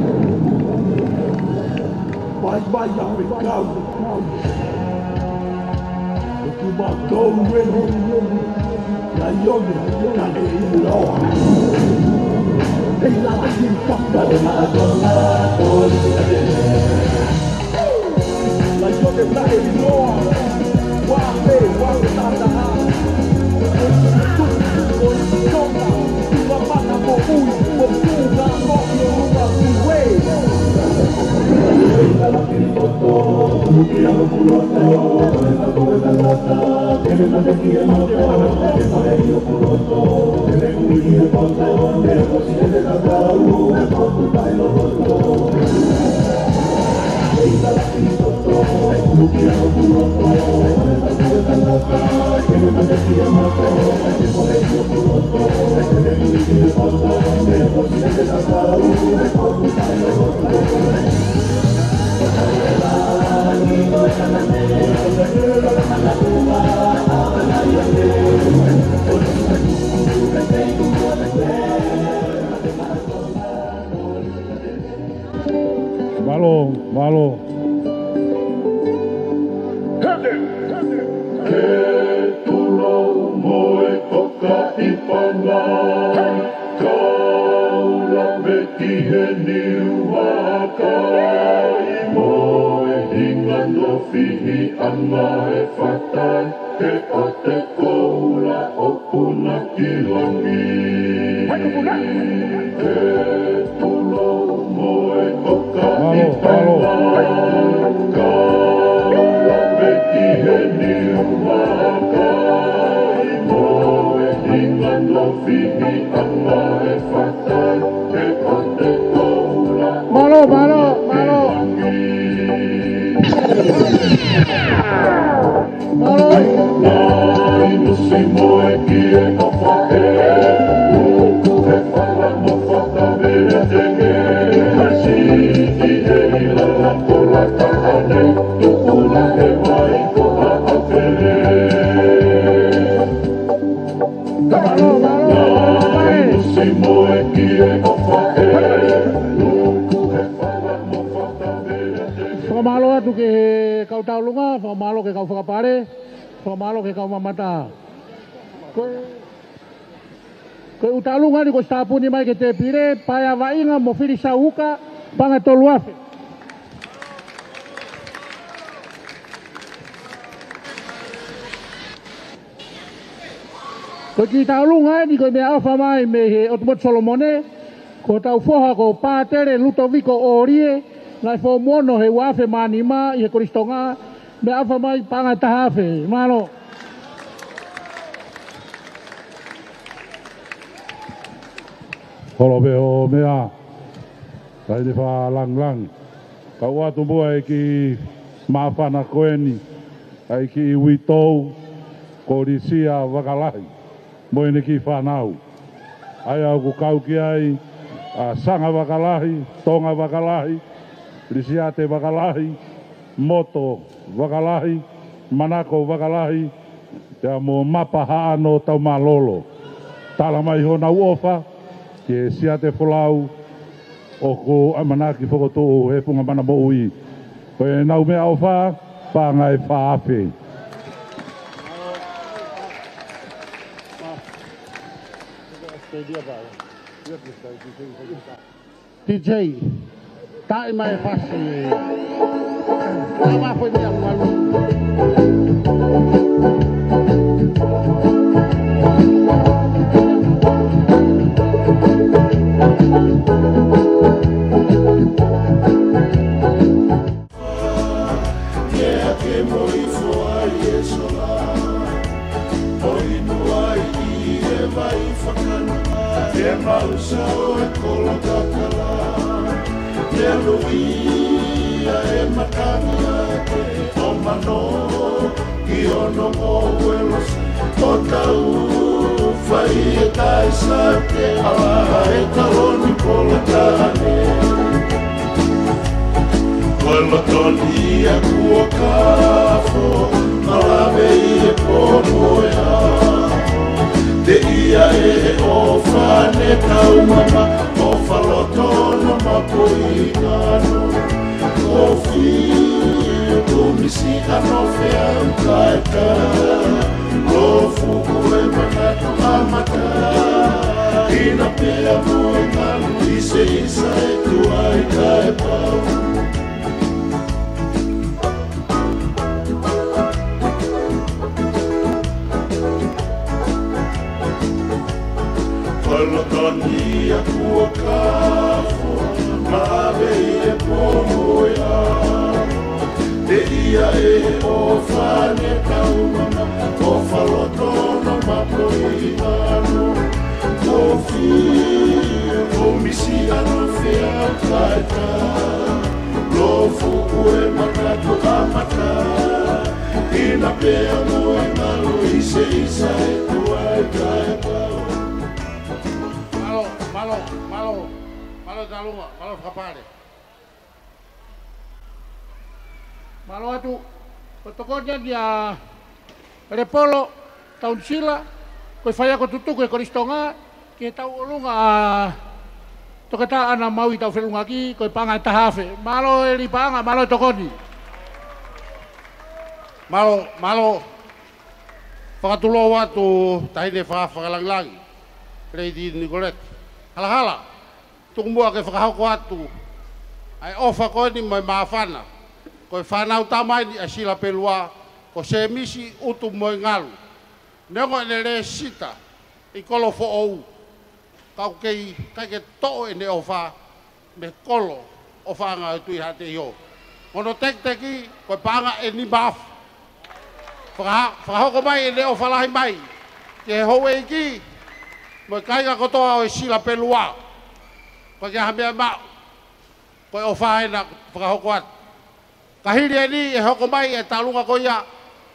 Vai ya me kau. Tu ba tou weno. Ya yo na ke loa. Ei la di fakta de ma dona tori. La yo de la loa. Wa pe wa ta ta. Tu choma. Tu va pana mo ui, mo tu na mo yo wa tu we. Malo. Fihi amma e fatai e o te koula o puna kilangi. Hai puna. Tulo moe oka i Halo. beki he ni umaka i moe hinga no fihi anga e whatai e kote koula. Malo. Nai nusi moe ki e ofa e Ruku he whala mo whaka mere teke Kasi i he ilala kola tahane Tukula he mai ko a awhere Nai nusi moe ki e ofa e Ruku he whala mo whaka mere teke Whamalo atu ke kau taulunga, whamalo ke kau whakapare, whamalo ke kau mamata. Koe utalunga ni ko stapuni mai ke te pire, paia wainga mo whiri sauka, panga tolu afe. Ko ki taulunga ni ko mea awha mai me he Otumot Solomone, ko tau whoha ko pātere Lutoviko Orie, nai fo mono he wafe manima i he koristonga, me awha mai panga tahafe, malo. Holope o mea, tai te wha lang. Kau atu mua e ki mawhana koeni, ai ki witou, ko risia wakalahi, moene ki whanau. Ai au ku kau ki ai, sanga wakalahi, tonga wakalahi, risia te wakalahi, moto wakalahi, manako wakalahi, te mo mapa haano tau malolo. Tala mai hona uofa, ke sia te wholau o ko amanaki whakoto he punga mana mo ui. Koe nau mea o wha, pāngai whaafe. DJ, tae mai whase. Tae wafo ni ang walu. Mausau e kolo kakala Te aluia e matangia e o mano Ki ono o uelos o tau Whai e taisa te ala e taloni kolo tane Koelo toni a kua kafo Malawe i e pomoea Te ia e o whane tau mama O whaloto no mapo i ngano O whie kumisi ano whea ukaeta O fuku e manatu amata Ina pea mo e ngano Ise isa e tua i kae pau Toni a kua kafo, mawe e pomoea Te ia e o whane tau mama, o whaloto no mapo i ngano O whie, o misi ano whea kaeta Lo fuku e manatu amata Ina pea mo e ngalo ise isa e tua e kae pau Malo talunga, malo whakapare. Malo atu, kotokonya dia repolo, taun sila, koe whai ako tutuku e koristonga, ke tau olunga toketa ana maui tau whelunga ki, koe panga e tahafe. Malo e li panga, malo e tokoni. Malo, whakatulo watu tahine whakalangi, Lady Nicolette. Hala, tunggu ke whakahoko atu. Ai ofa koe ni mai mawhana. Koe whanau tamai ni asila pelua, ko se misi utu moe ngalu. Nengo ne le sita I kolo fo ou. Kau kei ke to e ne ofa me kolo ofa nga tu ha te yo. Ono tek teki ko panga e ni baf. Fa ho mai e ne ofa lai mai. Ke ho e ki mo kai ga koto o sila pelua. Ko ke ha me ma. Ko ofa e na fa ho kwat. Kahiri ni e ho mai e talunga ko ya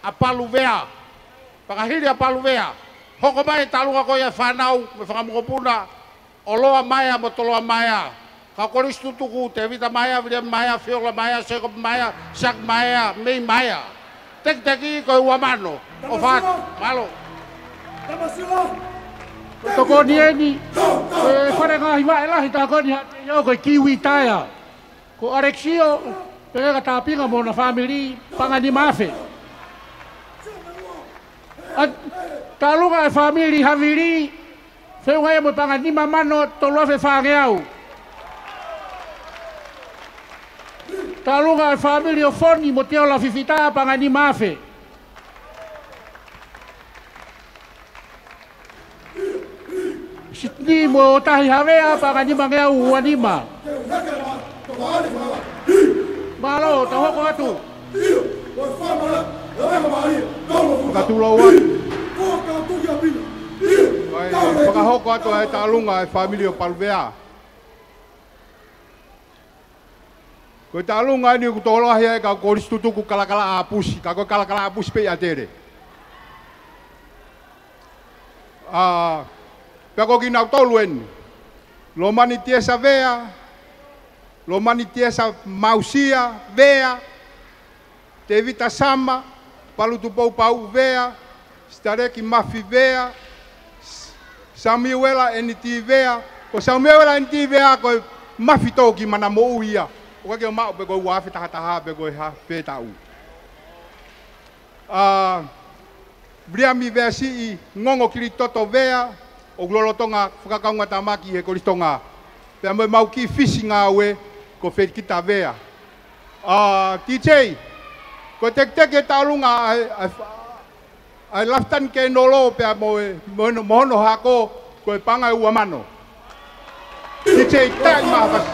apalu vea. Pakahiri apalu vea. Hoko mai talunga ko ya whanau me whakamukopuna o loa maia mo toloa maia. Ka koris tutuku te vita maia, viria maia, fiola maia, seko maia, sak maia, mei maia. Tek teki ko ua mano. O what, malo. Toko ni eni, whare ngahi wae lahi tako ni hate iau koe kiwi taia. Ko Arexio, pega tāpinga mo na family, pangani mafe. Talunga e family haviri feu ngai mo panga ni mamano tolo fe fangeau. Talunga e family o foni mo teo la fifita panga ni mafe. Sitni mo tahi havea panga ni mangeau wanima. Malo taho ko atu. Katulauan. Pakahoko ato e talunga e family o Palvea. Ko talunga ni ku toloa hia ka koris tutuku kala-kala apusi, ka ko kala-kala apusi pe atere. Peko ki nau toluen. Lo mani tiesa vea. Lo mani tiesa mausia vea. Te vita sama, palu tu pau vea, stareki mafi vea, Samuela enti vea, ko Samuela enti vea ko mafi toki mana mo uia. O ke ma be go wa fi taha be go ha peta u. Briami vea si ngongo kiri toto vea, o glolotonga whakakaunga tamaki e koristonga. Pe mo mau ki fishing awe ko fe kita vea. TJ ko tek e talunga ai laftan ke nolo pe mono hako ko panga ua mano. Dice tai ma bas.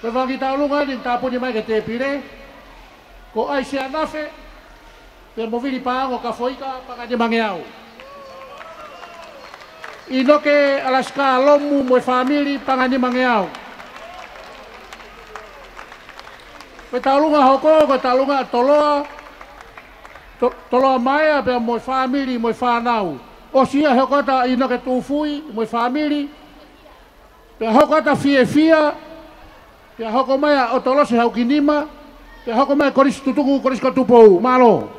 Koe whangi taulunga ni tāpuni mai ke te pire. Ko ai se anafe. Pe movili paango ka foika pangani mangeau. Ino ke alaska lomu mo family pangani mangeau. Koe taulunga hoko, koe taulunga toloa. Toloa maia pe mo family mo whanau. O sia hokota ino ke tūfui mo family. Pe hokota fia. Pe hoko mai o tolose hau kinima. Pe hoko mai koris tutuku koris katupou. Malo.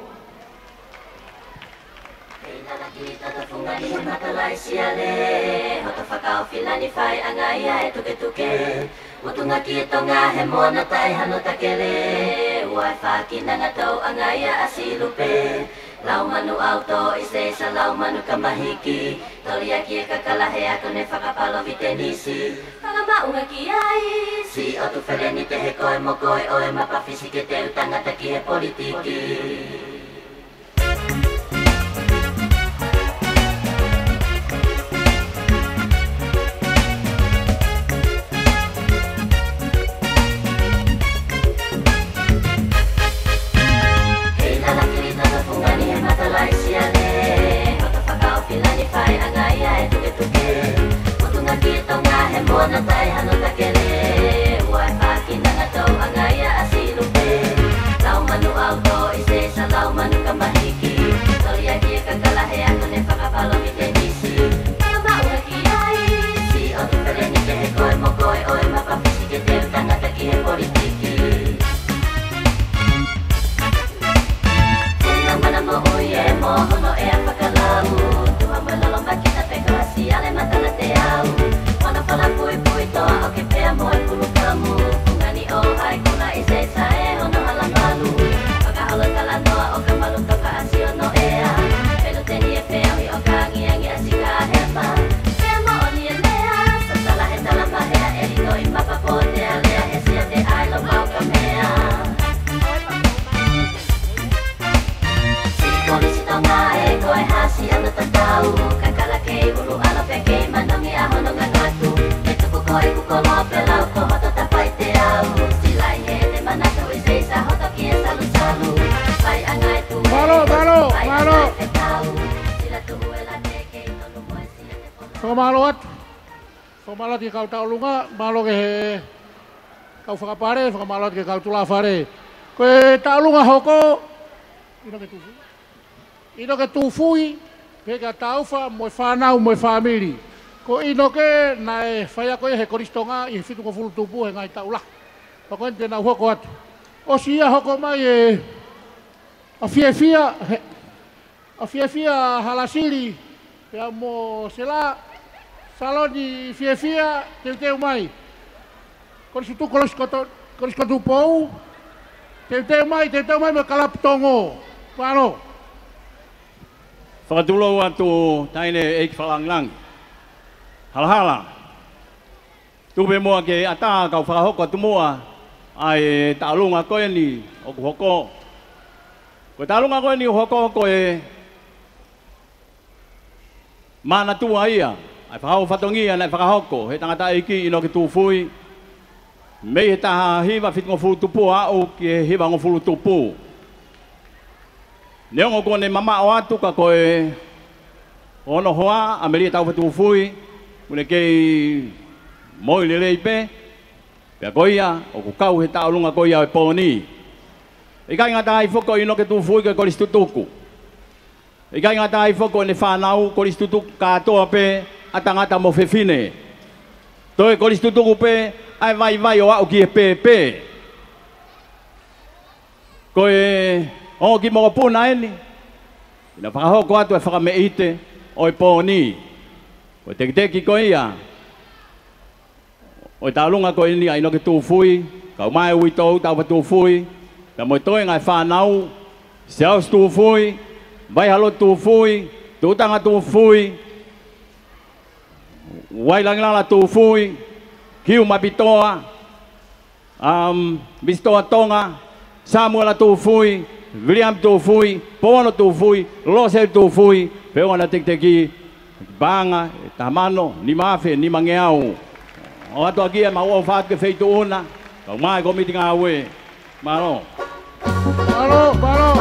Matalai siale, hoto whakao whilani whai angaia e tuke. Mutunga ki e tonga he mona tai hano takele. Uai whakina ngatau angaia asilupe. Lau manu auto ise sa lau manu kamahiki. Tolia ki e kakalahe ako ne whakapalo vitenisi. Whakamaunga ki ai. Si o tu whereni te he koe mo koe oe mapawhisi ke te utangata ki he politiki. Matalai siale, hoto whakao whilani whai angaia e tuke. Mutunga ki e tonga he mona tai hano takele. Uai whakina ngatau angaia asilupe. Lau manu auto ise sa lau manu kamahiki. Tolia ki e kakalahe ako ne whakapalo vitenisi. Whakamaunga ki ai. Si o tu whereni te he koe mo koe oe mapawhisi ke te utangata ki he politiki. Mana mo uye mo hono e whakalau. Tua malalo makita pe klasi ale matana te au. Wana whala pui pui toa o ke pea mo e pulu kamu. Pungani o hai kula i se sa e hono hala malu. Whakahala kala noa o ka malu toka asio no ea. Pelo teni e pea hui o ka ngiangi asika hepa. Pea mo o ni e mea. Sasala he tala mahea e rino i mapapo te alea he sia te ailo mau ka mea. Polisi tonga e koe hasi ana tatau. Kakala kei ulu alo pe kei manongi a hono ngangatu. E tuku koe kukolo pe lau ko hoto tapai te au. Silai he te manatu i seisa hoto ki e salu salu. Pai angai tu e Malo. angai pe tau. Sila tuhu e la te kei tonu moe sia te polo. Whakamaloat. Whakamaloat ki kau taulunga. Malo ke he kau whakapare. Whakamaloat ke kau tulawhare. Koe taulunga hoko. Ino ke tufu. Ino ke tūfui, peka tauwha, moe whanau, moe whamiri. Ko ino ke, na e whaia koe he koristonga, i he whitu ko fulu tūpu he ngai taula. Pakoen tēnā hoko atu. O sia hoko mai e, a fia halasiri, pea mo sela, saloni fia, teu mai. Koristutu koriskotu pou, teu mai me kalaptongo. Pano. Whakatulo atu taine eik whalanglang. Hala. Tupe mua ke ata kau whakahoko atu mua. Ai tālunga koe ni o kuhoko. Koe tālunga koe ni o hoko koe. Mana tua ia. Ai whakahoko whatongia nai whakahoko. He tangata eiki ino ke tūfui. Mei he taha hiwa whitungo fulu tupu au ke hiwa ngofulu tupu. Neongo kone mama o atu ka koe ono hoa ameria tau whatu fui mune kei moi lelei pe pia koia o kukau he taulunga koia e poni e kai ngata ai foko ino ke tu fui ke koristutuku e kai ngata ai foko ne whanau koristutuku katoa pe atangata mo fefine toi koristutuku pe ai vai o au ki e pe koe o ki mo puna eni. Ina whakahoko atu e whakameite o e pōni. Ko te teki ko ia. O e tālunga ko ini aino ke tūfui. Kau mai ui tau tau pa tūfui. Ka mo toi ngai whanau. Seaus tūfui. Vai halo tūfui. Tūtanga tūfui. Wailangilala tūfui. Kiu mapitoa. Bistoa tonga. Samuela tūfui. William tūfui, Pono tūfui, Losel tūfui, peona teki banga, tamano, ni mafe, ni mangeau. O atu agia ma o whāke feitu una, Kau mai kau meeting awe. Malo. Malo.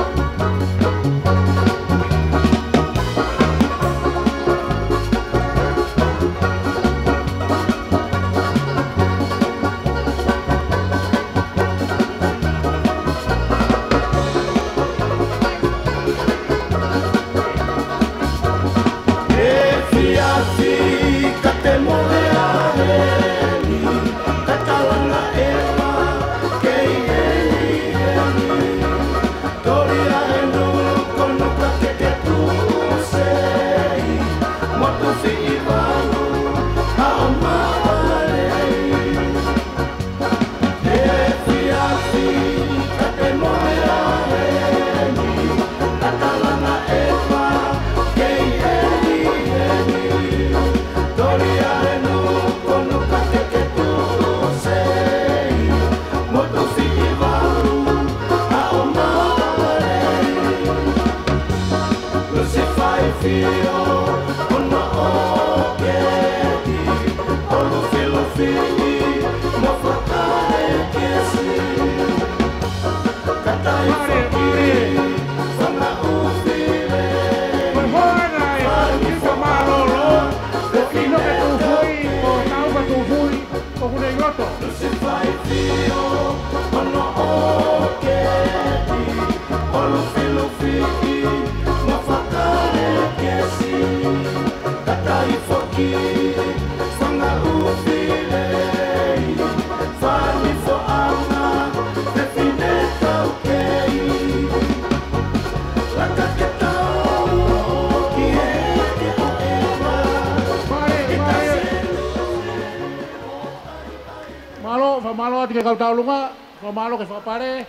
Malo tiga kau tahu lunga, malo ke pare,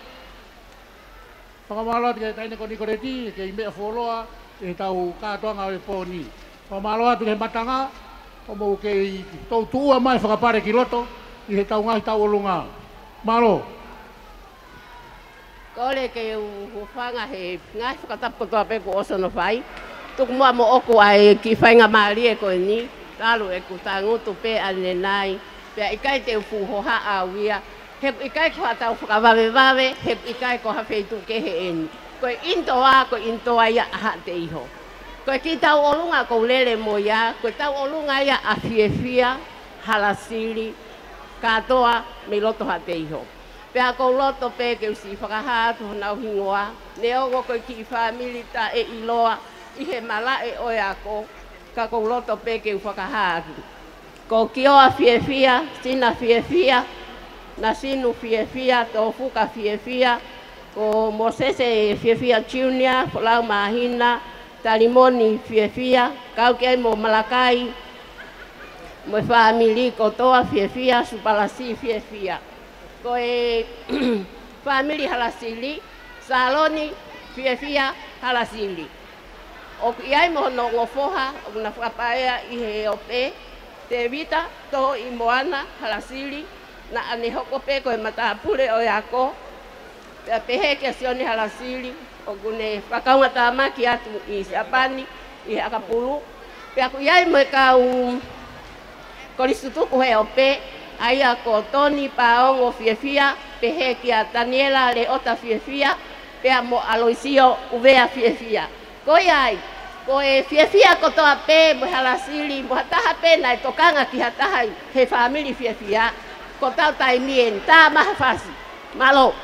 malo tiga tanya kau nikoreti, ke imbe follow, ke tahu kau ngawe poni, malo tiga matanga, kau mau ke tahu tua mai pare kiloto, ke tahu ngai tahu lunga, malo. Kau le ke ufanga he ngai katap kau apa ko osono fai, tu mua mo oku ai ki fai ngamali ko ni, lalu aku tangu tu pe alenai. Pea ikai te ufu hoha awia, he ikai ko atau whakawawewave, he ikai ko hawheitu ke he eni. Koe intoa ia aha te iho. Koe ki tau olunga ko lele mo ia, koe tau olunga ia a fiefia, halasili, katoa, me loto ha te iho. Pea ko loto pe ke usi whakahatu nau hingoa, ne ogo koe ki famili ta e iloa, ihe mala e oe ako, ka ko loto pe ke whakahatu. Ko kioa fiefia, sina fiefia, na sinu fiefia, tofuka fiefia, ko Mosese fiefia junior, Folau Mahina, Talimoni fiefia, kau kei mo Malakai, mo famili ko toa fiefia, Supalasi fiefia. Ko famili halasili, Saloni fiefia halasili. O iai mo no ngofoha, o na whakapaya ihe ope, te vita to i moana halasili na ane hoko pe koe matapure o yako te pehe ke sioni halasili o gune whakaunga tamaki atu i siapani i akapulu pe aku iai mo kau koristutuku he ope ai ako Toni Paongo fiefia pehe kia Daniela Leota fiefia pe mo Aloisio Uvea fiefia ko iai koe fiefia ko toa pe mo halasili mo hataha pe nai tokanga ki hataha he family fiefia ko tau tai mien ta mahafasi malo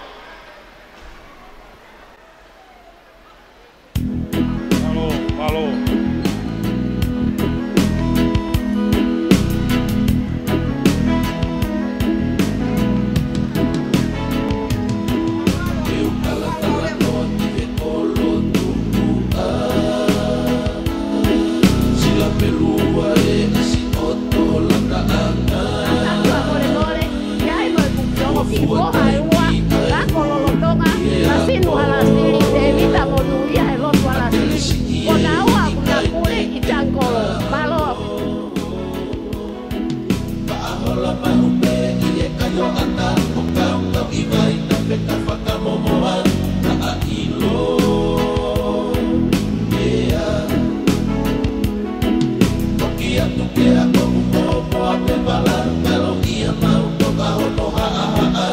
Ia tu kea komu mo mo ate balan, pero ia mau toka hono ha ha ha.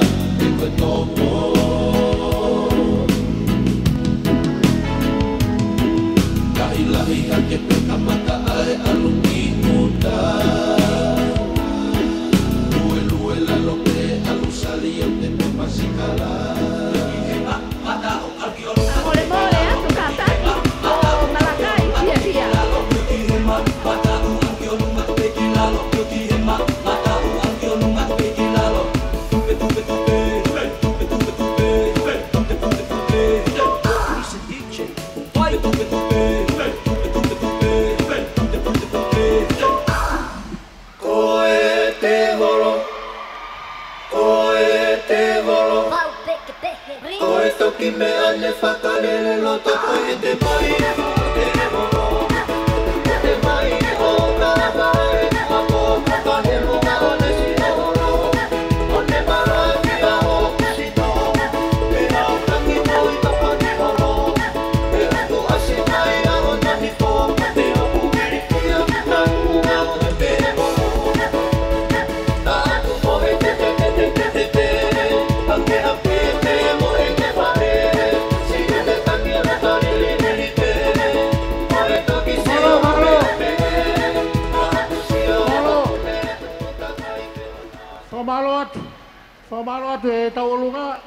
Famalo atu tau olunga,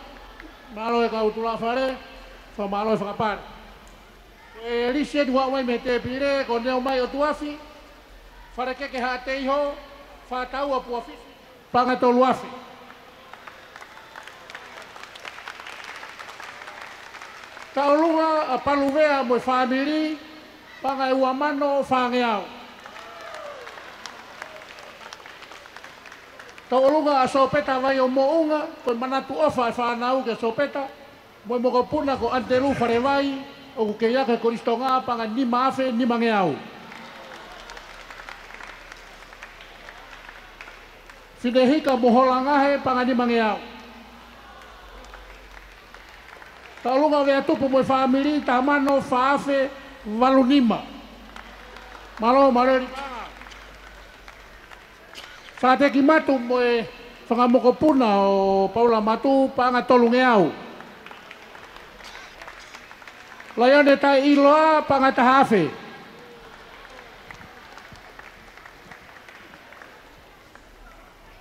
malo e kau tula fare, famalo e whakapare. E lise dua mai me te pire, ko neo mai o tuafi, fare keke ha te iho, whatau a puafisi, panga tolu afi. Tau olunga a paluvea mo family, panga e uamano whangeau. Tau olunga a sopeta vai o mounga, koe manatu ofa e whanau ke sopeta, mo moko puna ko anteru whare vai, o ke iake koristonga panga nima afe, nima ngeau. Whinehika moholangahe panga nima ngeau. Tau olunga vea tupu mo e whamiri, tamano, whaafe, walu nima. Malo, mareri panga. Sa te ki matu mo e whangamoko puna o Paula Matu panga tolu ngeau. Laione tai iloa panga tahafe.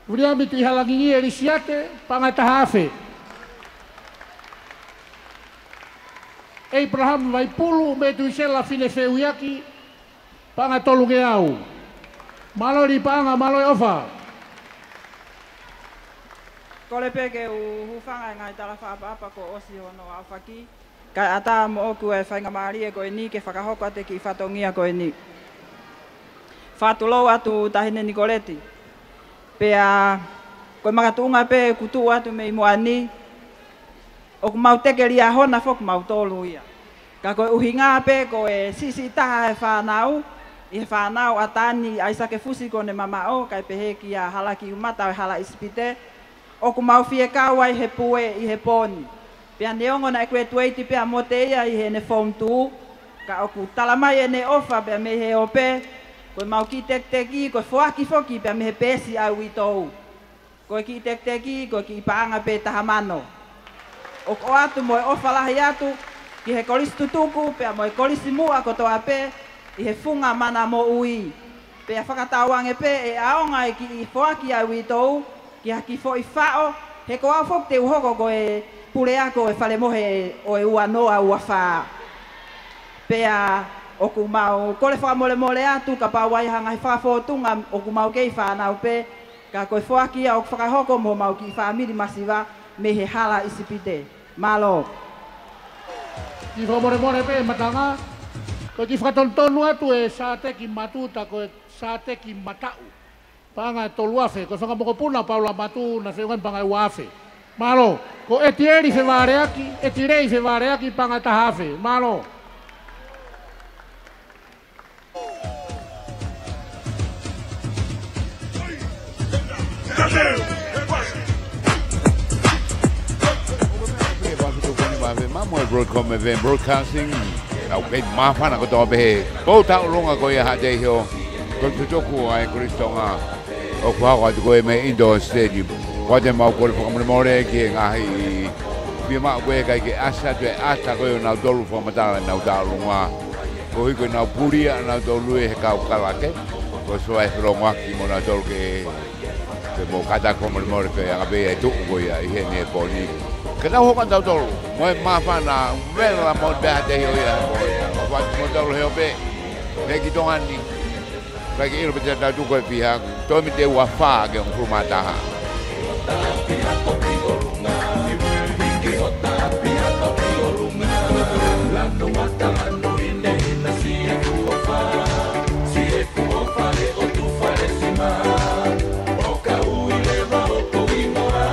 Uriami ti halangingi e risiate panga tahafe. Abraham vai pulu me tuisela fine feuiaki panga tolu ngeau. Malo di panga, malo e ofa. Kole peke u hufanga ngai tala whaapa ko osi hono a whaki. Kai ata mo oku e whainga maari e koe ni ke whakahoko ate ki whatongia koe ni. Whatulo atu tahine Nikoleti. Pea koe makatunga pe kutu atu me imoani. Oku mau tekeri a hona foku mau tolu ia. Ka koe uhinga pe koe sisi taha e whanau. I he whanau atani aisake fusi kone mamao kai pehe ki a halaki umata o hala ispite. Oku mau fie kawa i he pue i he poni. Pea neongo na ekwe tueiti pea mote ia i he ne phone tu. Ka oku talamai e ne ofa pea me he ope. Koe mau ki tekteki, koe fuaki foki pea me he pesi au i tou. Koe ki tekteki, koe ki paanga pe tahamano. Oku atu moe ofa lahi atu ki he kolisi tutuku pea moe kolisi mua kotoa pe. I he funga mana mo ui. Pea whakatawange pe e aonga e ki i whoaki au i tou, ki haki fo i whao, he ko au fok te uhoko ko e pureako e whale mohe o e ua noa ua wha. Pea oku mau, kole whakamole mole atu ka pawai hanga i whakafotunga oku mau kei whanau pe, ka koe whoaki a oku whakahoko mo mau ki whamiri masiwa me he hala isipite. Malo. Ki whamore pe matanga, ko ki whakatontonu atu e sa te ki matuta ko e sa te ki matau. Panga e tolu afe, ko whakamoko puna Paula Matu na whiungan panga e wafe. Malo, ko e tieri whewareaki, e tirei whewareaki panga tahafe. Malo. Mamo e broadcasting. Au kei mawhana ko tō pehe. Kou tau runga ko ia hate hio. Ko tutoku ai Koristonga. O kuhako atu koe me Indoor Stadium. Ko te mau kore whakamore ki e ngahi. Pia maa koe kai ke asa tue asa koe o nau tolu whamatala nau tau runga. Ko hui koe nau puria nau tolu e he kau kalake. Ko soa e whirongwaki mo nau tolu ke mo kata whakamore koe anga pea e tuku koe ia i he ne poni. Kena hokan tau tolu, moe mawhana, mela mo beha te hio ia, mo tolu heo pe, me ki tongani, Lagi ilo pete tau tuko e pihak. Toi me te wafa ke on frumataha. Lando mata ando inde ina si e kuofa. Si e kuofa e o tu fare sima. Oka ui leva o ko imoa.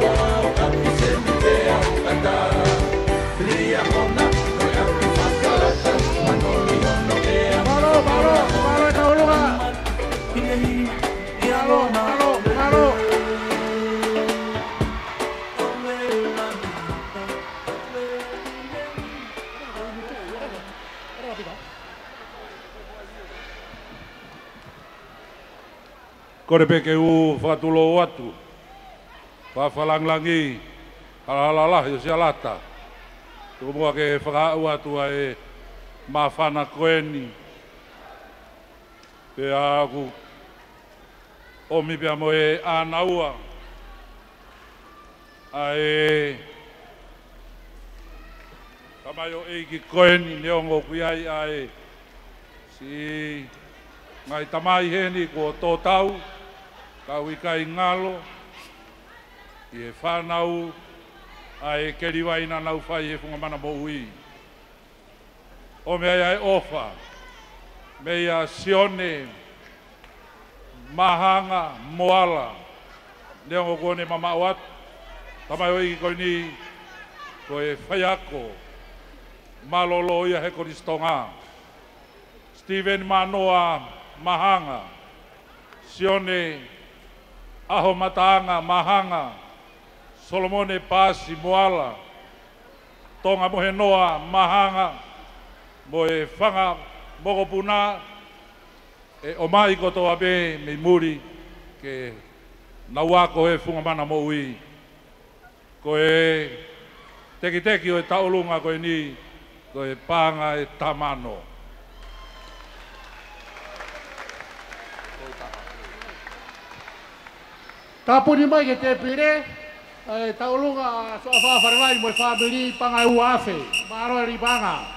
O api se mi vea o kata. Lia mona, o api fakalata. Manoli ono ea. Maro e kaulunga. Maro. Kore peke u whakatulo atu. Whawhalanglangi. Halalalah yo sialata. Tuku mua ke whakau atu e mawhana koeni. Pe aku omi pia mo e anaua. Ae kamayo eiki koeni neongo kuiai ae si ngai tamai heni ko tō tau. Kau ikai ngalo, i e whanau, a e keriwaina nau whai he whunga mana mo ui. O mea e ofa, mea sione, mahanga, moala, neongo kone mama wat, tamai o iki koini, ko e whaiako, malolo ia he koristonga, Steven Manoa, mahanga, sione, Aho Mataanga, Mahanga, Solomone Pasi, Moala, Tonga Mohenoa, Mahanga, Moe Whanga, Mogopuna, e o mai koto abe me muri, ke naua ko e whunga mana mo ui, ko e teki o e taulunga ko e ni, ko e panga e tamano. Tapuni mai ke te pire, taulunga soa whawharerai mo e whamiri pangai uafe, maro e ribanga.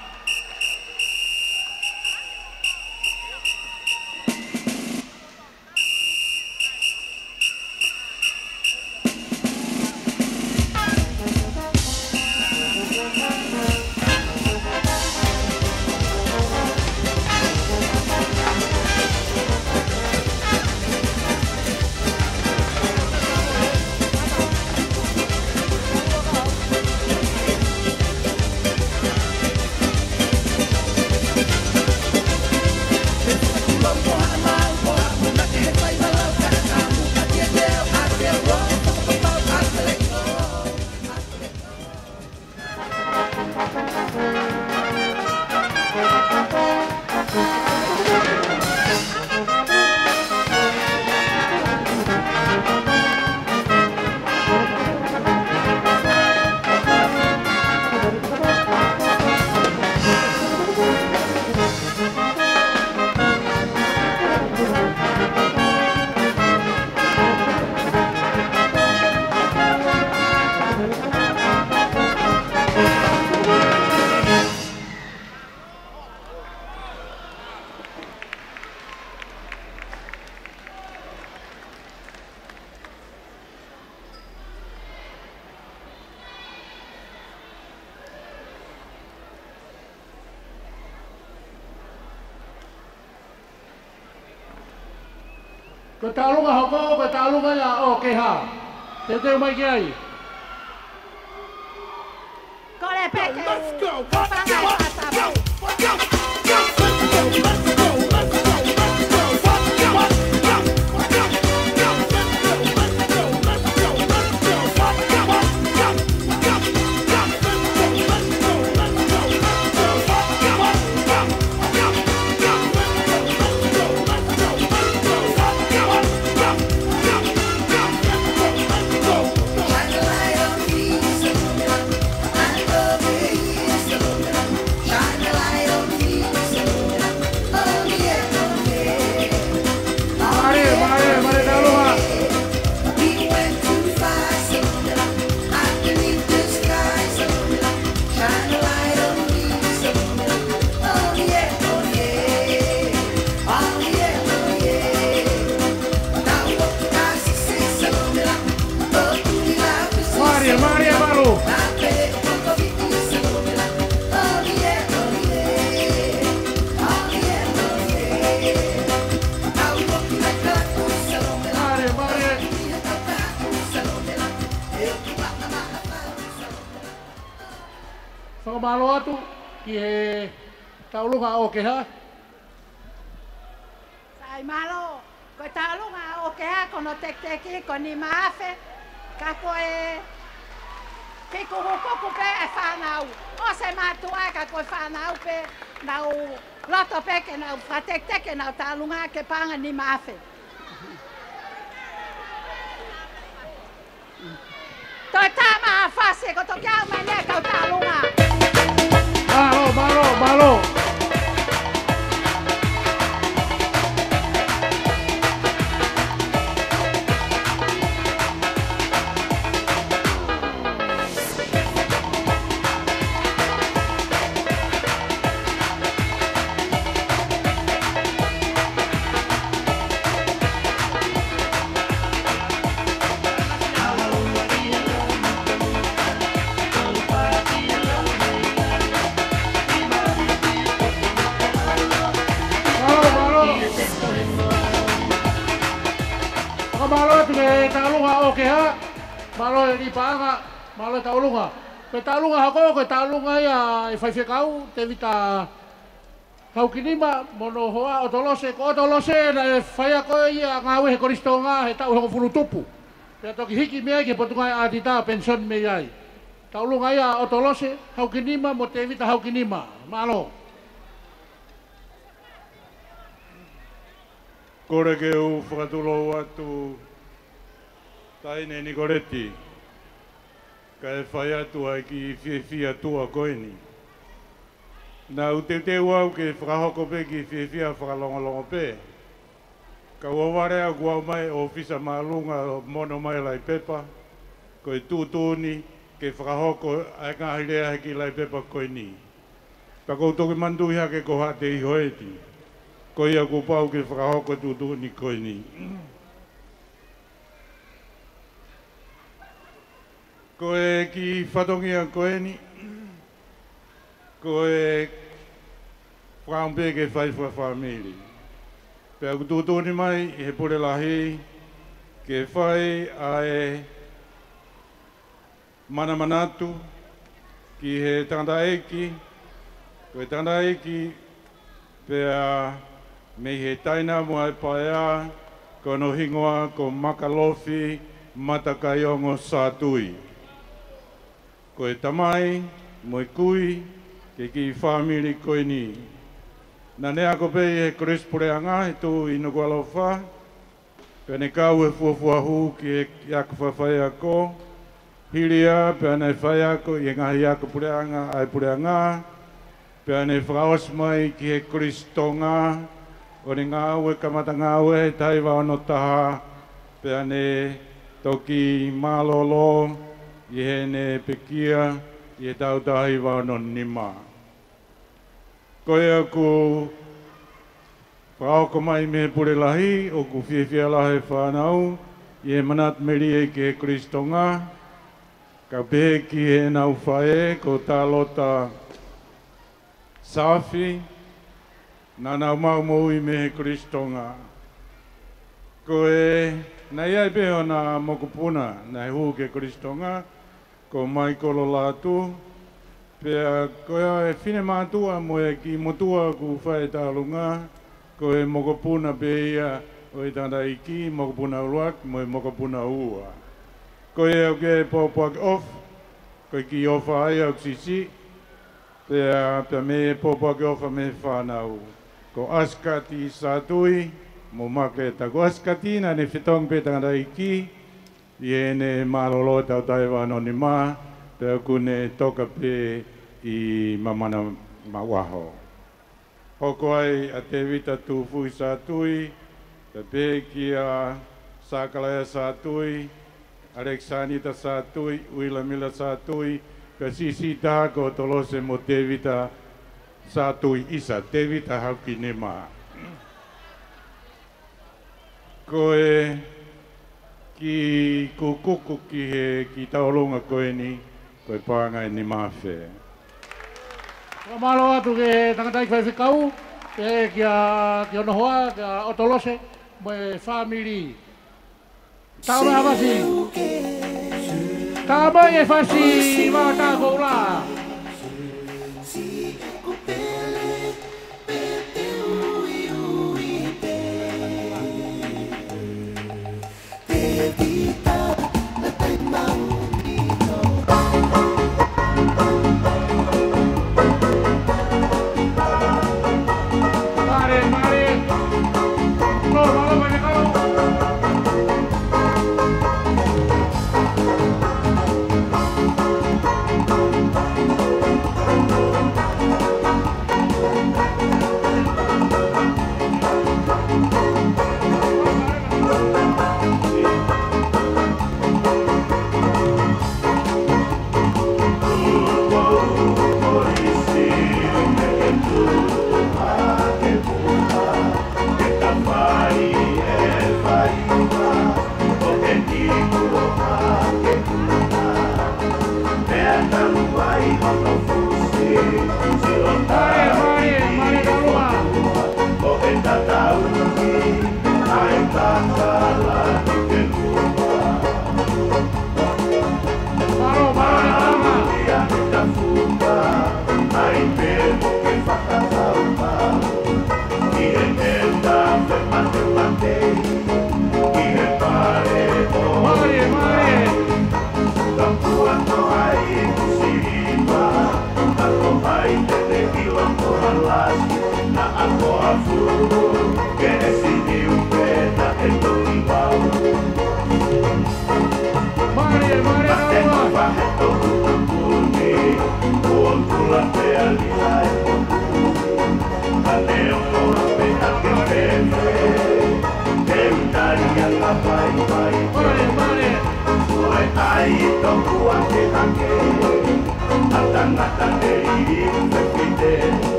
Ko talunga hoko, ko talunga ya o ke ha. Te mai ke ai. Kore peke. Let's go. Shine the light on me. whakamalo atu ki he taulunga o ke ha. Sai malo, ko taulunga o ke ha kono teki ko ni maafe ka ko ke ko ko pe e whanau. O se matua ka ko whanau pe nau loto pe ke nau whatek nau taulunga ke panga ni maafe. Toi tama fase ko to kia mane ka talunga. Malo. Malo di panga, malo taulunga. Pe taulunga hako, ke taulunga ya fai kau te vita kau kinima mono hoa otolose ko otolose na fai ko ia ngawe he koristonga he tau ho fulutupu. Pe toki hiki me ke potunga atita pension me yai. Taulunga ya otolose kau kinima mo te vita kau kinima. Malo. Kore ke u whakatulo atu taine Nicoleti, ka e whai atu ai ki whiawhia tua koeni. Nā u te wau ke whakahoko pe ki whiawhia whakalongolongo pe. Ka waware a kua mai o fisa maalunga mono mai lai pepa, ko e tūtūni ke whakahoko ai ngāhi rea ki lai pepa koeni. Ka koutoki mandu iha ke koha te ihoeti, ko ia kupau ke whakahoko tūtūni koeni. Ko e ki whatongia koe ni, ko e whaampe ke whaiwha whamiri. Pea kututuni mai i he pure lahi, ke whai ae manamanatu, ki he tangata eki, ko e tangata eki, pea me he taina mua e paea, ko no hingoa ko makalofi matakaiongo sātui. Ko e tamai, mo e kui, ke ki whamiri koe ni. Nā nea ko pei e Chris Pureanga, he tū ino kua lauwha. Pene kau e fuafuahu ki e iaka whawhai ako. Hiria, pene whai ako i e ngahi iaka Pureanga, ai Pureanga. Pene whakaos mai ki e Chris Tonga. O ni ngā ue kamata ngā ue, taiwa ono taha. Pene toki malolo. I he ne pekia, i he tautahi wano nima. Koe aku whaoko mai me pure lahi, o ku whiawhia lahe whanau, i he manat meri e ke Kristonga, ka pehe ki he nau whae, ko tā lota Safi, nā nau mau moui me he Kristonga. Koe, nei ai peho nā mokopuna, nei hū ke Kristonga, ko mai kolo lātu, pea koe e whine mātua mo e ki motua ku whae tālunga, ko e mokopuna pe ia o e tanda iki, mokopuna uruak, mo e mokopuna ua. Ko e au ke pōpuak off, ko e ki ofa ai au sisi, pea me e pōpuak ofa me whanau. Ko askati sātui, mo make ta ko askati na ne whetong pe tanda iki, i ene marolo tau taiwa anoni mā, te kune toka pe i mamana mawaho. Hoko ai a te vita tu fui sātui, te pe ki a Sakalaya sātui, Aleksanita sātui, Uilamila sātui, ka sisi tā ko tolose mo te vita sātui isa, te vita hauki ne mā. Koe ki kukuku ki he ki taolonga koe ni, koe pāngai ni mawhe. Malo atu ke tangatai whai whikau, ke ki ono hoa, ki otolose, mo e whamiri. Taura hawasi. Tā mai e whasi, wā tā koura.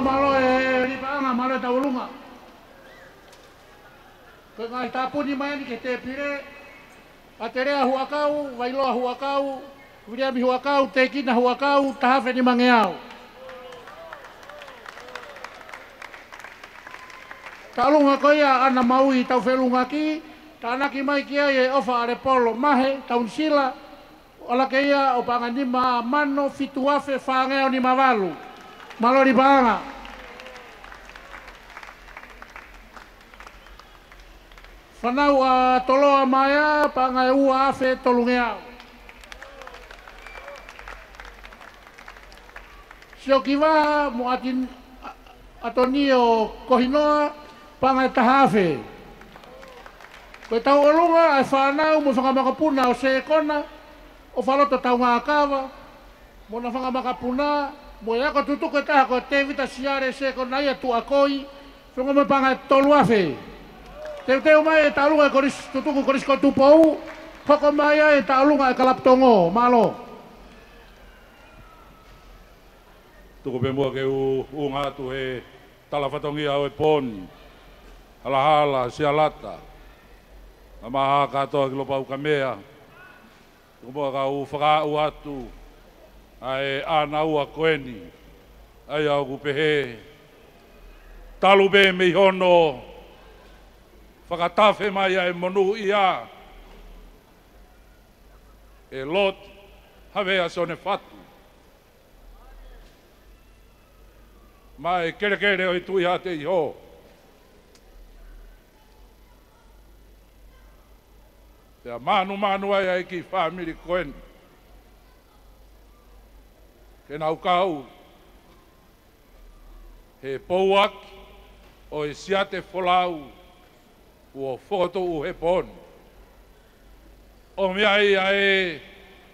Malo di panga malo taulunga. Kengai tapu ni mai ke te pire. Aterea huakau, wailoa huakau, uriami huakau, tekina huakau, tahafe ni mangeau. Taulunga koia ana maui tau felunga ki, tanaki mai kia ye ofa are polo mahe taun sila. Ola keia o panganima mano fituafe fangeo ni mavalu. Malo di panga. Whanau a toloa maia, pangai ua afe tolungeau. Sio kiwaha mo atin atonio kohinoa, pangai tahafe. Koe tau olunga, ai whanau mo whangamakapuna o seekona, o whaloto tau ngā kawa, mo na whangamakapuna, mo eako tutuko e taha ko te vita siare seekona ia tu akoi, whangama pangai tolu afe. Teu mai e taulunga e koris tutuku koris ko tupou, hoko mai e taulunga e kalaptongo, malo. Tuku pe mua ke u ngatu he talafatongi au e poni, hala sialata, na maha katoa ki lopa uka mea, tuku mua ka u whakau atu, ai ana ua koeni, ai au kupehe, talu be me hono, whakatafe mai ai monu ia. E lot hawea sone fatu. Mai kere o i tui hate i ho. Pea manu ai ai ki whamiri koen. Ke nau kau. He pouak o e siate folau. Ua whoto u he pon. O mea ia e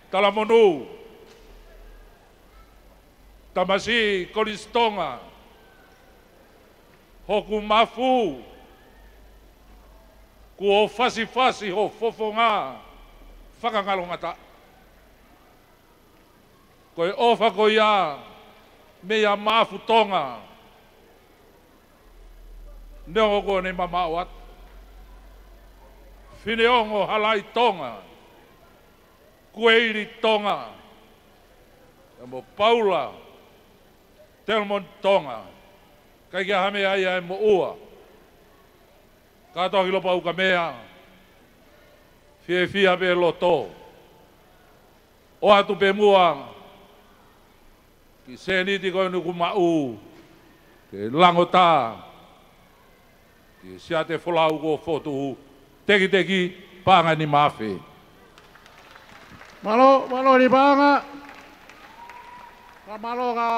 talamonu. Tamasi koristonga. Hoku mafu. Kua fasi ho fofonga. Whakangalongata. Koe ofa ko ia. Mea mafu tonga. Neongo ko ne mamawat. Whineongo halai tonga, kueiri tonga, mo Paula, Telmon tonga, kai kia hame ai mo ua. Katoa ki lopa uka mea, fia pe loto. O atu pe mua, ki seni ti koe nuku mau, ke langota, ki siate folau ko fotu, teki panga ni mafe. Malo di panga, malo ka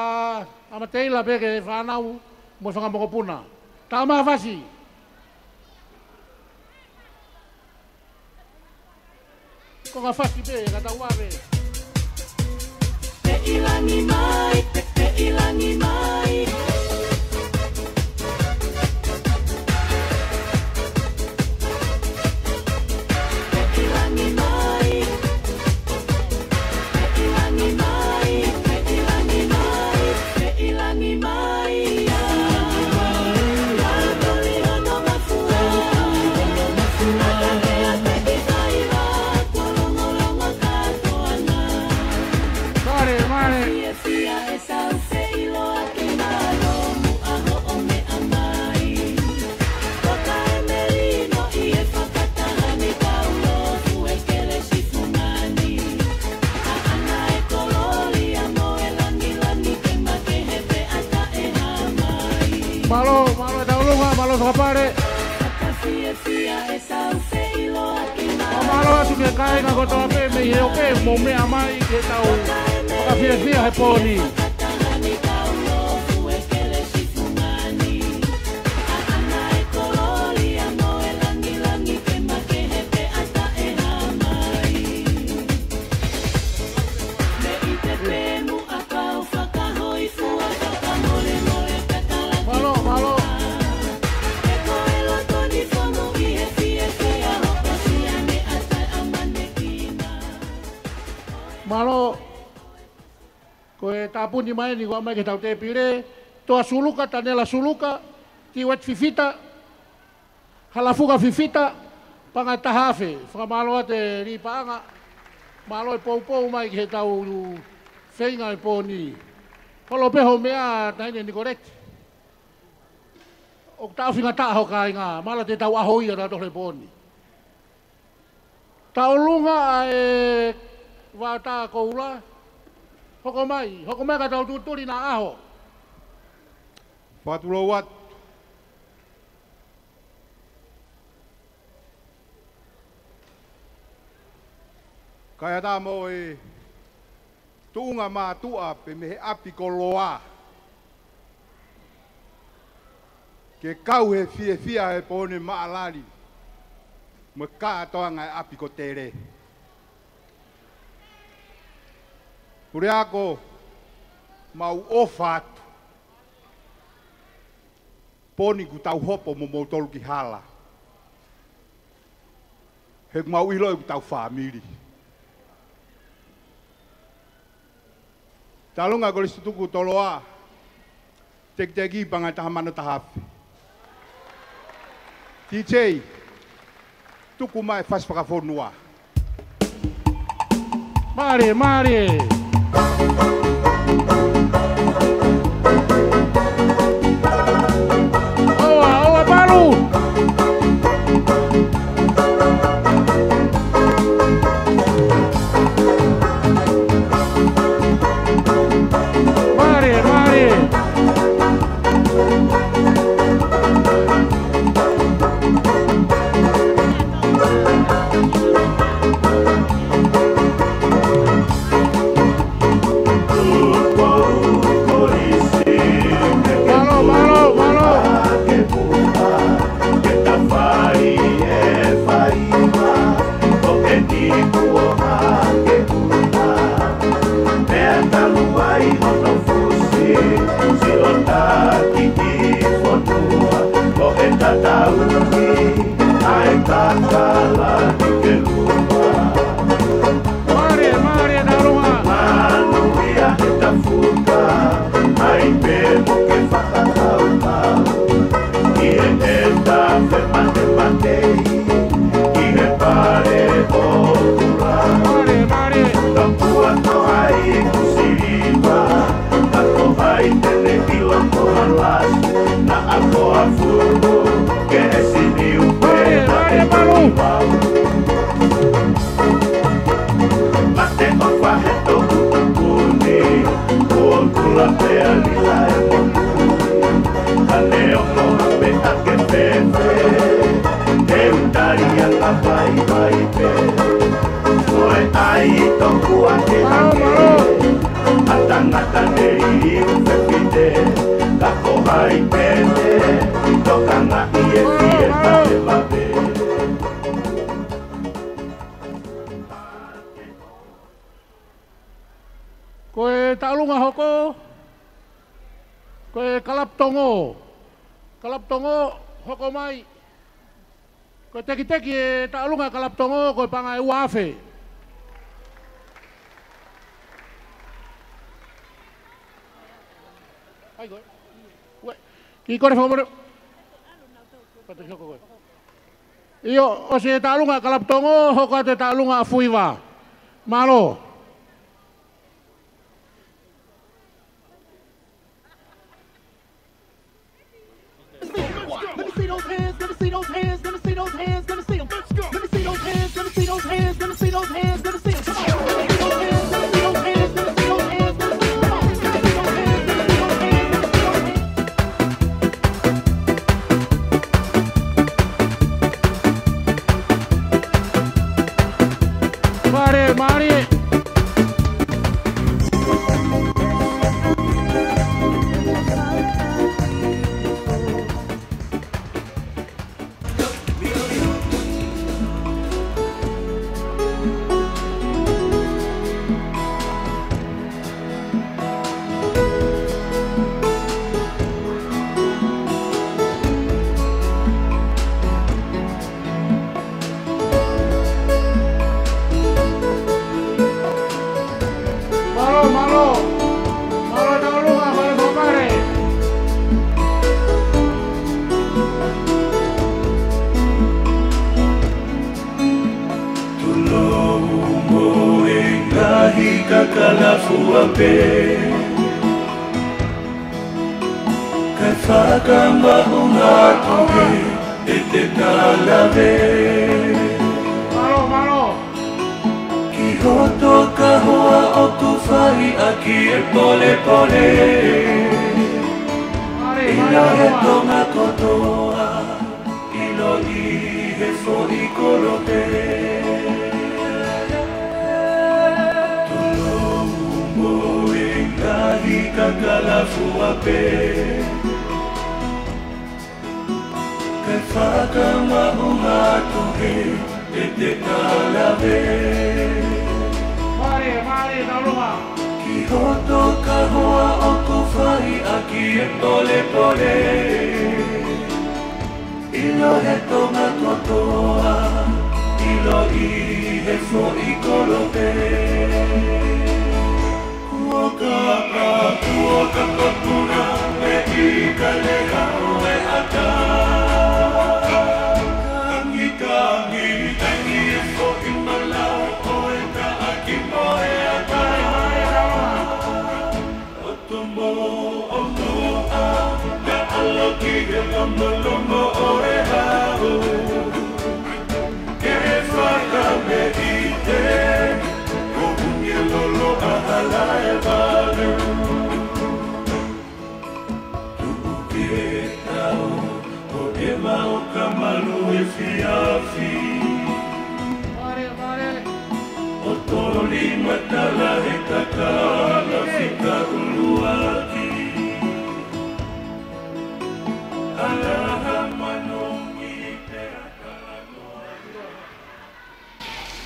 amateila beke whanau, mo whanga moko puna. Tama fasi. Ko ka fasi be, ka tau awe. Pe ilangi mai, pe ilangi mai. Malo daulunga, malo sapare. Malo atu ke kai nga kotoa pe me he oke mo me amai ke tau. Ka fia he poni. Malo koe tapuni mai ni wa mai ke tau te pire toa suluka tanela suluka ti wat fifita halafuka fifita panga tahafe fra malo ate ri panga malo e pou mai ke tau feinga e poni holo pe ho mea taine ni correct o tau finga ta ho kai nga malo te tau ahoi ata to le poni tau lunga e wata koula hoko mai ka tau tuturi na aho Fatulo wat kaya ta mo e tunga ma tua pe me api koloa ke kau he fia e pone ma alali me ka toanga api ko tere Pure ako mau ofat poni ku tau hopo mo tolu ki hala. Hek mau ilo ku tau family. Talunga ko listuku toloa. Tek-teki pangatahan mano tahafi. DJ tuku mai fas pakafonua. Mari. Oa baru. Mari. Koe ta'alunga hoko, koe kalap tongo hoko mai. Koe teki e ta'alunga kalap tongo koe panga e uafe. Hai koe, ki kore whamore. Pati hoko koe. Iyo, o se ta'alunga kalap tongo hoko te ta'alunga fuiwa. Malo. Mari.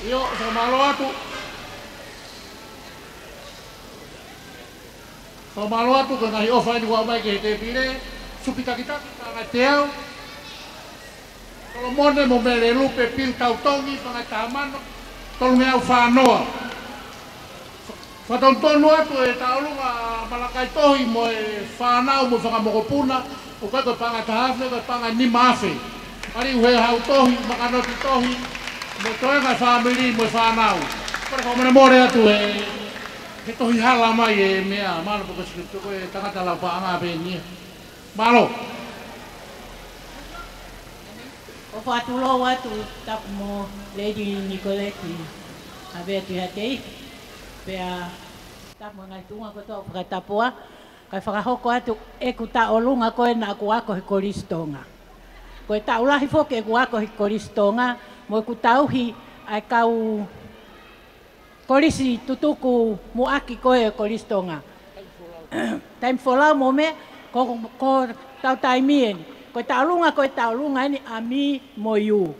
Yo, Samalo atu ka ngai ofa ni wa mai ke te pire, supita kita ngai teo. Kalau mone mo mele lupe pil tau tongi pangai taman, tolong me au whanoa. Whatontonu atu e taulunga malakai tohi mo e whanau mo whakamokopuna, o kai koe pangai tahawhe, koe pangai ni mafe. Ari uhe hau tohi, makanoti tohi, mo toe ngai whamiri mo e whanau. Kore whamane more atu e he tohi hala mai e mea, malo poko sikitu koe tangata lau paanga pe nia. Malo. O whatulo watu tapu mo Lady Nicoletti. Abe tu hatei. Pea tapu ngai tunga ko tau whakatapua. Kai whakahoko atu e ku taolunga koe na ku ako he koristonga. Koe taulahi foke e ku ako he koristonga, mo ku tauhi ai kau korisi tutuku muaki koe koristonga. Taim folau mo me, ko tau taimien. Koe taulunga ni ami mo yu.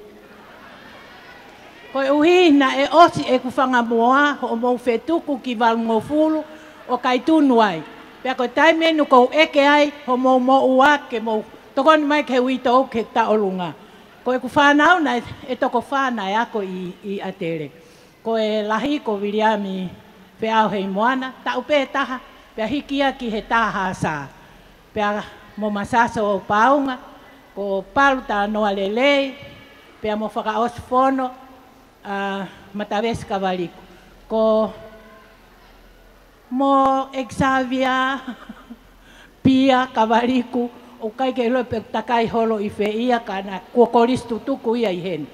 Koe uhi na e osi e ku whangamoa ho mo whetuku ki walngofulu o kai tunuai. Pea koe taimien nu kou eke ai ho mo ua ke mo tokoni mai ke uitou ke taolunga. Koe ku whanau na e toko whanai ako i atere. Koe lahi ko Wiriami peao hei moana, tau pe taha, pea hikia ki he taha sa. Pea mo masaso o paunga, ko palu ta noa lelei, pea mo whakaos fono, matawes kawaliku. Ko mo Xavier pia kawaliku, o kai ke loe pe takai holo i ia kana kua koristu tuku ia i hen.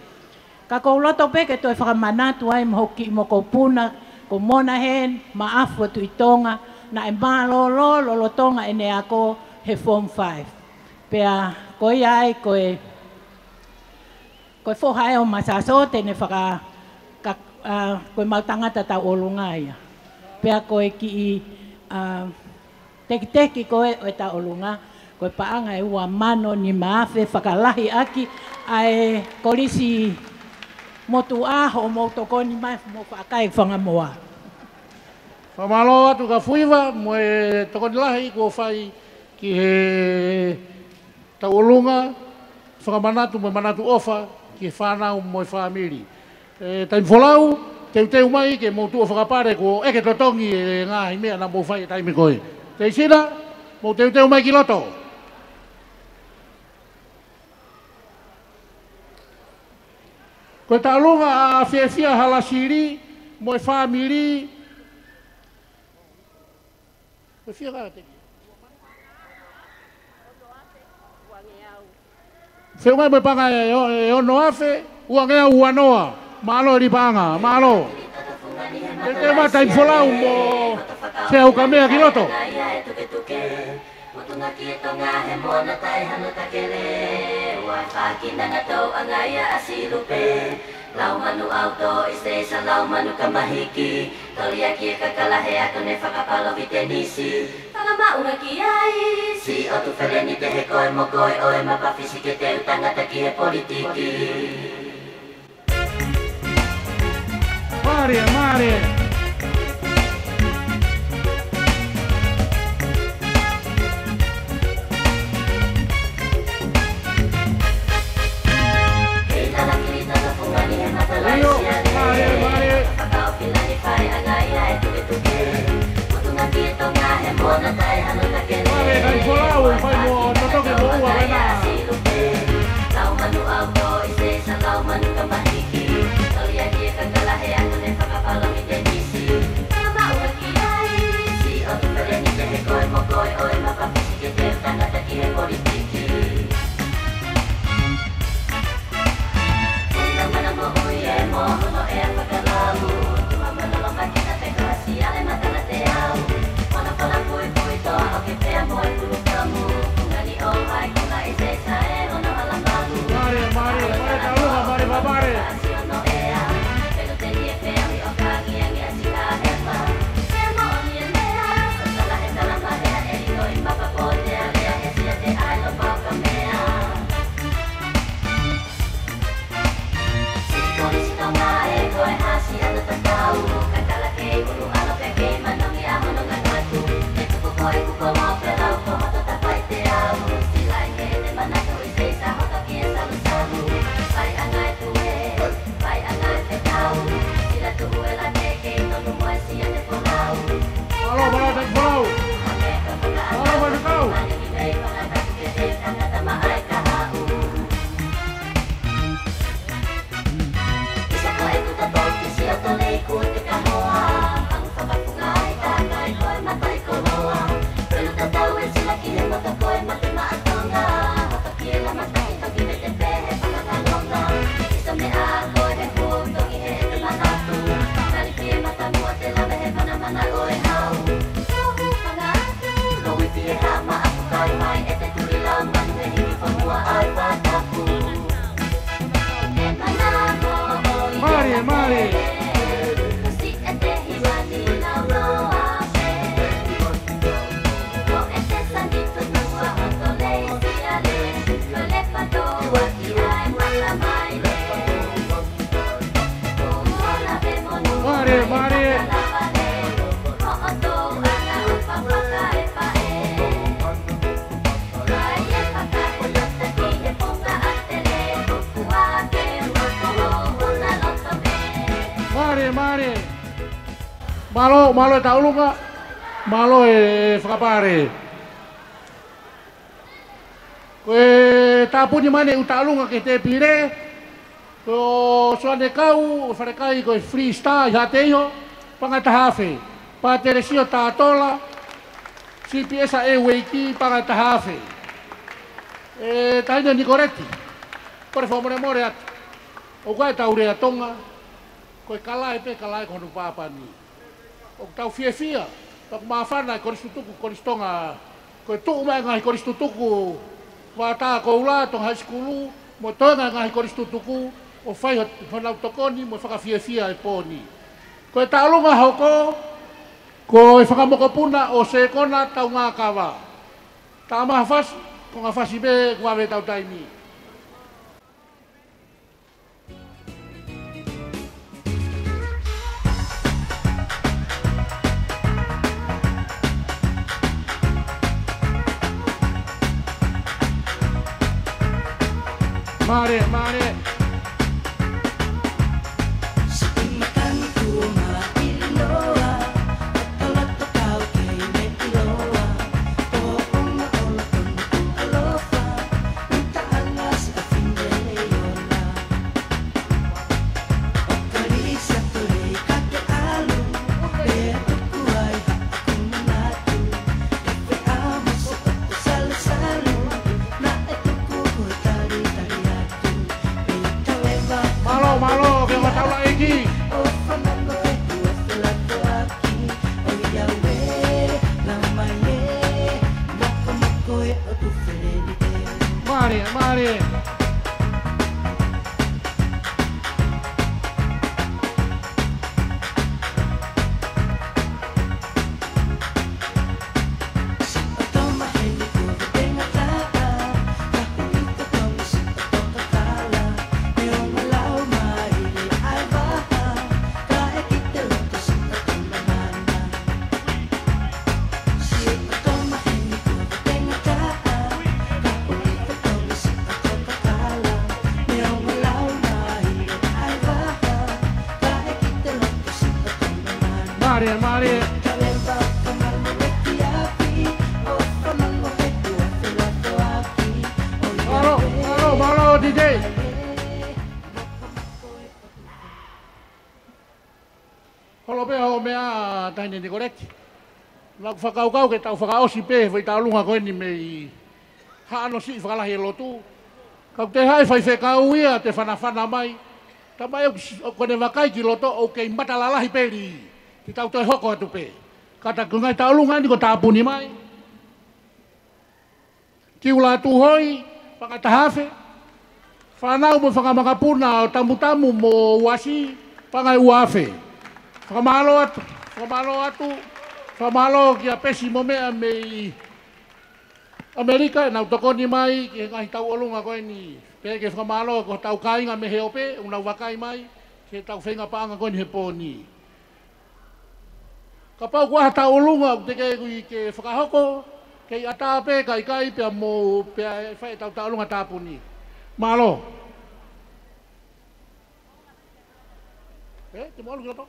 Ka kou loto peke toi whakamanatu ai mohoki mo kou puna, ko mona hen, maafu atu i tonga, na e malolo lolo tonga ene ako he Form 5. Pea koi ai koe whohae o masaso tene koe mautangata tau olunga ia. Pea koe ki i teki koe o tau olunga, koe paanga e ua mano ni maafe whakalahi aki ai korisi motu aho mo tokoni mai mo whakai whangamoa. Whamalo atu ka fuiwa mo e tokoni lahi ko whai ki he tau olunga, whakamanatu mo manatu ofa ki whanau mo e whamiri. Taim wholau, teu mai ke mo tua whakapare ko eke totongi e ngā himea na mo whai e taimi koe. Te sina, mo teu mai ki loto. Koe taulunga a whiawhia halasiri, mo e whamiri. Koe whia kaka teki. Whiu mai mo e panga e ono afe, ua ngea ua noa. Malo e ripanga, malo. Te mata i wholau mo se au ka mea ki loto. Mutunga ki e tonga he mona tai hano takere. Ua whakina ngatau angaia asilupe. Lau manu auto istesa lau manu kamahiki. Tolia ki e kakalahe ako ne whakapalo vitenisi. Whakamaunga ki ai. Si o tu whereni te he koe mo koe oe mapawhisi ke te utangata ki he politiki. Maria, Maria. Ang Mari, mari. Mari, mari. Mari, mari. Malo e taulu ka. Malo e whakapare. Koe tapu ni mane utalu ka ke te pire. Ko soane kau, wharekai koe freestyle hateio. Pangata hafe. Pa teresio tātola. CPS a e weiki pangata hafe. Taina ni koreti. Kore whamore atu. O koe taurea tonga. Koe kalai pe kalai kono papani. O tau fia. Tak mawhana koristutuku koristonga. Koe tuu mai ngahi koristutuku. Wata ko ula tong high school. Mo tonga ngahi koristutuku. O whai hanau tokoni mo whakafia e poni. Koe taulunga hoko. Koe whakamokopuna o se kona tau ngā kawa. Ta maha whas. Ko ngā whasi be kua we tau taimi. Mari, mari. Malo, que matau la iki. Mari, mari. Mari, mari. Malo, DJ. Holo pe ho mea taine ni koreti. Lau whakau ke tau whakaosi pe, vai tālunga koe ni mei haano si whakalahi e lotu. Kau te hai whai whekau ia te whanawhana mai. Ta mai o kone wakai ki loto o kei matalalahi peri. Ki tau toi hoko atu pe. Kata kungai tālunga ni ko tāpuni mai. Ki ula tu hoi, whakatahafe. Whanau mo whakamakapuna o tamu-tamu mo wasi, pangai uafe. Whakamalo atu. Whamalo ki a pesi mo mea mei Amerika, nau tokoni mai, ki ngahi tau olunga koe ni. Pe ke whamalo ko tau kainga me heope, unau wakai mai, ke tau whenga paanga koe ni he pōni. Ka pau kua tau olunga, te ke whakahoko, kei atape, kai pia mo, pia whae tau olunga tāpuni. Malo. Te mo alu kila pau?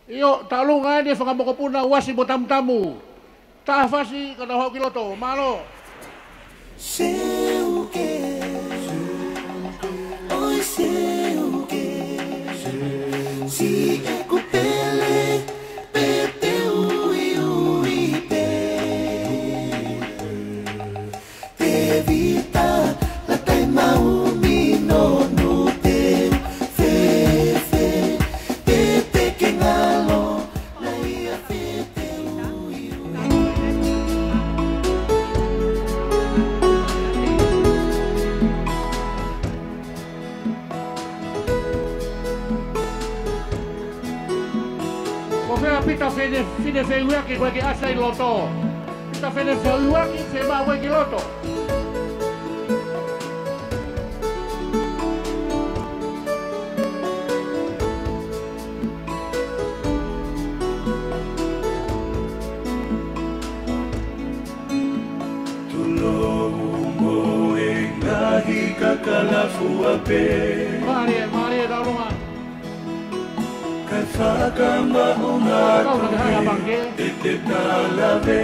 Iyo, talunga ni whakamokopuna wasi mo tamu-tamu. Tahfasi kana hau kiloto, malo. Seuke, oi seuke, si eku pele, pete ui pe, te vita la tai mau mino no te, fe, te ke ngalo, la ia fe te ui. fene feuia ke koe ke asa I loto. Pita fene feuia ke fe ma koe ke loto. Kakalafu ape Maria Dalunga Kai whakama o ngā tuhi te talave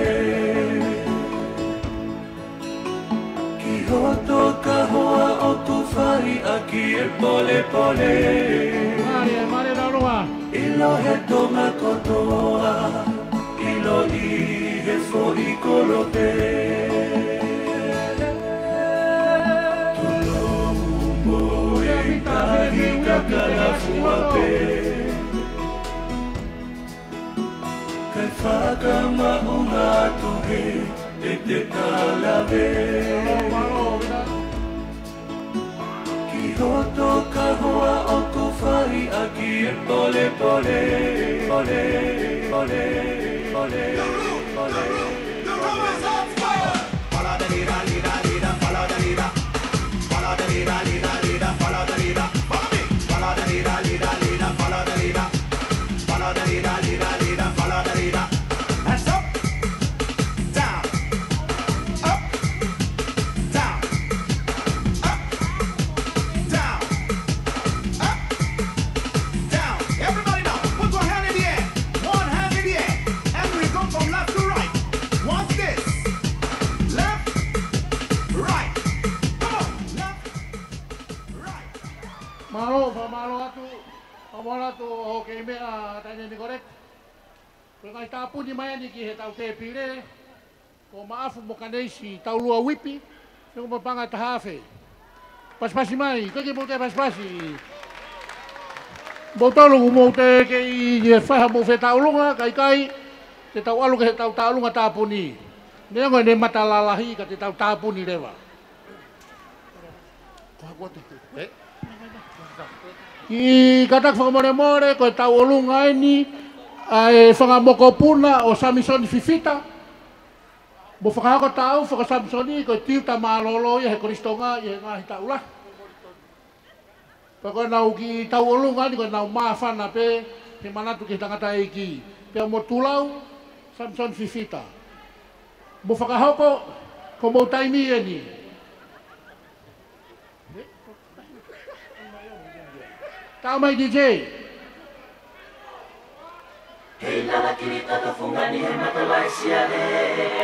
Ki hoto ka hoa o tu whari a ki e pole pole Maria Dalunga Ilo he tonga kotoa Ilo I he fo I kolote Kakalafu ape Kai whakama o ngā tuhi te talave Ki hoto ka hoa o ku whari a ki e pole pole Pole, pole, pole, pole The room is on fire! Follow the leader, leader, leader, follow the leader Follow the leader, leader, leader, follow the leader Follow the leader, leader, leader, follow the leader. Follow the leader, leader, leader, follow the leader. That's up, down, up, down, up, down, up, down. Everybody now, put your hand in the air. One hand in the air. And we go from left to right. What's this? Left, right. Come on, left, right. Malo atu o ke mea taine ni korek. Koe kai tapu ni mai ni ki he tau te pire. Ko maafu mo kaneisi tau lua wipi. Ko mapanga tahafe. Paspasi mai, koe ke mo te paspasi. Mo tolu mo te ke I whaha mo fe tau lunga kai. Te tau alu ke he tau lunga tapu ni. Nea ngoe ne matalalahi ka te tau tapu ni rewa. I katak whakamore koe tau olunga ni ai whakamoko puna o Samisoni Fifita. Mo whakahako tau whakasamisoni koe tiu ta malolo I he koristonga I he ngahi tau lah. Koe nau ki tau olunga ni koe nau maafana pe he manatu ki tangata eiki. Pea mo tulau Samisoni Fifita. Mo whakahako ko mo taimi e ni. Tau mai DJ. Hei lala kiri tato fungani he matalai siale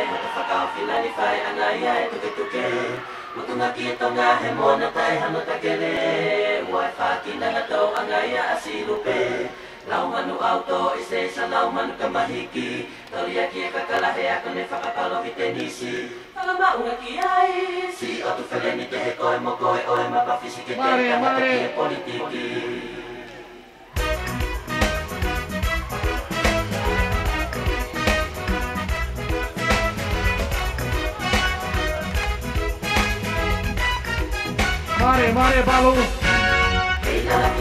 Mata whakao whilani whai ana ia e tuke tuke Mutunga ki e tonga he mona tai hano takere Wai whakina nga tau anga ia asirupe Lau manu auto I se sa lau manu kamahiki Toria ki e kakalahe ako ne whakapalo hi tenisi Whakamaunga ki ai Si o tu wheleni te he koe mo koe oe mapawhisi ke te kangata ki e politiki Mare, Balu.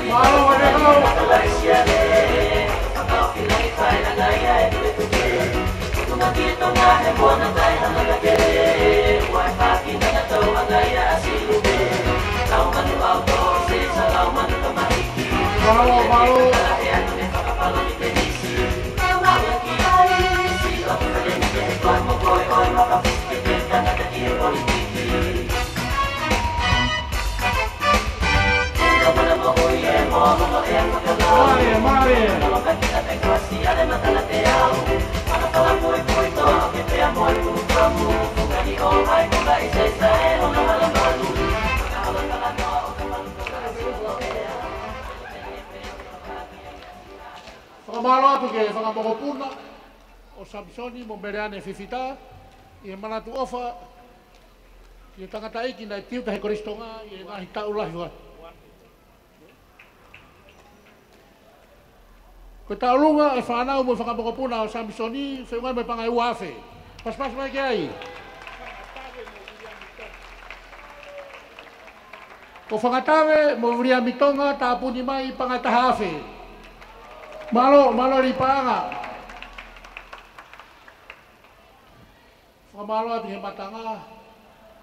Balu, ada kau. Balu. Mare. Whakamalo atu ke whakamoko puna o Samisoni mo mereane Fifita I manatu ofa I tangata iki na tiu tahe koristonga I ngahi taulahi wa. Ko taulunga e whanau mo whakamoko puna o Samisoni whengai me pangai uafe. Pas mai ke ai. Ko whangatawe mo vria mitonga tapuni mai pangatahafe. Malo ri panga. Whamaloa te he matanga,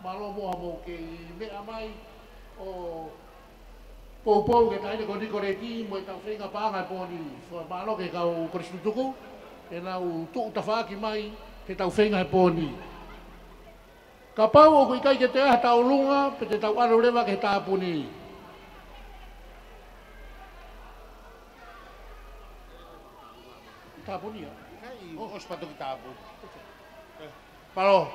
malo moa mo ke mea mai, o pou ke taine ko niko reti, mo e tau whenga pāngai pōni, whamalo ke kau koristutuku, e nau tuu tawhaki mai, ke tau whenga pōni. Ka pau o kui kai ke te aha tau lunga, pe te tau aro rewa ke tāpuni. Tāpuni ya? O sepatu ki tāpuni. Palo,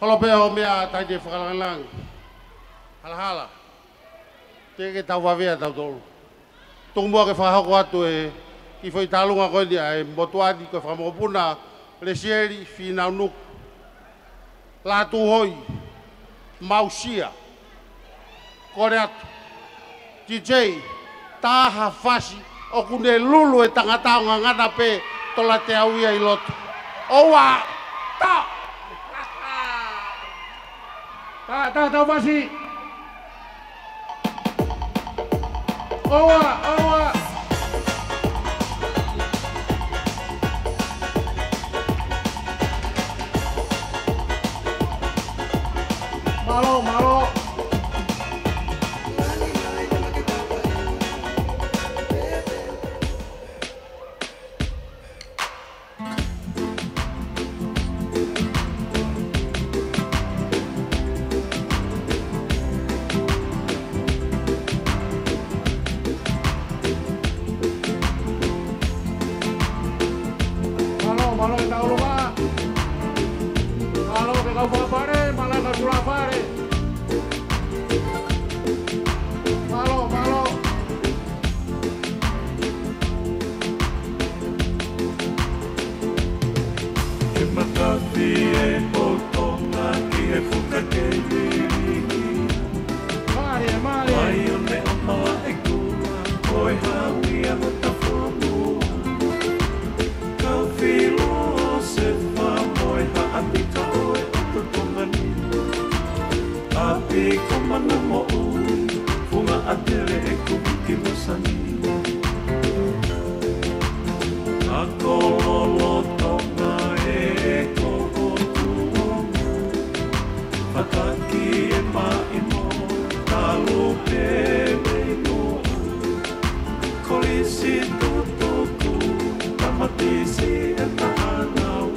kalau pea o mea tai te whakalangang, hala. Te ke tau wawea tau tolu. Tung mua ke whakahoko atu e, ki whai tālunga koe ni e motuati koe whakamokopuna, le sieri, whinau nuku. Lātu hoi, mausia, kore atu, DJ, taha fasi, o kune lulu e tangatau ngangana pe, tola te auia i loto. Owa, ta! Ta fasi! Owa! Malo. Malo que tahu lupa. Malo que kau pare, malah kau pula pare. Malo. Ke matapi e otonga ki e whukakei Mare. Mai o ne amawa e kua, koe hawi a hota whanua. Kau whilo o se whamoe ha apika oe o tongani. Api ko mana mo ui, funga atere e kuwiki mo sani. A kololo tonga e koko tuonga, whakaki e maimo, talupe mei moa. Kolisi tutuku, tamatisi e tahanau.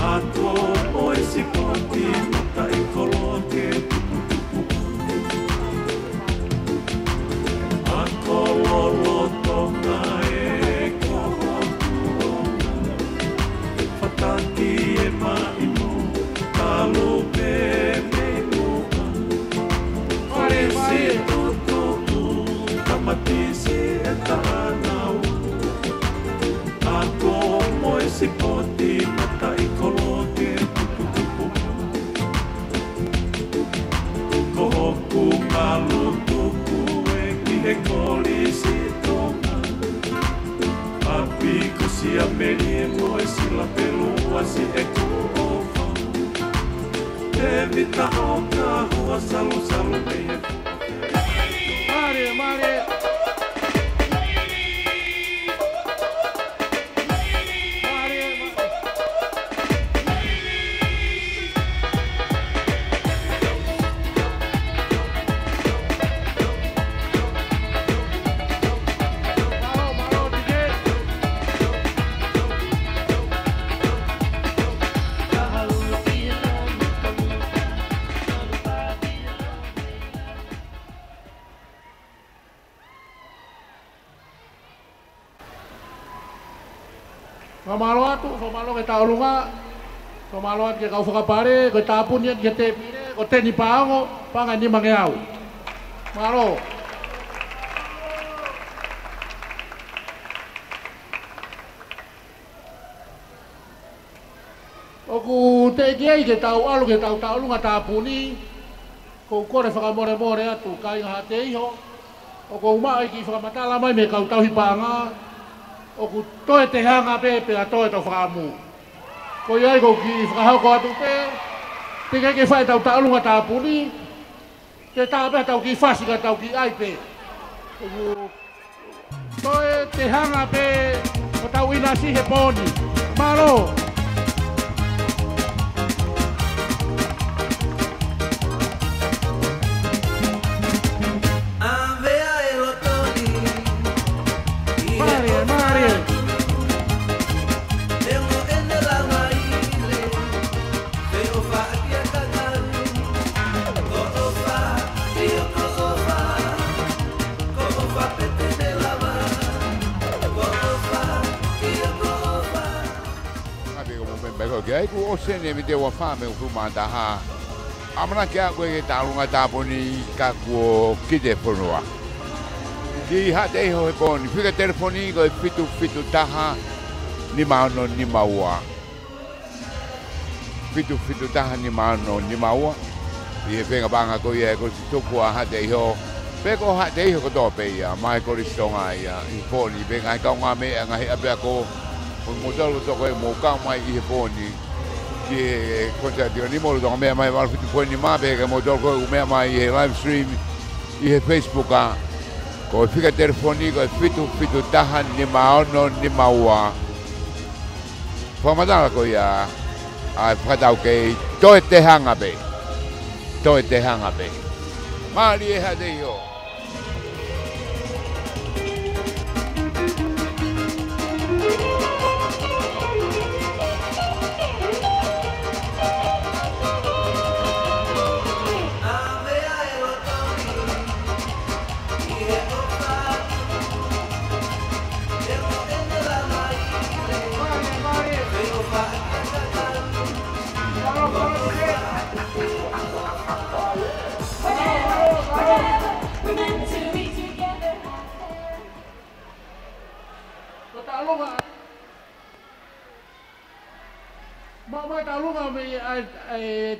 Ato o e sipoti, mata i koloke tuputupu. A kololo tonga e koko tuonga, whakaki e maimo, talupe mei moa. Kolisi tutuku, tamatisi e tahanau. Ako mo e sipoti, mata i koloke tuputupu. Ko hoku malu tuku e ki he kolisi tonga. Api ko sia meri e mo e sila pelua si e ku ofa. Te vita hoka hua salu me e Mare. Whamalo atu, whamalo ke tau lunga, whamalo atu ke kau whakapare, ke tāpuni atu ke te pire, ko teni pāongo, pāngai ni mange au. Malo. Oku te kiei ke tau alu ke tau lunga tāpuni, ko kore whakamore atu, kai ngaha te iho, o ko umai ki whakamatala mai me kau tauhi pānga, o ku toe te hanga pepe a toe tau whakamu. Ko iai ko ki whakahauko atu pe, te kei ke whae tau taulunga tāpuni, te tāpea tau ki whasika tau ki aipe. O ku toe te hanga pe, o tau inasi he pōni. Malo! o sene mi te wa fa me fu manda ha. Amana kia koe ke tālunga tāponi ka kua kite whanua. Ki hate iho he poni, whika telefoni koe fitu taha ni maono ni maua. Fitu taha ni maono ni maua. I he whenga banga koe e koe si tupua hate iho. Peko hate iho kotoa pe ia, mai kore stonga ia, i poni, venga he kaunga me anga he apea ko. Koi motalo toko e mo kau mai i he poni. Ki konta dio ni mo do me mai wal fitu poni ma be ke mo do ko me mai e live stream i Facebook a ko fika telefoni ko fitu tahan ni maono ni maua famada ko ya ai fata ke to te hanga be mali e hade yo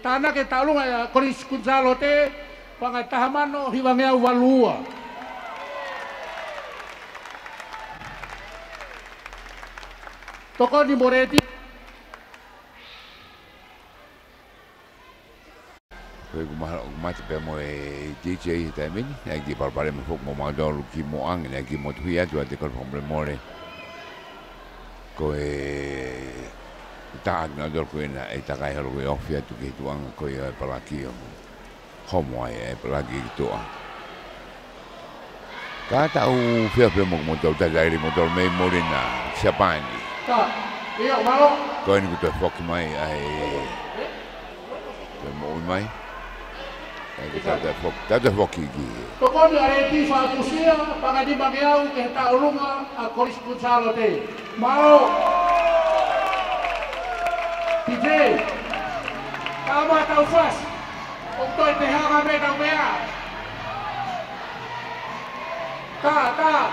Tanah ke talunga ya koris kunsalo te pangatahamano hiwangea walua. Toko di Moreti. Koe kumata pe mo e DJ ta mini, e ki parpare me fok mo mandolo ki mo ang, e ki mo tui atu ate kor pombre more. Koe ta na dor ko ina e ta kai haro e ofia tu ke tuang ko e palaki o homo e palaki tu a ka ta u fia pe mo tau ta dai mo tau me morina chapani ta io malo ko ni ku fok mai ai pe mo mai e ta fok ki to ko ni are ti fa kusia pangadi bagiau ke ta ulunga a koris kunsalo te malo DJ, kamu tahu fas, untuk itu hanga me tahu mea, ta.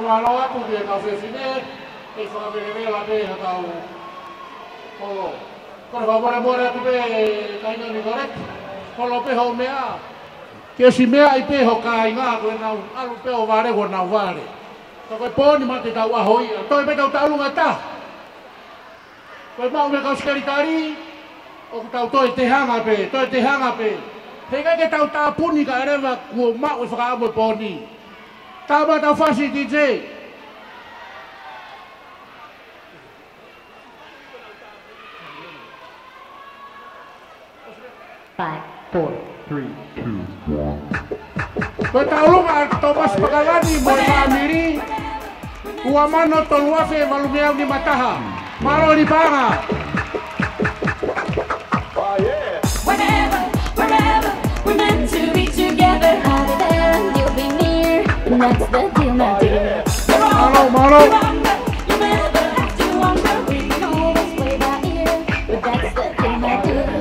Kalau aku dia kau sini, kalau beli lah deh atau kalau boleh tu deh kainnya ni korek. Kalau peho mea, kesi mea ipe ho kainga aku nau, alu peho vare aku nau vare. Kau pon ni mati tahu ahoi, kau ipe tahu lu ngata. Kau mau mereka sekali tari, aku tahu toi tehang ape. Hingga kita tahu tapun ni kau ada aku mak aku suka abu poni. Tama tahu fasi DJ. 5, 4, 3, 2, 1. Betalung Thomas Pagalani mo family. Uamano tolwafe malumiang di mataha. Malo di panga. Whenever we're meant to be together, I'll be there and you'll be near. That's the deal, my dear. Malo. You never have to wonder. We can always play by ear, but that's the deal, my dear.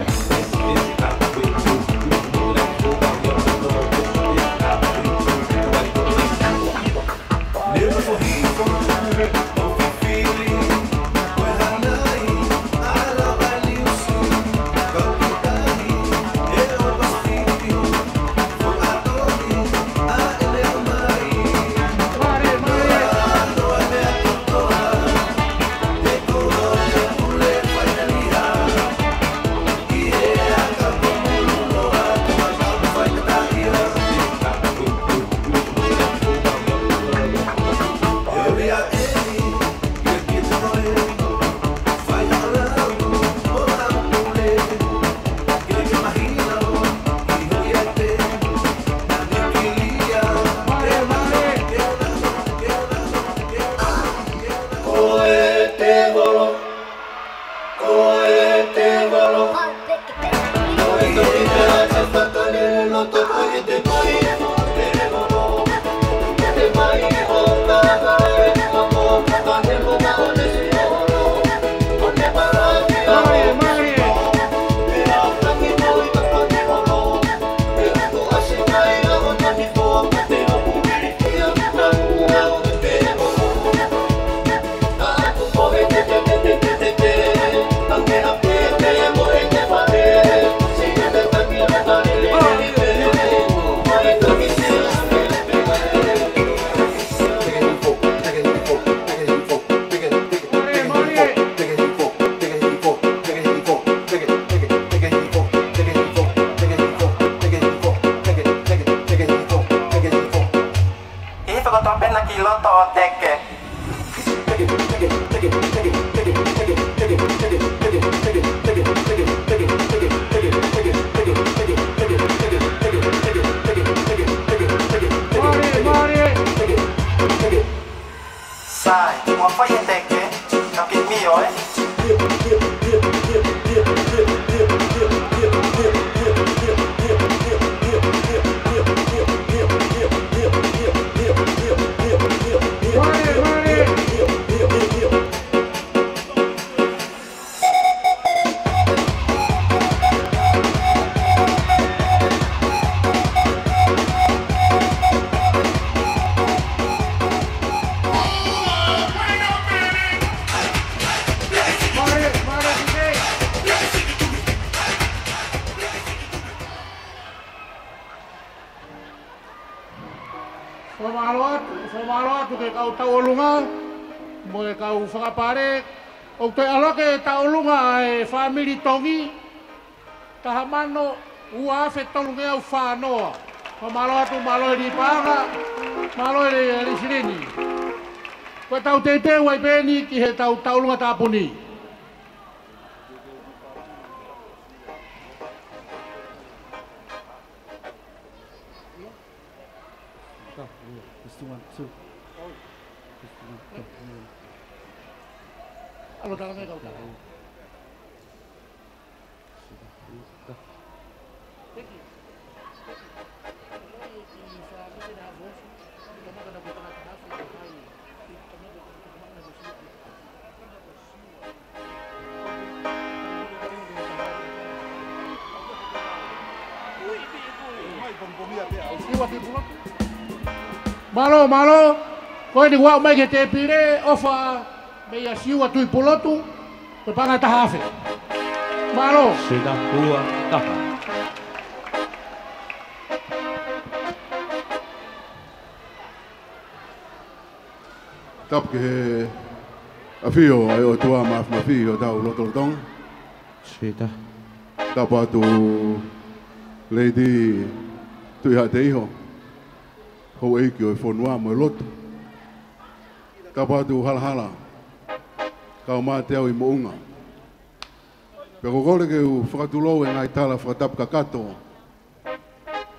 Somalot ke kau taulunga, mo kau fakapare, o te aloke taulunga family tongi, tahamano uafe tolunga ufanoa, somalot malo di panga, malo di sini. Kau tahu tete wai beni ki he taulunga tapuni. Alo tangannya kau. Malo, koe ni wau mai ke te pire, ofa mea siua tui pulotu, koe panga tahafe. Malo. Seda hua taha. Tap ke afio ai o tua maf mafi o tau lotordong. Seda. Tapa tu lady tu ha te iho. Ho e ki o fonua mo lotu. Tapa tu halhala. Kau mā te au I mounga. Pero kore ke u whakatulo e ngai tala whakatapu kakato.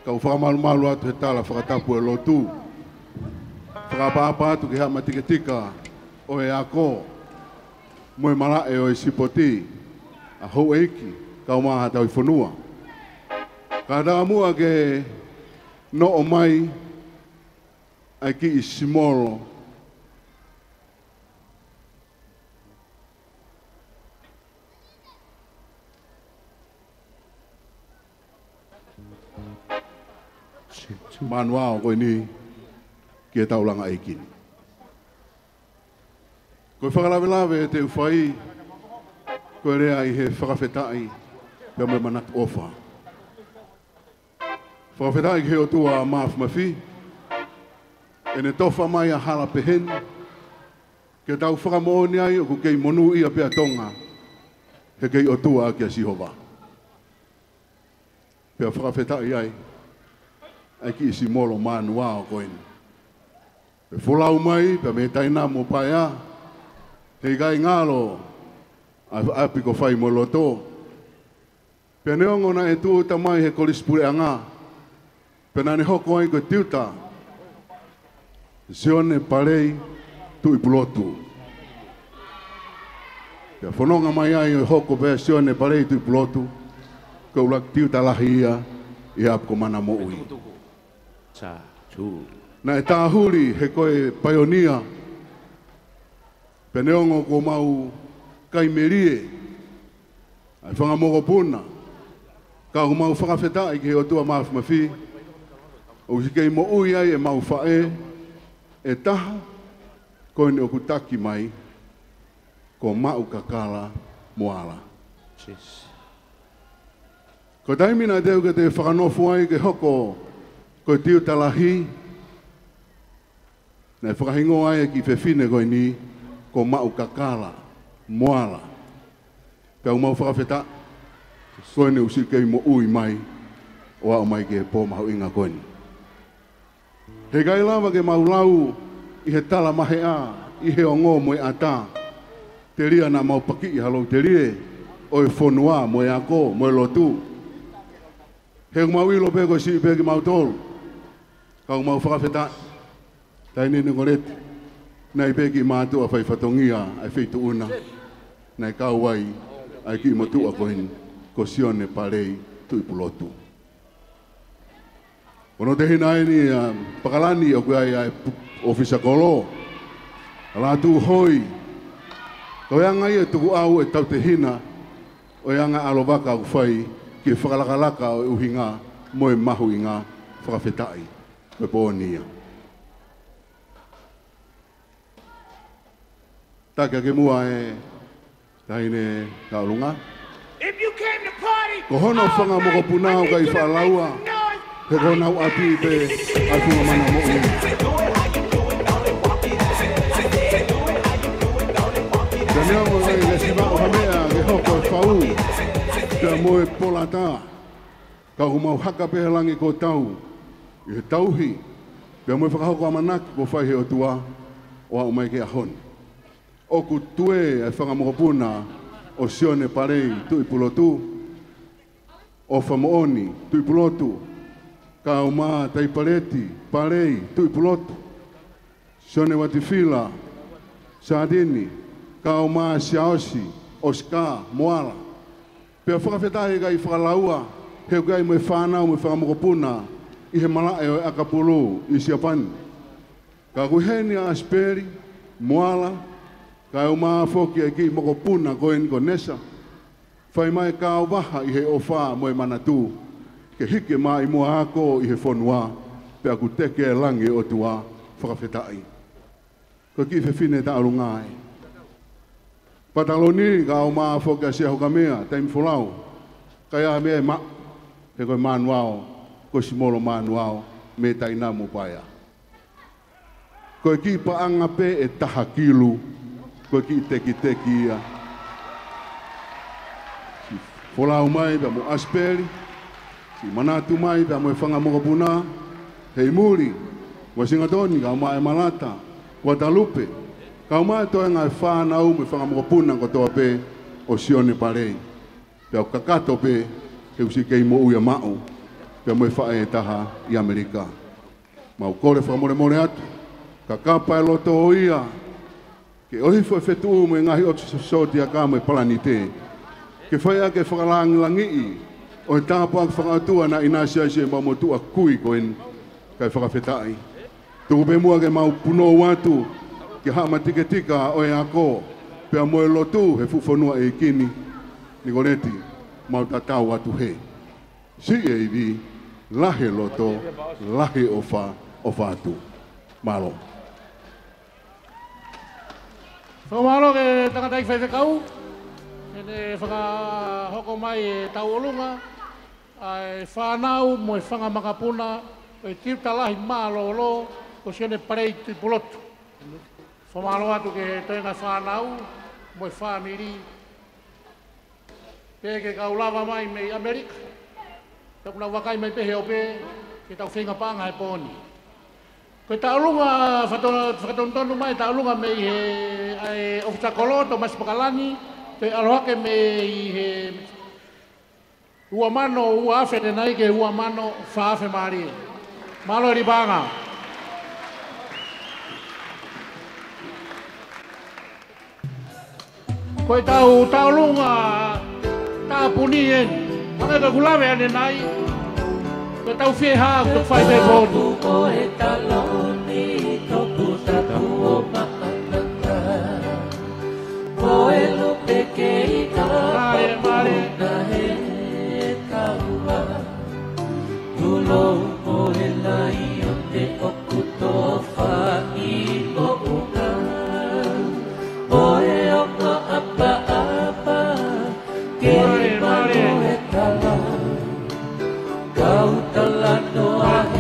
Kau whakamalu atu he tala whakatapu e lotu. Whakapapa atu ke hama tikatika o e ako. Moe mala e o e sipoti. A hou eiki, kau mā hatau I whanua. Ka rāmua ke no o mai ai ki I simolo. Manuao koe ni ki e taulanga eikini. Koe whakalawelawe te uwhai, koe rea I he whakawhetai pia me manat ofa. Whakawhetai ki he o tua maaf mawhi, e ne tofa mai a hala pehen, ke tau whakamooni ai o ku kei monu ia pia tonga, he kei o tua ki a Sihova. Pia whakawhetai ai, ai ki isi molo manua o koini. Pe wholau mai, pe me taina mo paia, hei gai ngalo, api ko whai mo loto. Pe neongo na e tuu tamai he kolispure anga, pe nane hoko ai ko tiuta, sione parei tu I pulotu. Pe whanonga mai ai o hoko pe sione parei tu I pulotu, ko ulak tiuta lahi ia, I ap ko mana mo ui. Na e tāhuri he koe paionia, pe neongo ko mau kaimerie, ai whangamoko puna, ka ko mau whakawhetai ki he o tua maafu mawhi, o si kei mo ui ai e mau whae, e taha, koe ni o kutaki mai, ko mau kakala moala. Ko taimina teo ke te whakanofu ai ke hoko, koe tiu talahi, na whakahingo ai ki whewhine koe ni, ko mau kakala, moala. Pea umau whakawheta, koe ni usi kei mo ui mai, o au mai ke pō mahu inga koe ni. He gai lava ke mau lau, I he tala mahe a, I he ongo mo I ata, te ria na mau paki I halau te rie, o e whonua mo e ako, mo e lotu. He mau ilo pe koe si pe ki mau tolu, kau mau whakawheta, tai nene ngorete, nei peki mātua whai whatongia ai whitu una, nei kau ai, ai ki motua kohin, ko sione parei tui pulotu. Ono te hina ni pakalani o koe ai ofisa kolo, ala tu hoi, ko yanga I tuku au e tau te hina, o yanga alovaka u whai, ki whakalakalaka o uhinga, moe mahu inga whakawhetai, koe pōnia. Taka ke mua e taine kaulunga. Ko hono whanga moko punao kai whaalaua, he konau api pe atunga mana mo ui. Ka neongo ngai le siwa o hamea ke hoko e whau, te moe polata, ka humau haka pe langi ko tau, I he tauhi, pe moe whakahoko amanaki ko whai he o tua, o au mai ke ahoni. O ku tue e whangamokopuna o sione parei tui pulotu, o whamooni tui pulotu, Kauma Taipaleti, Parei, Tuipuloto, Sone Watifila, Sardini, Kauma Siaosi, Oscar, Moala. Pea whakawhetai kai whakalaua, heu kai me whanau me whakamokopuna, i he malae o Akapulu, i Siapani. Ka kuheni a Asperi, Moala, ka o maa whoki e ki mokopuna koen ko Nesa. Whai mai ka o waha i he ofa mo e manatu, ke hike mai mua ako i he whonua, pea ku teke e langi o tua whakawhetai. Ko ki whine ta arungai. Pataloni ka o maa whoki a sia hokamea, taimi wholau, kaya mea e ma, he koe manuao, ko simolo manuao, me taina mo paia. Koe ki paanga pe e taha kilu, koe ki teki ia. Si wholau mai pia mo Asperi, si manatu mai pia mo e whangamokopuna, hei muri, wa Singatoni ka o mai malata, wa Talupe, ka o mai toe ngai whanau me whangamokopuna ko toa pe o Sione Parei. Pia o kakato pe, he usi kei mo uia mau, pia mo e whae e taha i Amerika. Mau kore whamore atu, ka kapa e loto o ia, ke ohi fo e whetu me ngahi o soti a ka mo e palanite, ke whaia ke whakalangi o e tāpua ke whakatua na inasia se ma mo tua kui koen kai whakawhetai. Tuku pe mua ke mau puno watu, ke hama tika o e ako, pea mo e lotu he fufonua e kini, ni koleti, mau tatau watu he. Si e iwi, lahe loto, lahe ofa, ofa atu. Malo. Whamaro ke takatai whaewhekau, ene whakahoko mai e tau olunga, ai whanau mo e whangamakapuna, o e tiutalahi mālolo, ko Sione Parei Tuipulotu. Whamaro atu ke toenga whanau, mo e whaniri, pe ke kaulawa mai me Amerika, pekuna wakai mai pehe o pe, ke tau whenga panga e poni. Koe taulunga, whakatontonu mai taulunga me i he Ofisakoloto, Masipakalani, te alohake me i he ua mano, ua afe tenai ke ua mano, whaafe maari. Malo e ribanga. Koe taulunga, tāpuni en, hanga ka kulawe ane nai, koe tau whieha, koe whai pe ponu.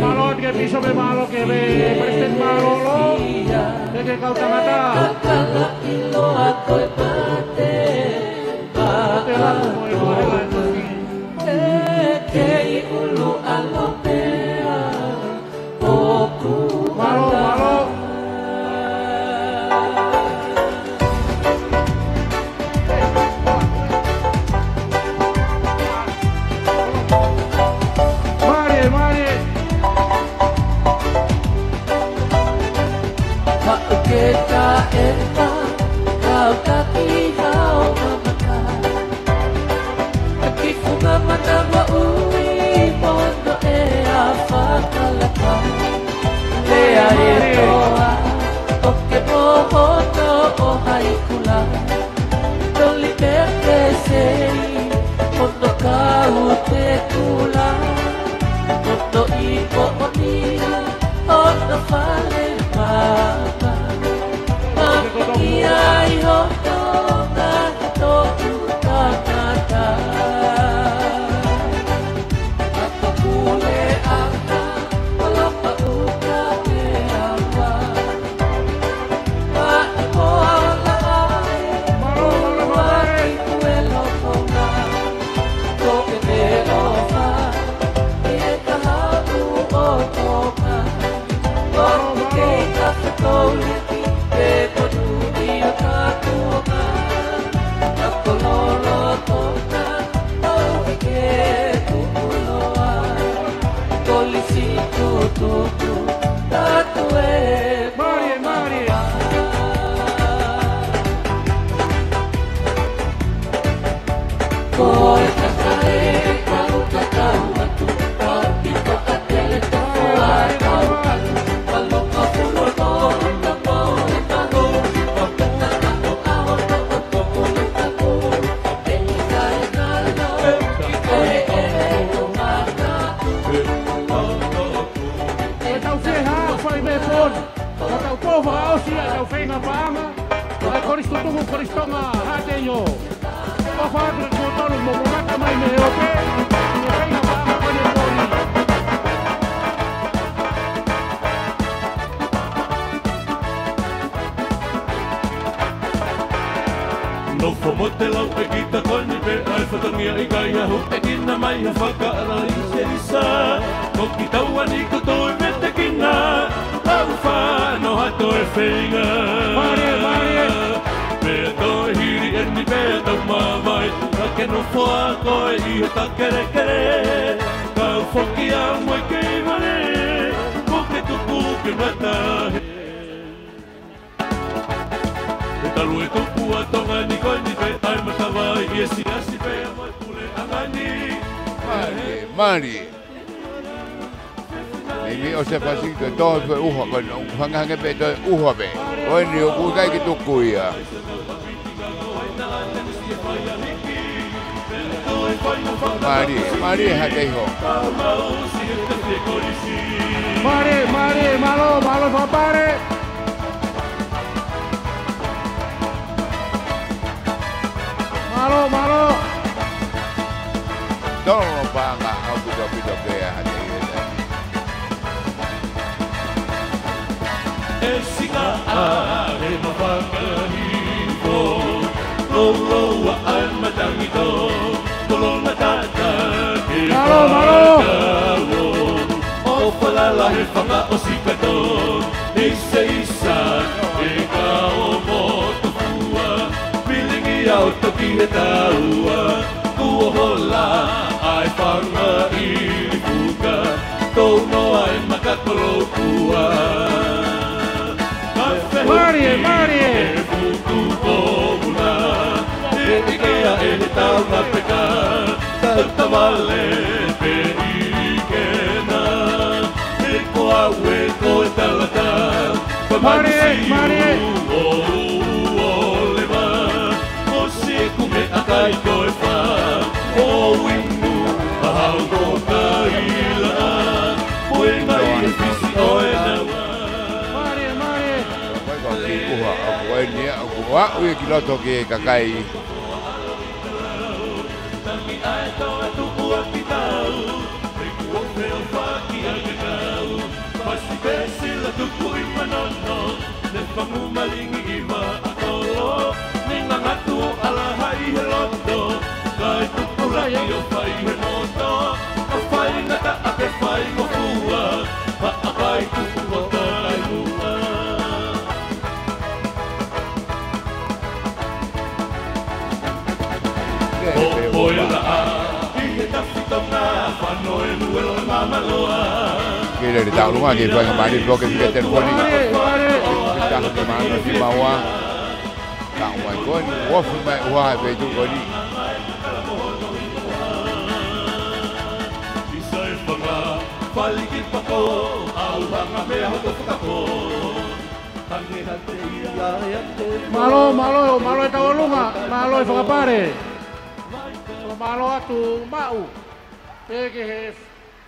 Malon ke piso me malo ke be presiden malo lo ke kau tangata kala ilo aku pate pate la ke ulu alopea oku malo malo Kita eta kau kaki kau mata, kaki funga mata wa ui pondo e apa kalaka, lea etoa oke pohoto o haikula, doli peke sei pondo kau te kula, pondo ipo onia pondo fale mama. Ia iho tonga toku kanata Ato kule aka Palapa uka te awa Paiko ala ai Uai kuelo tonga Toke me ofa Ie kahaku o tonga Oke keita whakole Polisi tuku tatu e Mari Koe kakae kau kakau atu Tapi ko atele toko ai kau atu Kalau kau puno toko toko toko Papunga ako aho toko toko toko Teni kai kalo Koe e umaka E tau wheha, whai me pon. O tau kōwha aosi a tau whenga paanga. O e koristo tuku koristonga hate yo. O whātua kō tolu mo mata mai me ope. O whenga paanga kone poni. No fomo te lau e kita koni pe ai whatangia i kai ahu e kina mai ha whakaara i se risa Ko ki taua ni ko toi me te kina Lau whāno hato e whenga Mare Pea toi hiri e ni pea tau mamai Ka ke no whoa koe i ho takere kere Kau whoki a moe kei mare Ko ke tuku ke matahe E talu e tupu a tonga ni koe ni pe ai matawai I e si asi pe a moe pule angani Mari. Ini o se pasito todo pe uho con hanga pe to uho pe. O ni o ku kai ki tuku ia. Mari ha dei ho. Mari, malo papare. Malo. Don't panga au pido pe ha dei. E sika a e mawhaka hivo Loa ai matangi to Kolonga tata ke whakao O whalala he whaka o sika to E se isa e ka o mo to fua Pilingi au toki he taua Kua hola ai whanga i fuka Tono ai makakolo kua Mari. E futu pobuna E ikea e he tau na peka Tauta vale pe ikena E koa ue koe talata Mari. O leva O se kume akai koe wha O wingu Ahau ko kaila Oe ngai e fisi oe na Ni aku wa u ki loto ke kakai. Tangi ai toa tuku a ki tau Te kua wheo whaki a ke tau Pasi pesi la tuku i manono Te whangu malingi i wa a tolo Ni ngangatu ala hai he loto Kai tuku raki o whai he noto Ka whai ngata a ke whai ko fua Pa a kai tuku o tai mua Kira di tahu rumah kita yang mandi blok kita telepon ini. Kita di mana di bawah. Tak mau kon, wah mai wah betul koni. Malo e tau lunga, malo e whakapare. Malo atu mau. Peke he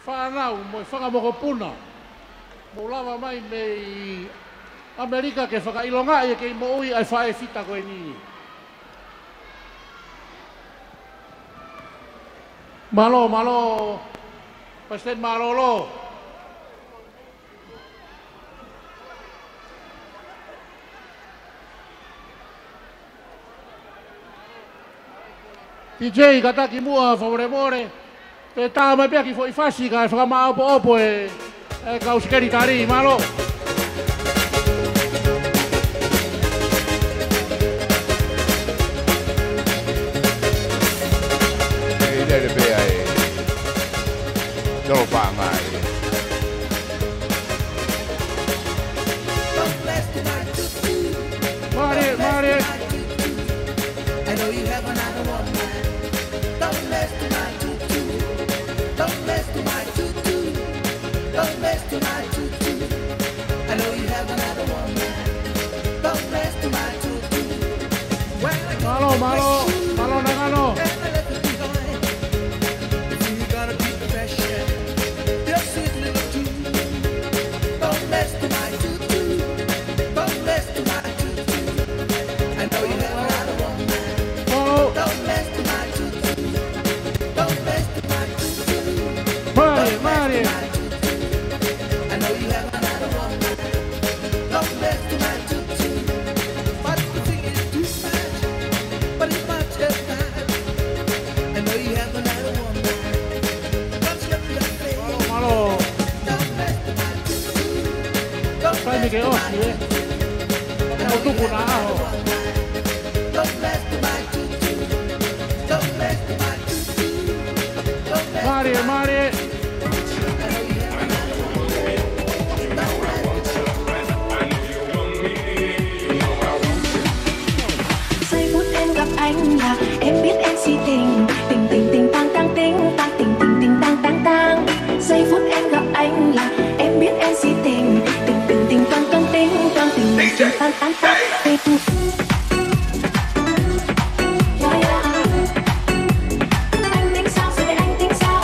whanau mo i whakamoko puna. Mo lava mai mei Amerika ke whakailonga e kei mo ui ai whae fita koe ni. Malo. Pasten malo lo. DJ kata ki mua favoremore. Te tā mai pia ki fo i fasi ka e whakamā opo e kau sikeri tari malo. Ele pia e. Tolo panga e. you have another woman. Don't mess with my tutu. Don't mess with my tutu. Don't mess with my tutu. I know you have another woman. Don't mess with my tutu. Malo Nagano. If you're gonna keep the pressure, just sweet little tune. Don't mess with my tutu. Don't mess with my tutu. I know you have another woman. Don't mess with my tutu. Don't mess with my tutu. Mari. I know you have another woman. Don't mess with my tutu. But the thing is too much. But it's not just that. I know you have another woman. Don't slip your face. Malo. Don't mess with my tutu. Don't Sai mi che occhi, Ho tu cunaho. Don't mess with my tutu. Don't mess with my tutu. Don't mess Mari. Giây phút em gặp anh là em biết em si tình. Tình tình tình tang tang tình tang tình tình tình tang tang tang. Giây phút em gặp anh là em biết em si tình. Tình tình tình tang tang tình tang tình tình tình tang tang tang. Anh tính sao rồi anh tính sao?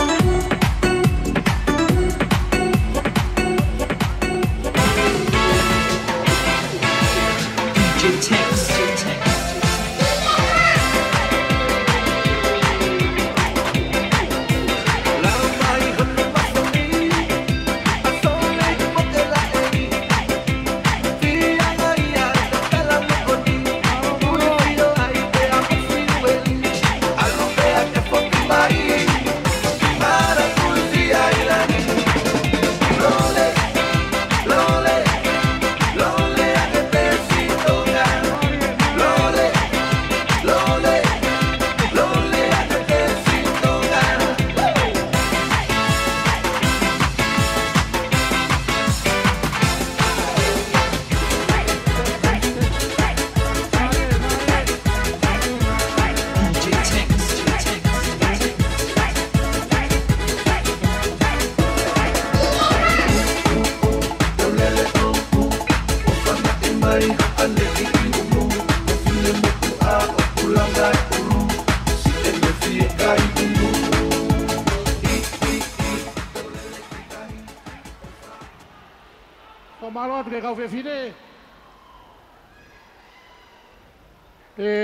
Malo che cau fine.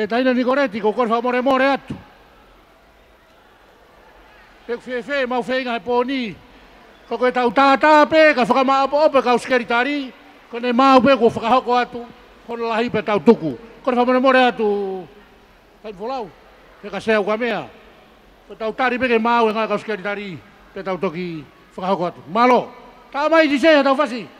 Taina Nicoretti con corfa more atto. Pek fe mau feinga he poni. Ko ko tau tata pe ka whaka maa po pe ka uskeritari. Ko ne mau pe ko whaka hoko atu. Ko lahi pe tau tuku. Corfa more atu. Tai volau. Pe ka seu ka mea. Ko tau tari pe ke mau nga ka uskeritari. Pe tau toki whaka hoko atu. Malo. Ta mai di se tau fasi.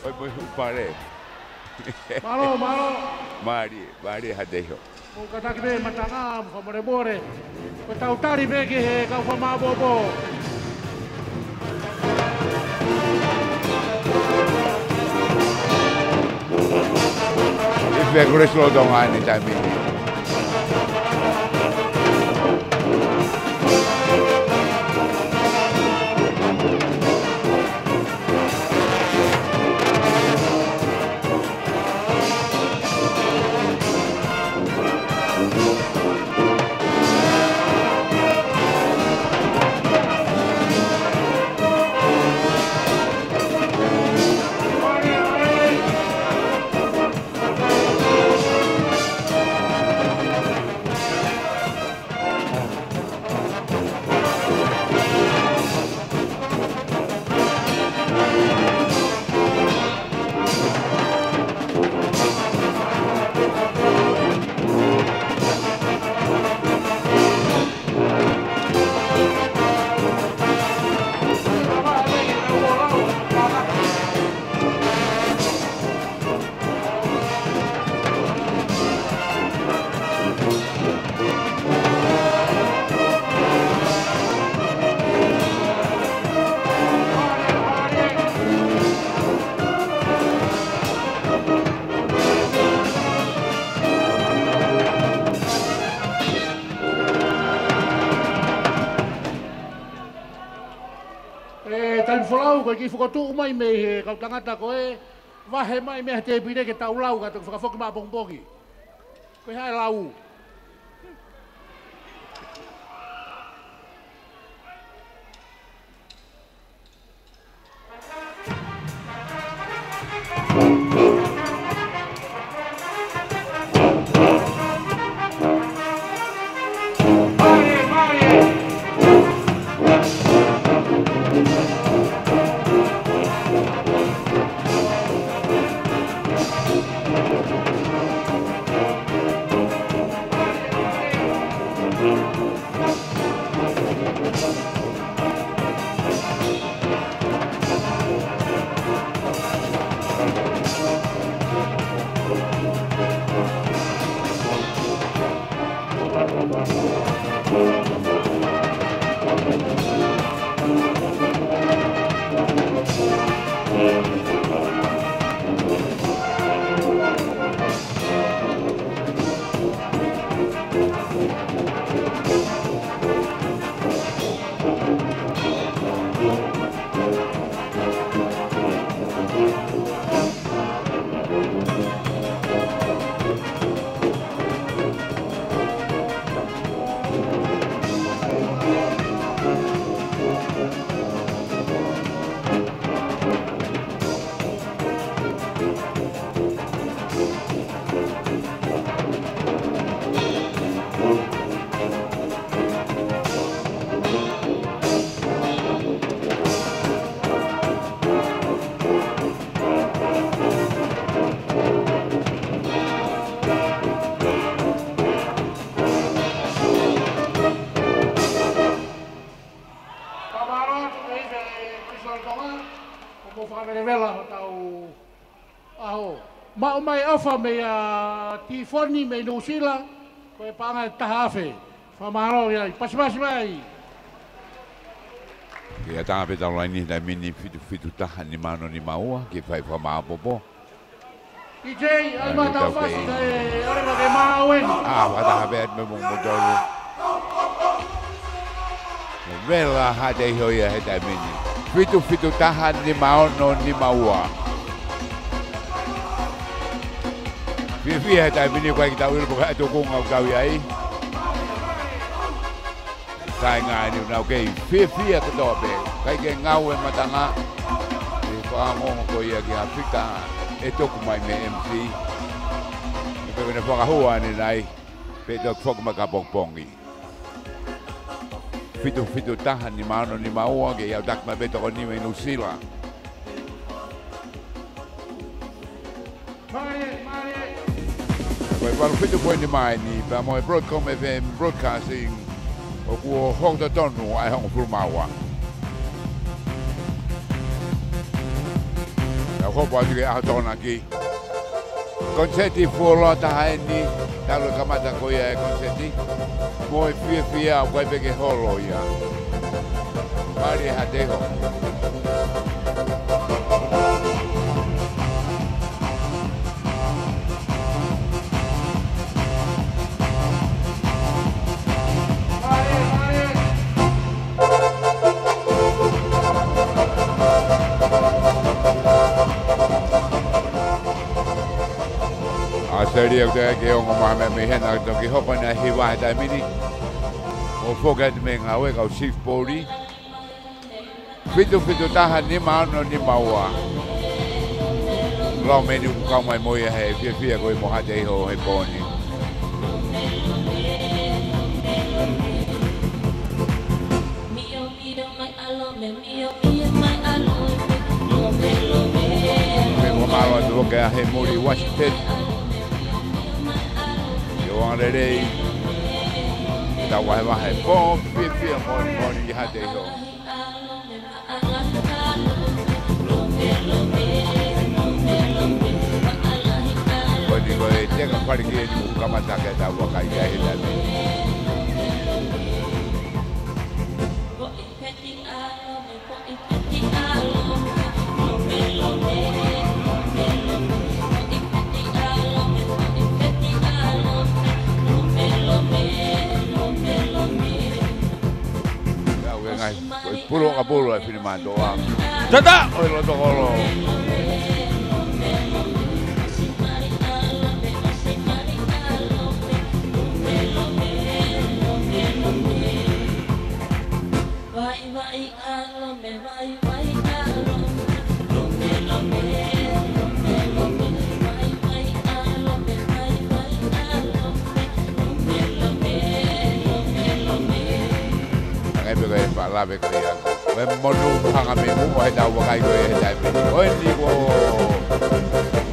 Oi, moi pare. Malo. Mari hadeho. O kataki me matanga whamore. Ko tautari me ki he kau whamabobo. If we slow down anytime. Ko ki whakatu mai me he kau tangata ko wahe mai me te pire ke tau lau ka tu whakafoki maa pongpoki. Ko hae lau. Mai ofa me a tifoni me nusila ko e panga tahafe famaro ya pasmas mai Ia tanga pe tau laini na mini fitu taha ni mano ni maua ki fai fama popo DJ ai mata fasi e ora ma ke mauen wata habe me mo motoru Vela hade hoia he dai mini fitu taha ni maono ni maua Fia tai mini ko kita ul buka tu ko ngau kau ai. Tai ngai ni nau ke fia ko to be. Kai ke ngau e matanga. Ni ko amo ko ia ki Afrika e to ku mai me MC. Ni pe ne foka hua ni nai. Pe to foka ma ka pongpongi. Fitu tahan ni mano ni maua ke ia dak ma beto ko ni me nusila. Well, fitu point in mind, but my Broadcom FM broadcasting of Hong Tonu, I Hong Fumawa. hopa di a tona ki. Konseti fuolo taha ni talo kamata ko ia konseti. Mo fia ko peke holo ia. Mari hateho. Asari aku dah kau ngomong macam ni, nak tu kau pun nak hiwah dah mini. Mau fokus mengawe kau shift poli. Fitu tahan ni mana ni mawa. Lau menu kau mai moya hai, fia kau mau hati ho hai poni. Kau malu tu kau hai mori Washington. Orang lelai, tak wahai bom, fia mon di hati itu. Kau jangan pergi di muka mata kita buat kaya hilang. Pulo ka pulo ay pinimando ang tata! Oy, loto kolo. Labe kaya, menu hanga memu mo heda wakai ko heda menu. Oh hindi ko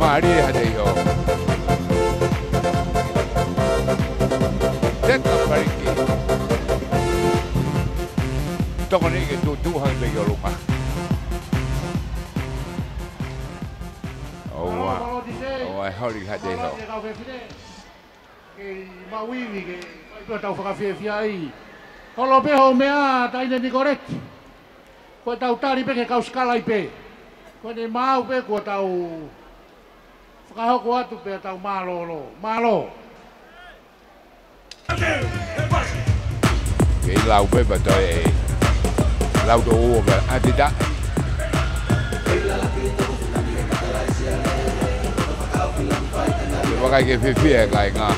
mari hada yo. Teka pariki. Toko ni ke tu hang be yo lupa. Oh ai hori hada yo. Ke mawiwi ke ko tau whakawhiawhia ai. Kolo peho mea taine ni korek. Koe tau tari peke kau skala i pe. Koe ne mau pe kua tau whakahoko atu pe tau malo. Malo. Kei lau pe ba toi e. Lau to uo pe. Ati da. Wakai ke whiwhia kai ngā.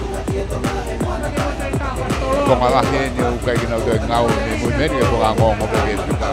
Kung alahin yung kay ginagawa ng ngao ni Munmen, yung mga ngong mabagay kita.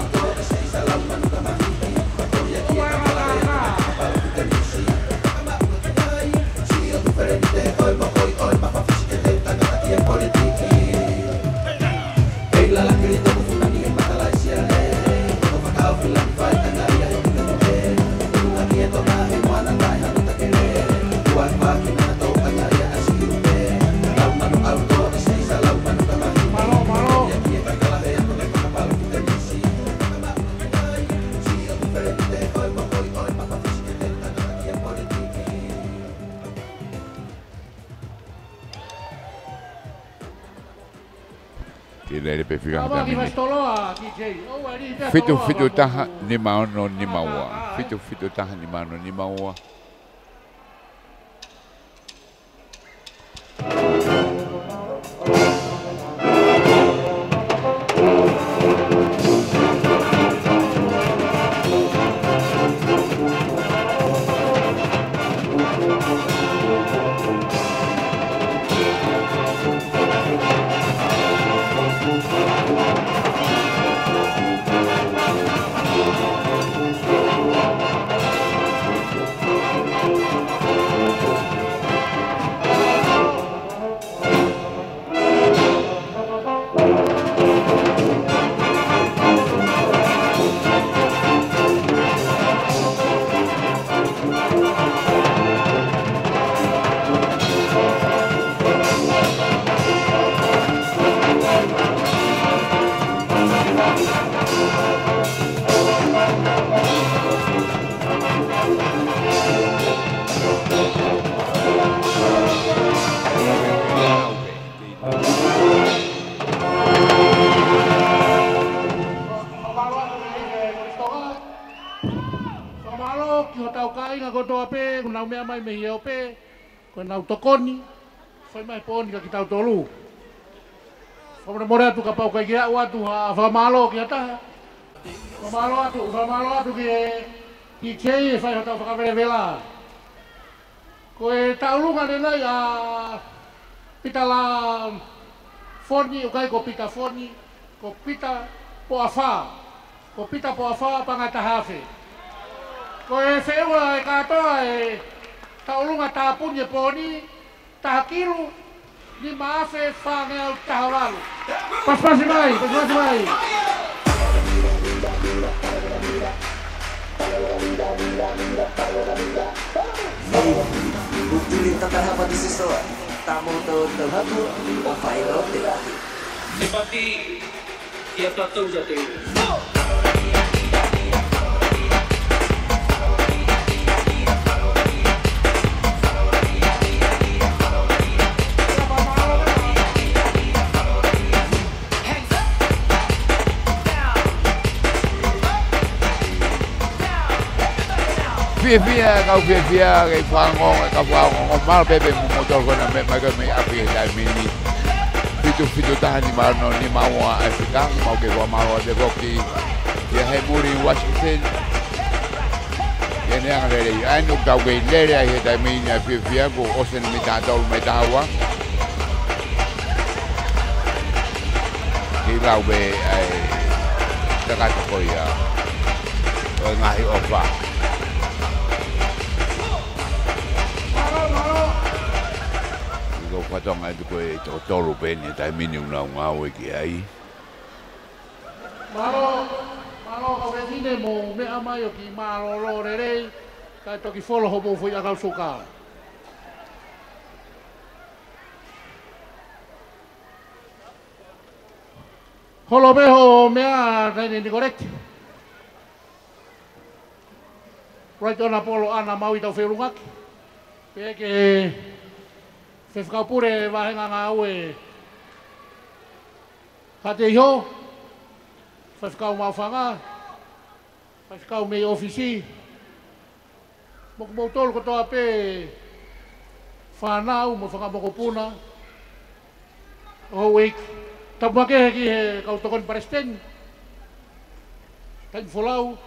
Ele pefiga também. Fitu taha ni maono ni maua. Fitu taha ni maono ni maua. hoki ho tau kainga ko toa pe, ko nau mea mai me hieo pe, ko nau tokoni, whai mai poni ka ki tau tolu. Whamare more atu ka pau kai kia atu ha whamalo ki ataha. Whamalo atu ki kei e whai ho tau whakawere vela. Ko e taulunga nenai a pita la foni, o kai ko pita foni, ko pita po a wha. Ko pita po a wha pangata hawe. Ko e whewa e katoa e taulunga tāpuni e poni, tahakiru, ni maafe whangea tahawalu. Paspasi mai, paspasi mai. Buktilin tatahapa di sisoa, tamu tahapu, o pairote. Seperti ia tak tahu jatuh. Fia kau fia ke fangong ka fangong mal bebe mo motor ko na me api dai mini fitu tahan ni marno ni mau Afrika mau ke wa mau de goki ya he muri Washington ya ne ang rere anu kau ke lere he dai mini fia ko osen mi ta dol me tawa ki lau be ai takat ko ya ngai ofa. Patong ai ko e tolu pene tai mini una ngau ki ai. Malo ka vecine mo me amayo ki malo lo rere ka to ki folo hobo foi akal suka. Holo beho mea tai ni correct. Right on Apollo ana mau tau ferungak. Peke Whewhikau pure wahenga ngā ue Kate iho Whewhikau mauwhanga Whewhikau mei ofisi Moku mau tolu kotoa pe Whanau mo whakamoko puna O week Tapuake ki he kau tokon paresten Tain wholau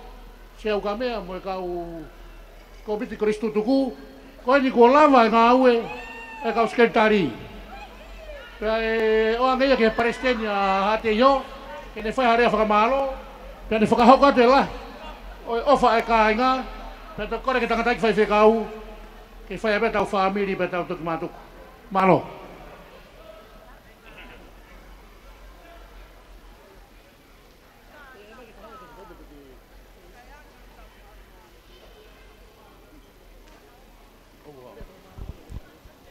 Seau ka mea mo e kau Kobiti Kristu tuku Koe ni kua lava ngā ue e kau sekretari. O angai ke palestina hate yo, ke ne fai harea whakamalo, ke ne whakahoka te la, o ofa e kāinga, pe to kore ke tangatai whai whekau, ke whai abe tau whamiri pe tau tuku mātuku. Malo.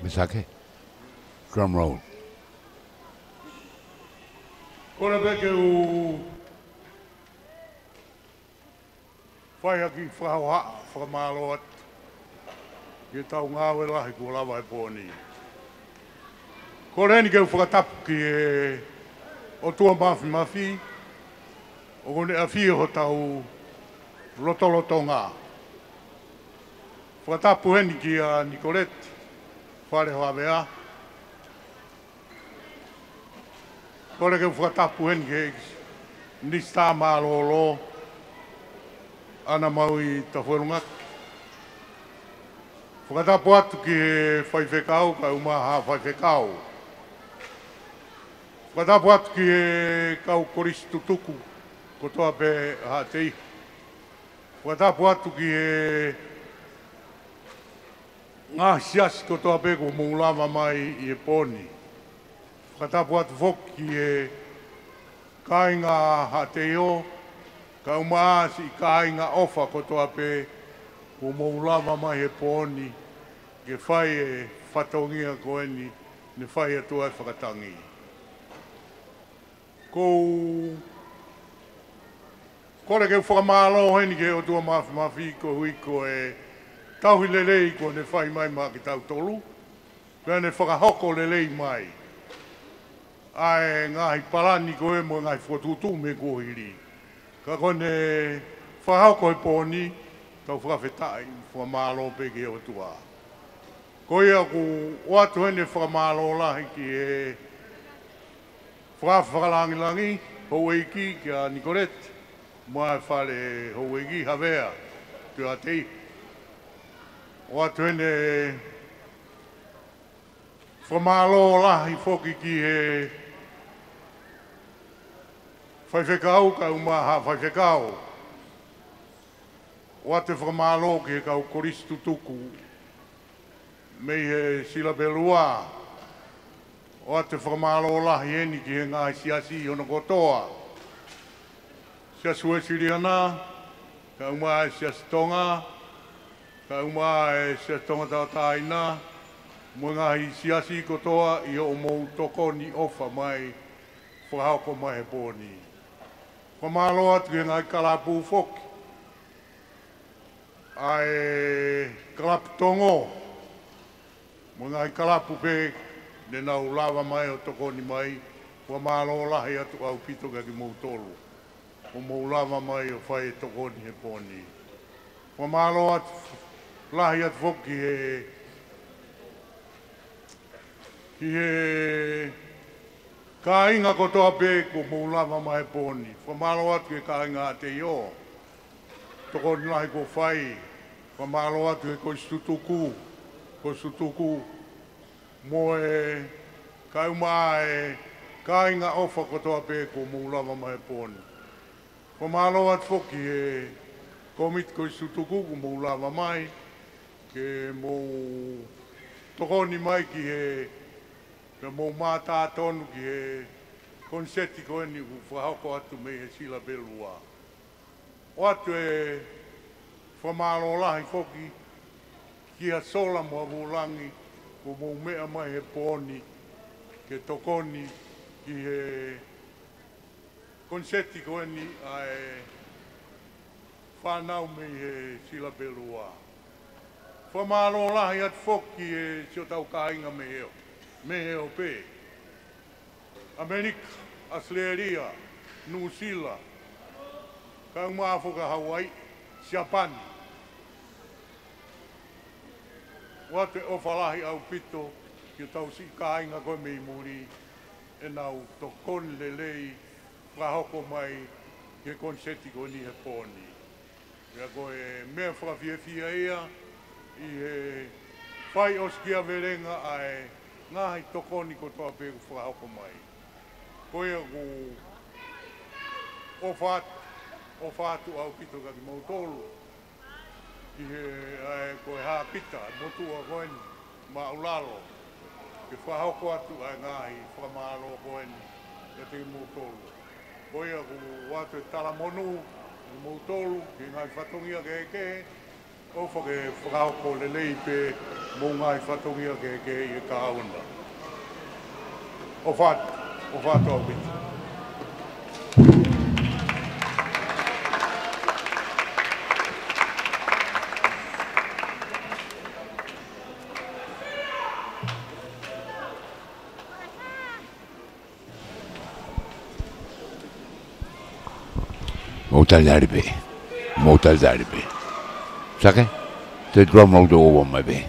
Misake, drum roll. Kona beke u whai aki whakauha, whakamaloat, ke tau ngāwe lahi ko lawa e pōni. Kona eni keu whakatapu ki e o tua mafi, o kone a whio ho tau loto ngā. Whakatapu eni ki a Nicolette, whare hoa mea. Kore ke whakatapu hen ke nista mālolo ana mau i ta wherungat. Whakatapu atu ki whai whekau, ka umaha whai whekau. Whakatapu atu ki kau koristu tuku, ko toa pe ha te iho. Whakatapu atu ki ngā siasi ko toa peko mōlama mai i e pōni. Whakatapu atu whoki e kāinga ha te o, ka umaasi i kāinga ofa ko toa pe ko mōlama mai e pōni, ke whai e whatongia ko eni, ne whai atua e whakatangi. Kore ke whakamālo heni ke o tua mafi ko hui ko e tauhi lelei ko ne whai mai maa ki tau tolu, pēr ne whakahoko lelei mai. Ai ngāhi parani ko e mo ngai whatutu me kohiri. Ka kone whahoko e pōni, tau whakawhetai whamalo pe ki o tua. Ko ia ku watu hene whamalo lahi ki e whakalangilangi houeiki ki a Nicolette mua e whare houeiki havea ki a tei. Watu hene whamalo lahi whoki ki e whaiwhekau ka umaha whaiwhekau. O te whamalo ki he kau koristu tuku mei he sila belua. O te whamalo lahi eni ki he ngā siasi i ono kotoa. Siasu e siriana, ka uma e siasi tonga, ka uma e siasi tonga tau taina, mo ngā hi siasi kotoa i o mou toko ni ofa mai whahauko mai he pōni. Whamalo atu ki he ngā kalapu whoki. Ai kalapu tongo, mo ngai kalapu pe, ne nau lava mai o toko ni mai, wa malo lahi atu au pito ka ki mou tolu. O mou lava mai o whai toko ni he pōni. Wa malo atu lahi atu whoki he ka inga kotoa pe ko mou lava mai pōni. Wa malo atu ke ka inga te io. Toko ni lahi ko whai, whamalo atu e koi stutuku, mo e kauma e kainga ofa kotoa pe ko moulawa mai pōni. Whamalo atu whoki e komit koi stutuku ko moulawa mai, ke mou tokoni mai ki he mou mātā tonu ki he konseti koe ni whahoko atu me he sila belua. O atu e whamalo lahi whoki ki a sola mua vulangi ko mou mea mai he pōni ke tokoni ki he konseti koe ni ai whanau me he sila belua. Whamalo lahi atu whoki e sio tau kainga me heo pe. Amerika, Australia, New Zealand, ka umawhoka Hawaii, Japani. Wate o whalahi au pito, ki tau si kāinga koe mei muri, e nau to kon lelei, whahoko mai, ke konseti koe ni he pōni. Ia koe mea whakawhiawhia ia, i he whai oskia verenga ai, ngahi tokoni ko toa pēku whahoko mai. Koe ku o whātu au pito ka ki mau tolu. Ki he koe hā pita, motua koeni, maulalo. Ke whahoko atu ai ngahi, whamalo koeni, ka te mau tolu. Koe ku watu e talamonu, ki mau tolu, ki ngai whatongia ke o whake whakahoko lelei pe mō ngai whatongia ke i ka auna. O whātu au pita. Motal Zarbe. Sake? Te drum out over my bay.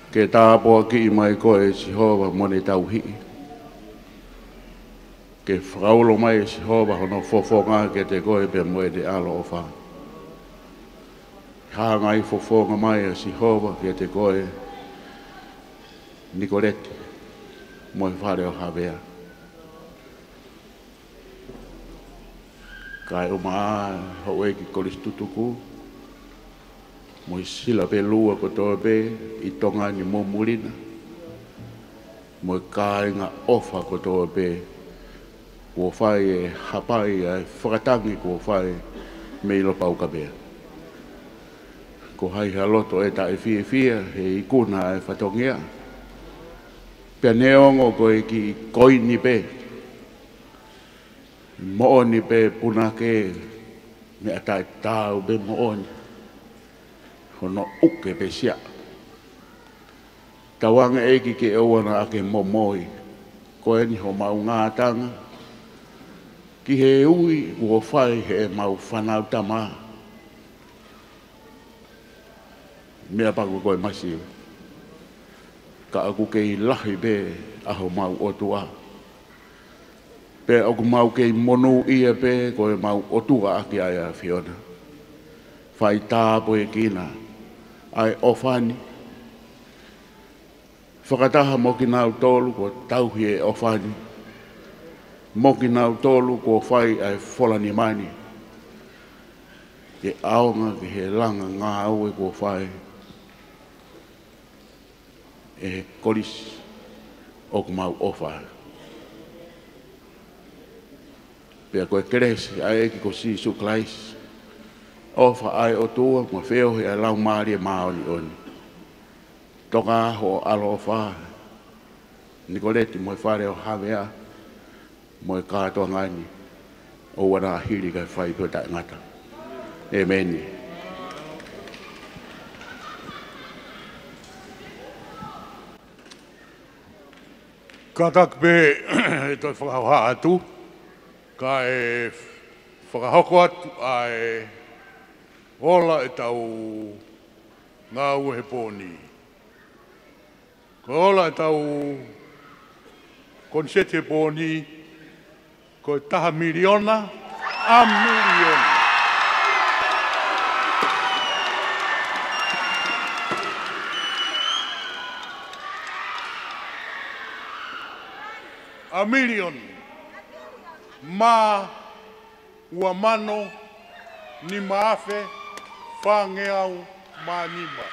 Ke tāpoa ki i mai koe si hoa mo ne tau hii. ke whakaulo mai si hova hono fofonga ke te koe pe moe te alo o wha. Hangai fofonga mai si hova ke te koe Nicolette moe whare o Havea. Kai o maa haue ki koristutuku moe sila pe lua ko toa pe i tonga ni mo mulina. Moe kāinga ofa ko toa pe ko whai e hapai e whakatangi ko whai me ilo pau ka bea. Ko hai haloto e ta e fia he ikuna e whatongia. Pea neongo ko e ki koini pe. Mooni pe punake me atai tau be mooni. Hono uke pe sia. Tawanga eki ke owana ake momoi. Ko eni ho mau ngātanga. Ki he ui ua whai he mau whanau tama. Mea paku koe masi. Ka aku kei lahi be aho mau otua. Pe aku mau kei monu ia pe koe mau otua aki aia Fiona. Whai tāpo e kina. Ai ofani. Whakataha moki nau tolu ko tauhi e ofani. Moki nau tolu ko whai ai wholani mani. Ke aonga ki he langa ngā aue ko whai. E kolis o kumau ofa. Pea koe keresi ai eki ko si suklais. Ofa ai o tua ma wheo he ai lau maari e maoni oni. Toka ho alo ofa. Nicolette moe whare o Havea. Moe kātoa ngani. O wana hiri kai whai pio tai ngata. Amen. Katak pe e toi whakahauha atu. Ka e whakahoko atu ai ola e tau ngā ue he pōni. Ko ola e tau konseti he pōni ko e taha miliona a miliona. A million ma ua mano ni maafe whangeau ma nima.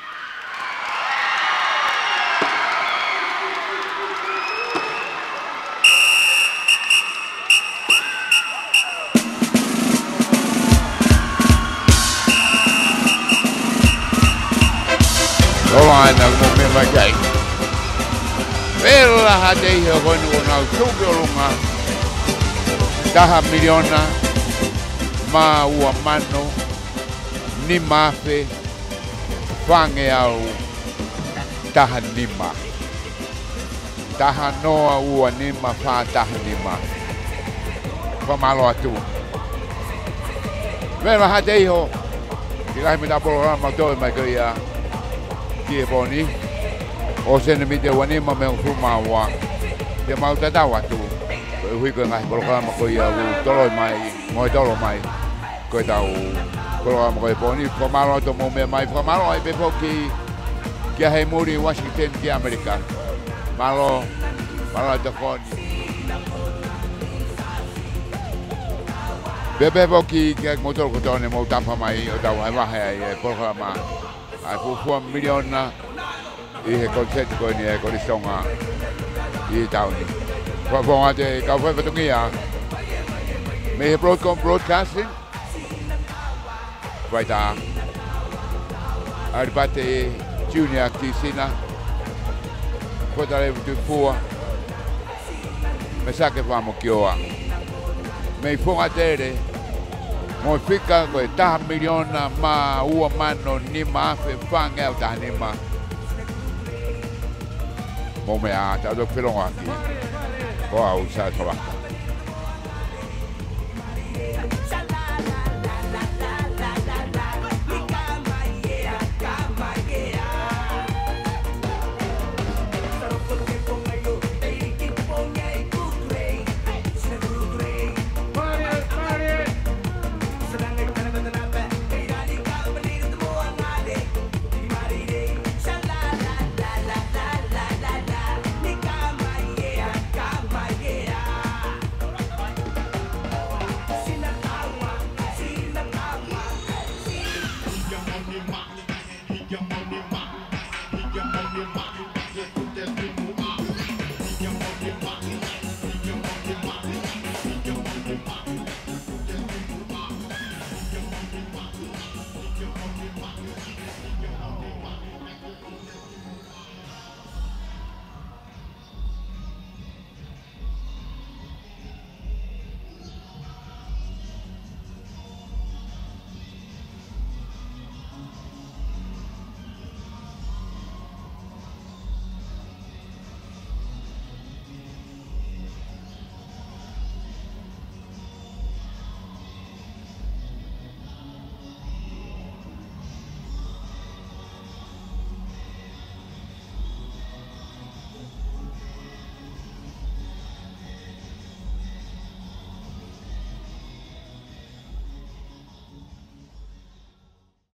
Olá, ainda com o mesmo aqui. Pela hadei ho koinu o nau tuke o lunga. Taha miliona ma ua mano ni mafe whange au taha nima. Taha noa ua nima wha taha nima. Whamalo atu. Pela hadei ho ki lai me tapolo rama toi mai koia ki e poni. O sene mi te wanima me un fumawa. Te mau te tau atu. Ko hui koe ngahi programa ko ia u toloi mai, moi tolo mai. Ko tau programa ko e poni. Whamaro atu mo me mai. Whamaro ai pepo ki a hei muri Washington ki Amerika. Malo atu koni. Pepo ki a motoro kotone mo tapa mai o tau hai wahe ai e programa. Ai fufua miliona. I he konset ko ni e koristonga i tauni. Whaponga te kawhai patungia. Me he broadcasting. Waita. Aripate junior kisina. Kotare tu fua. Me sake wamo kioa. Me fonga tere. Mo fika ko e taha miliona ma ua mano ni maafe whange au taha nima. Mo mea, ta do filonga ki. Ko au sa tola.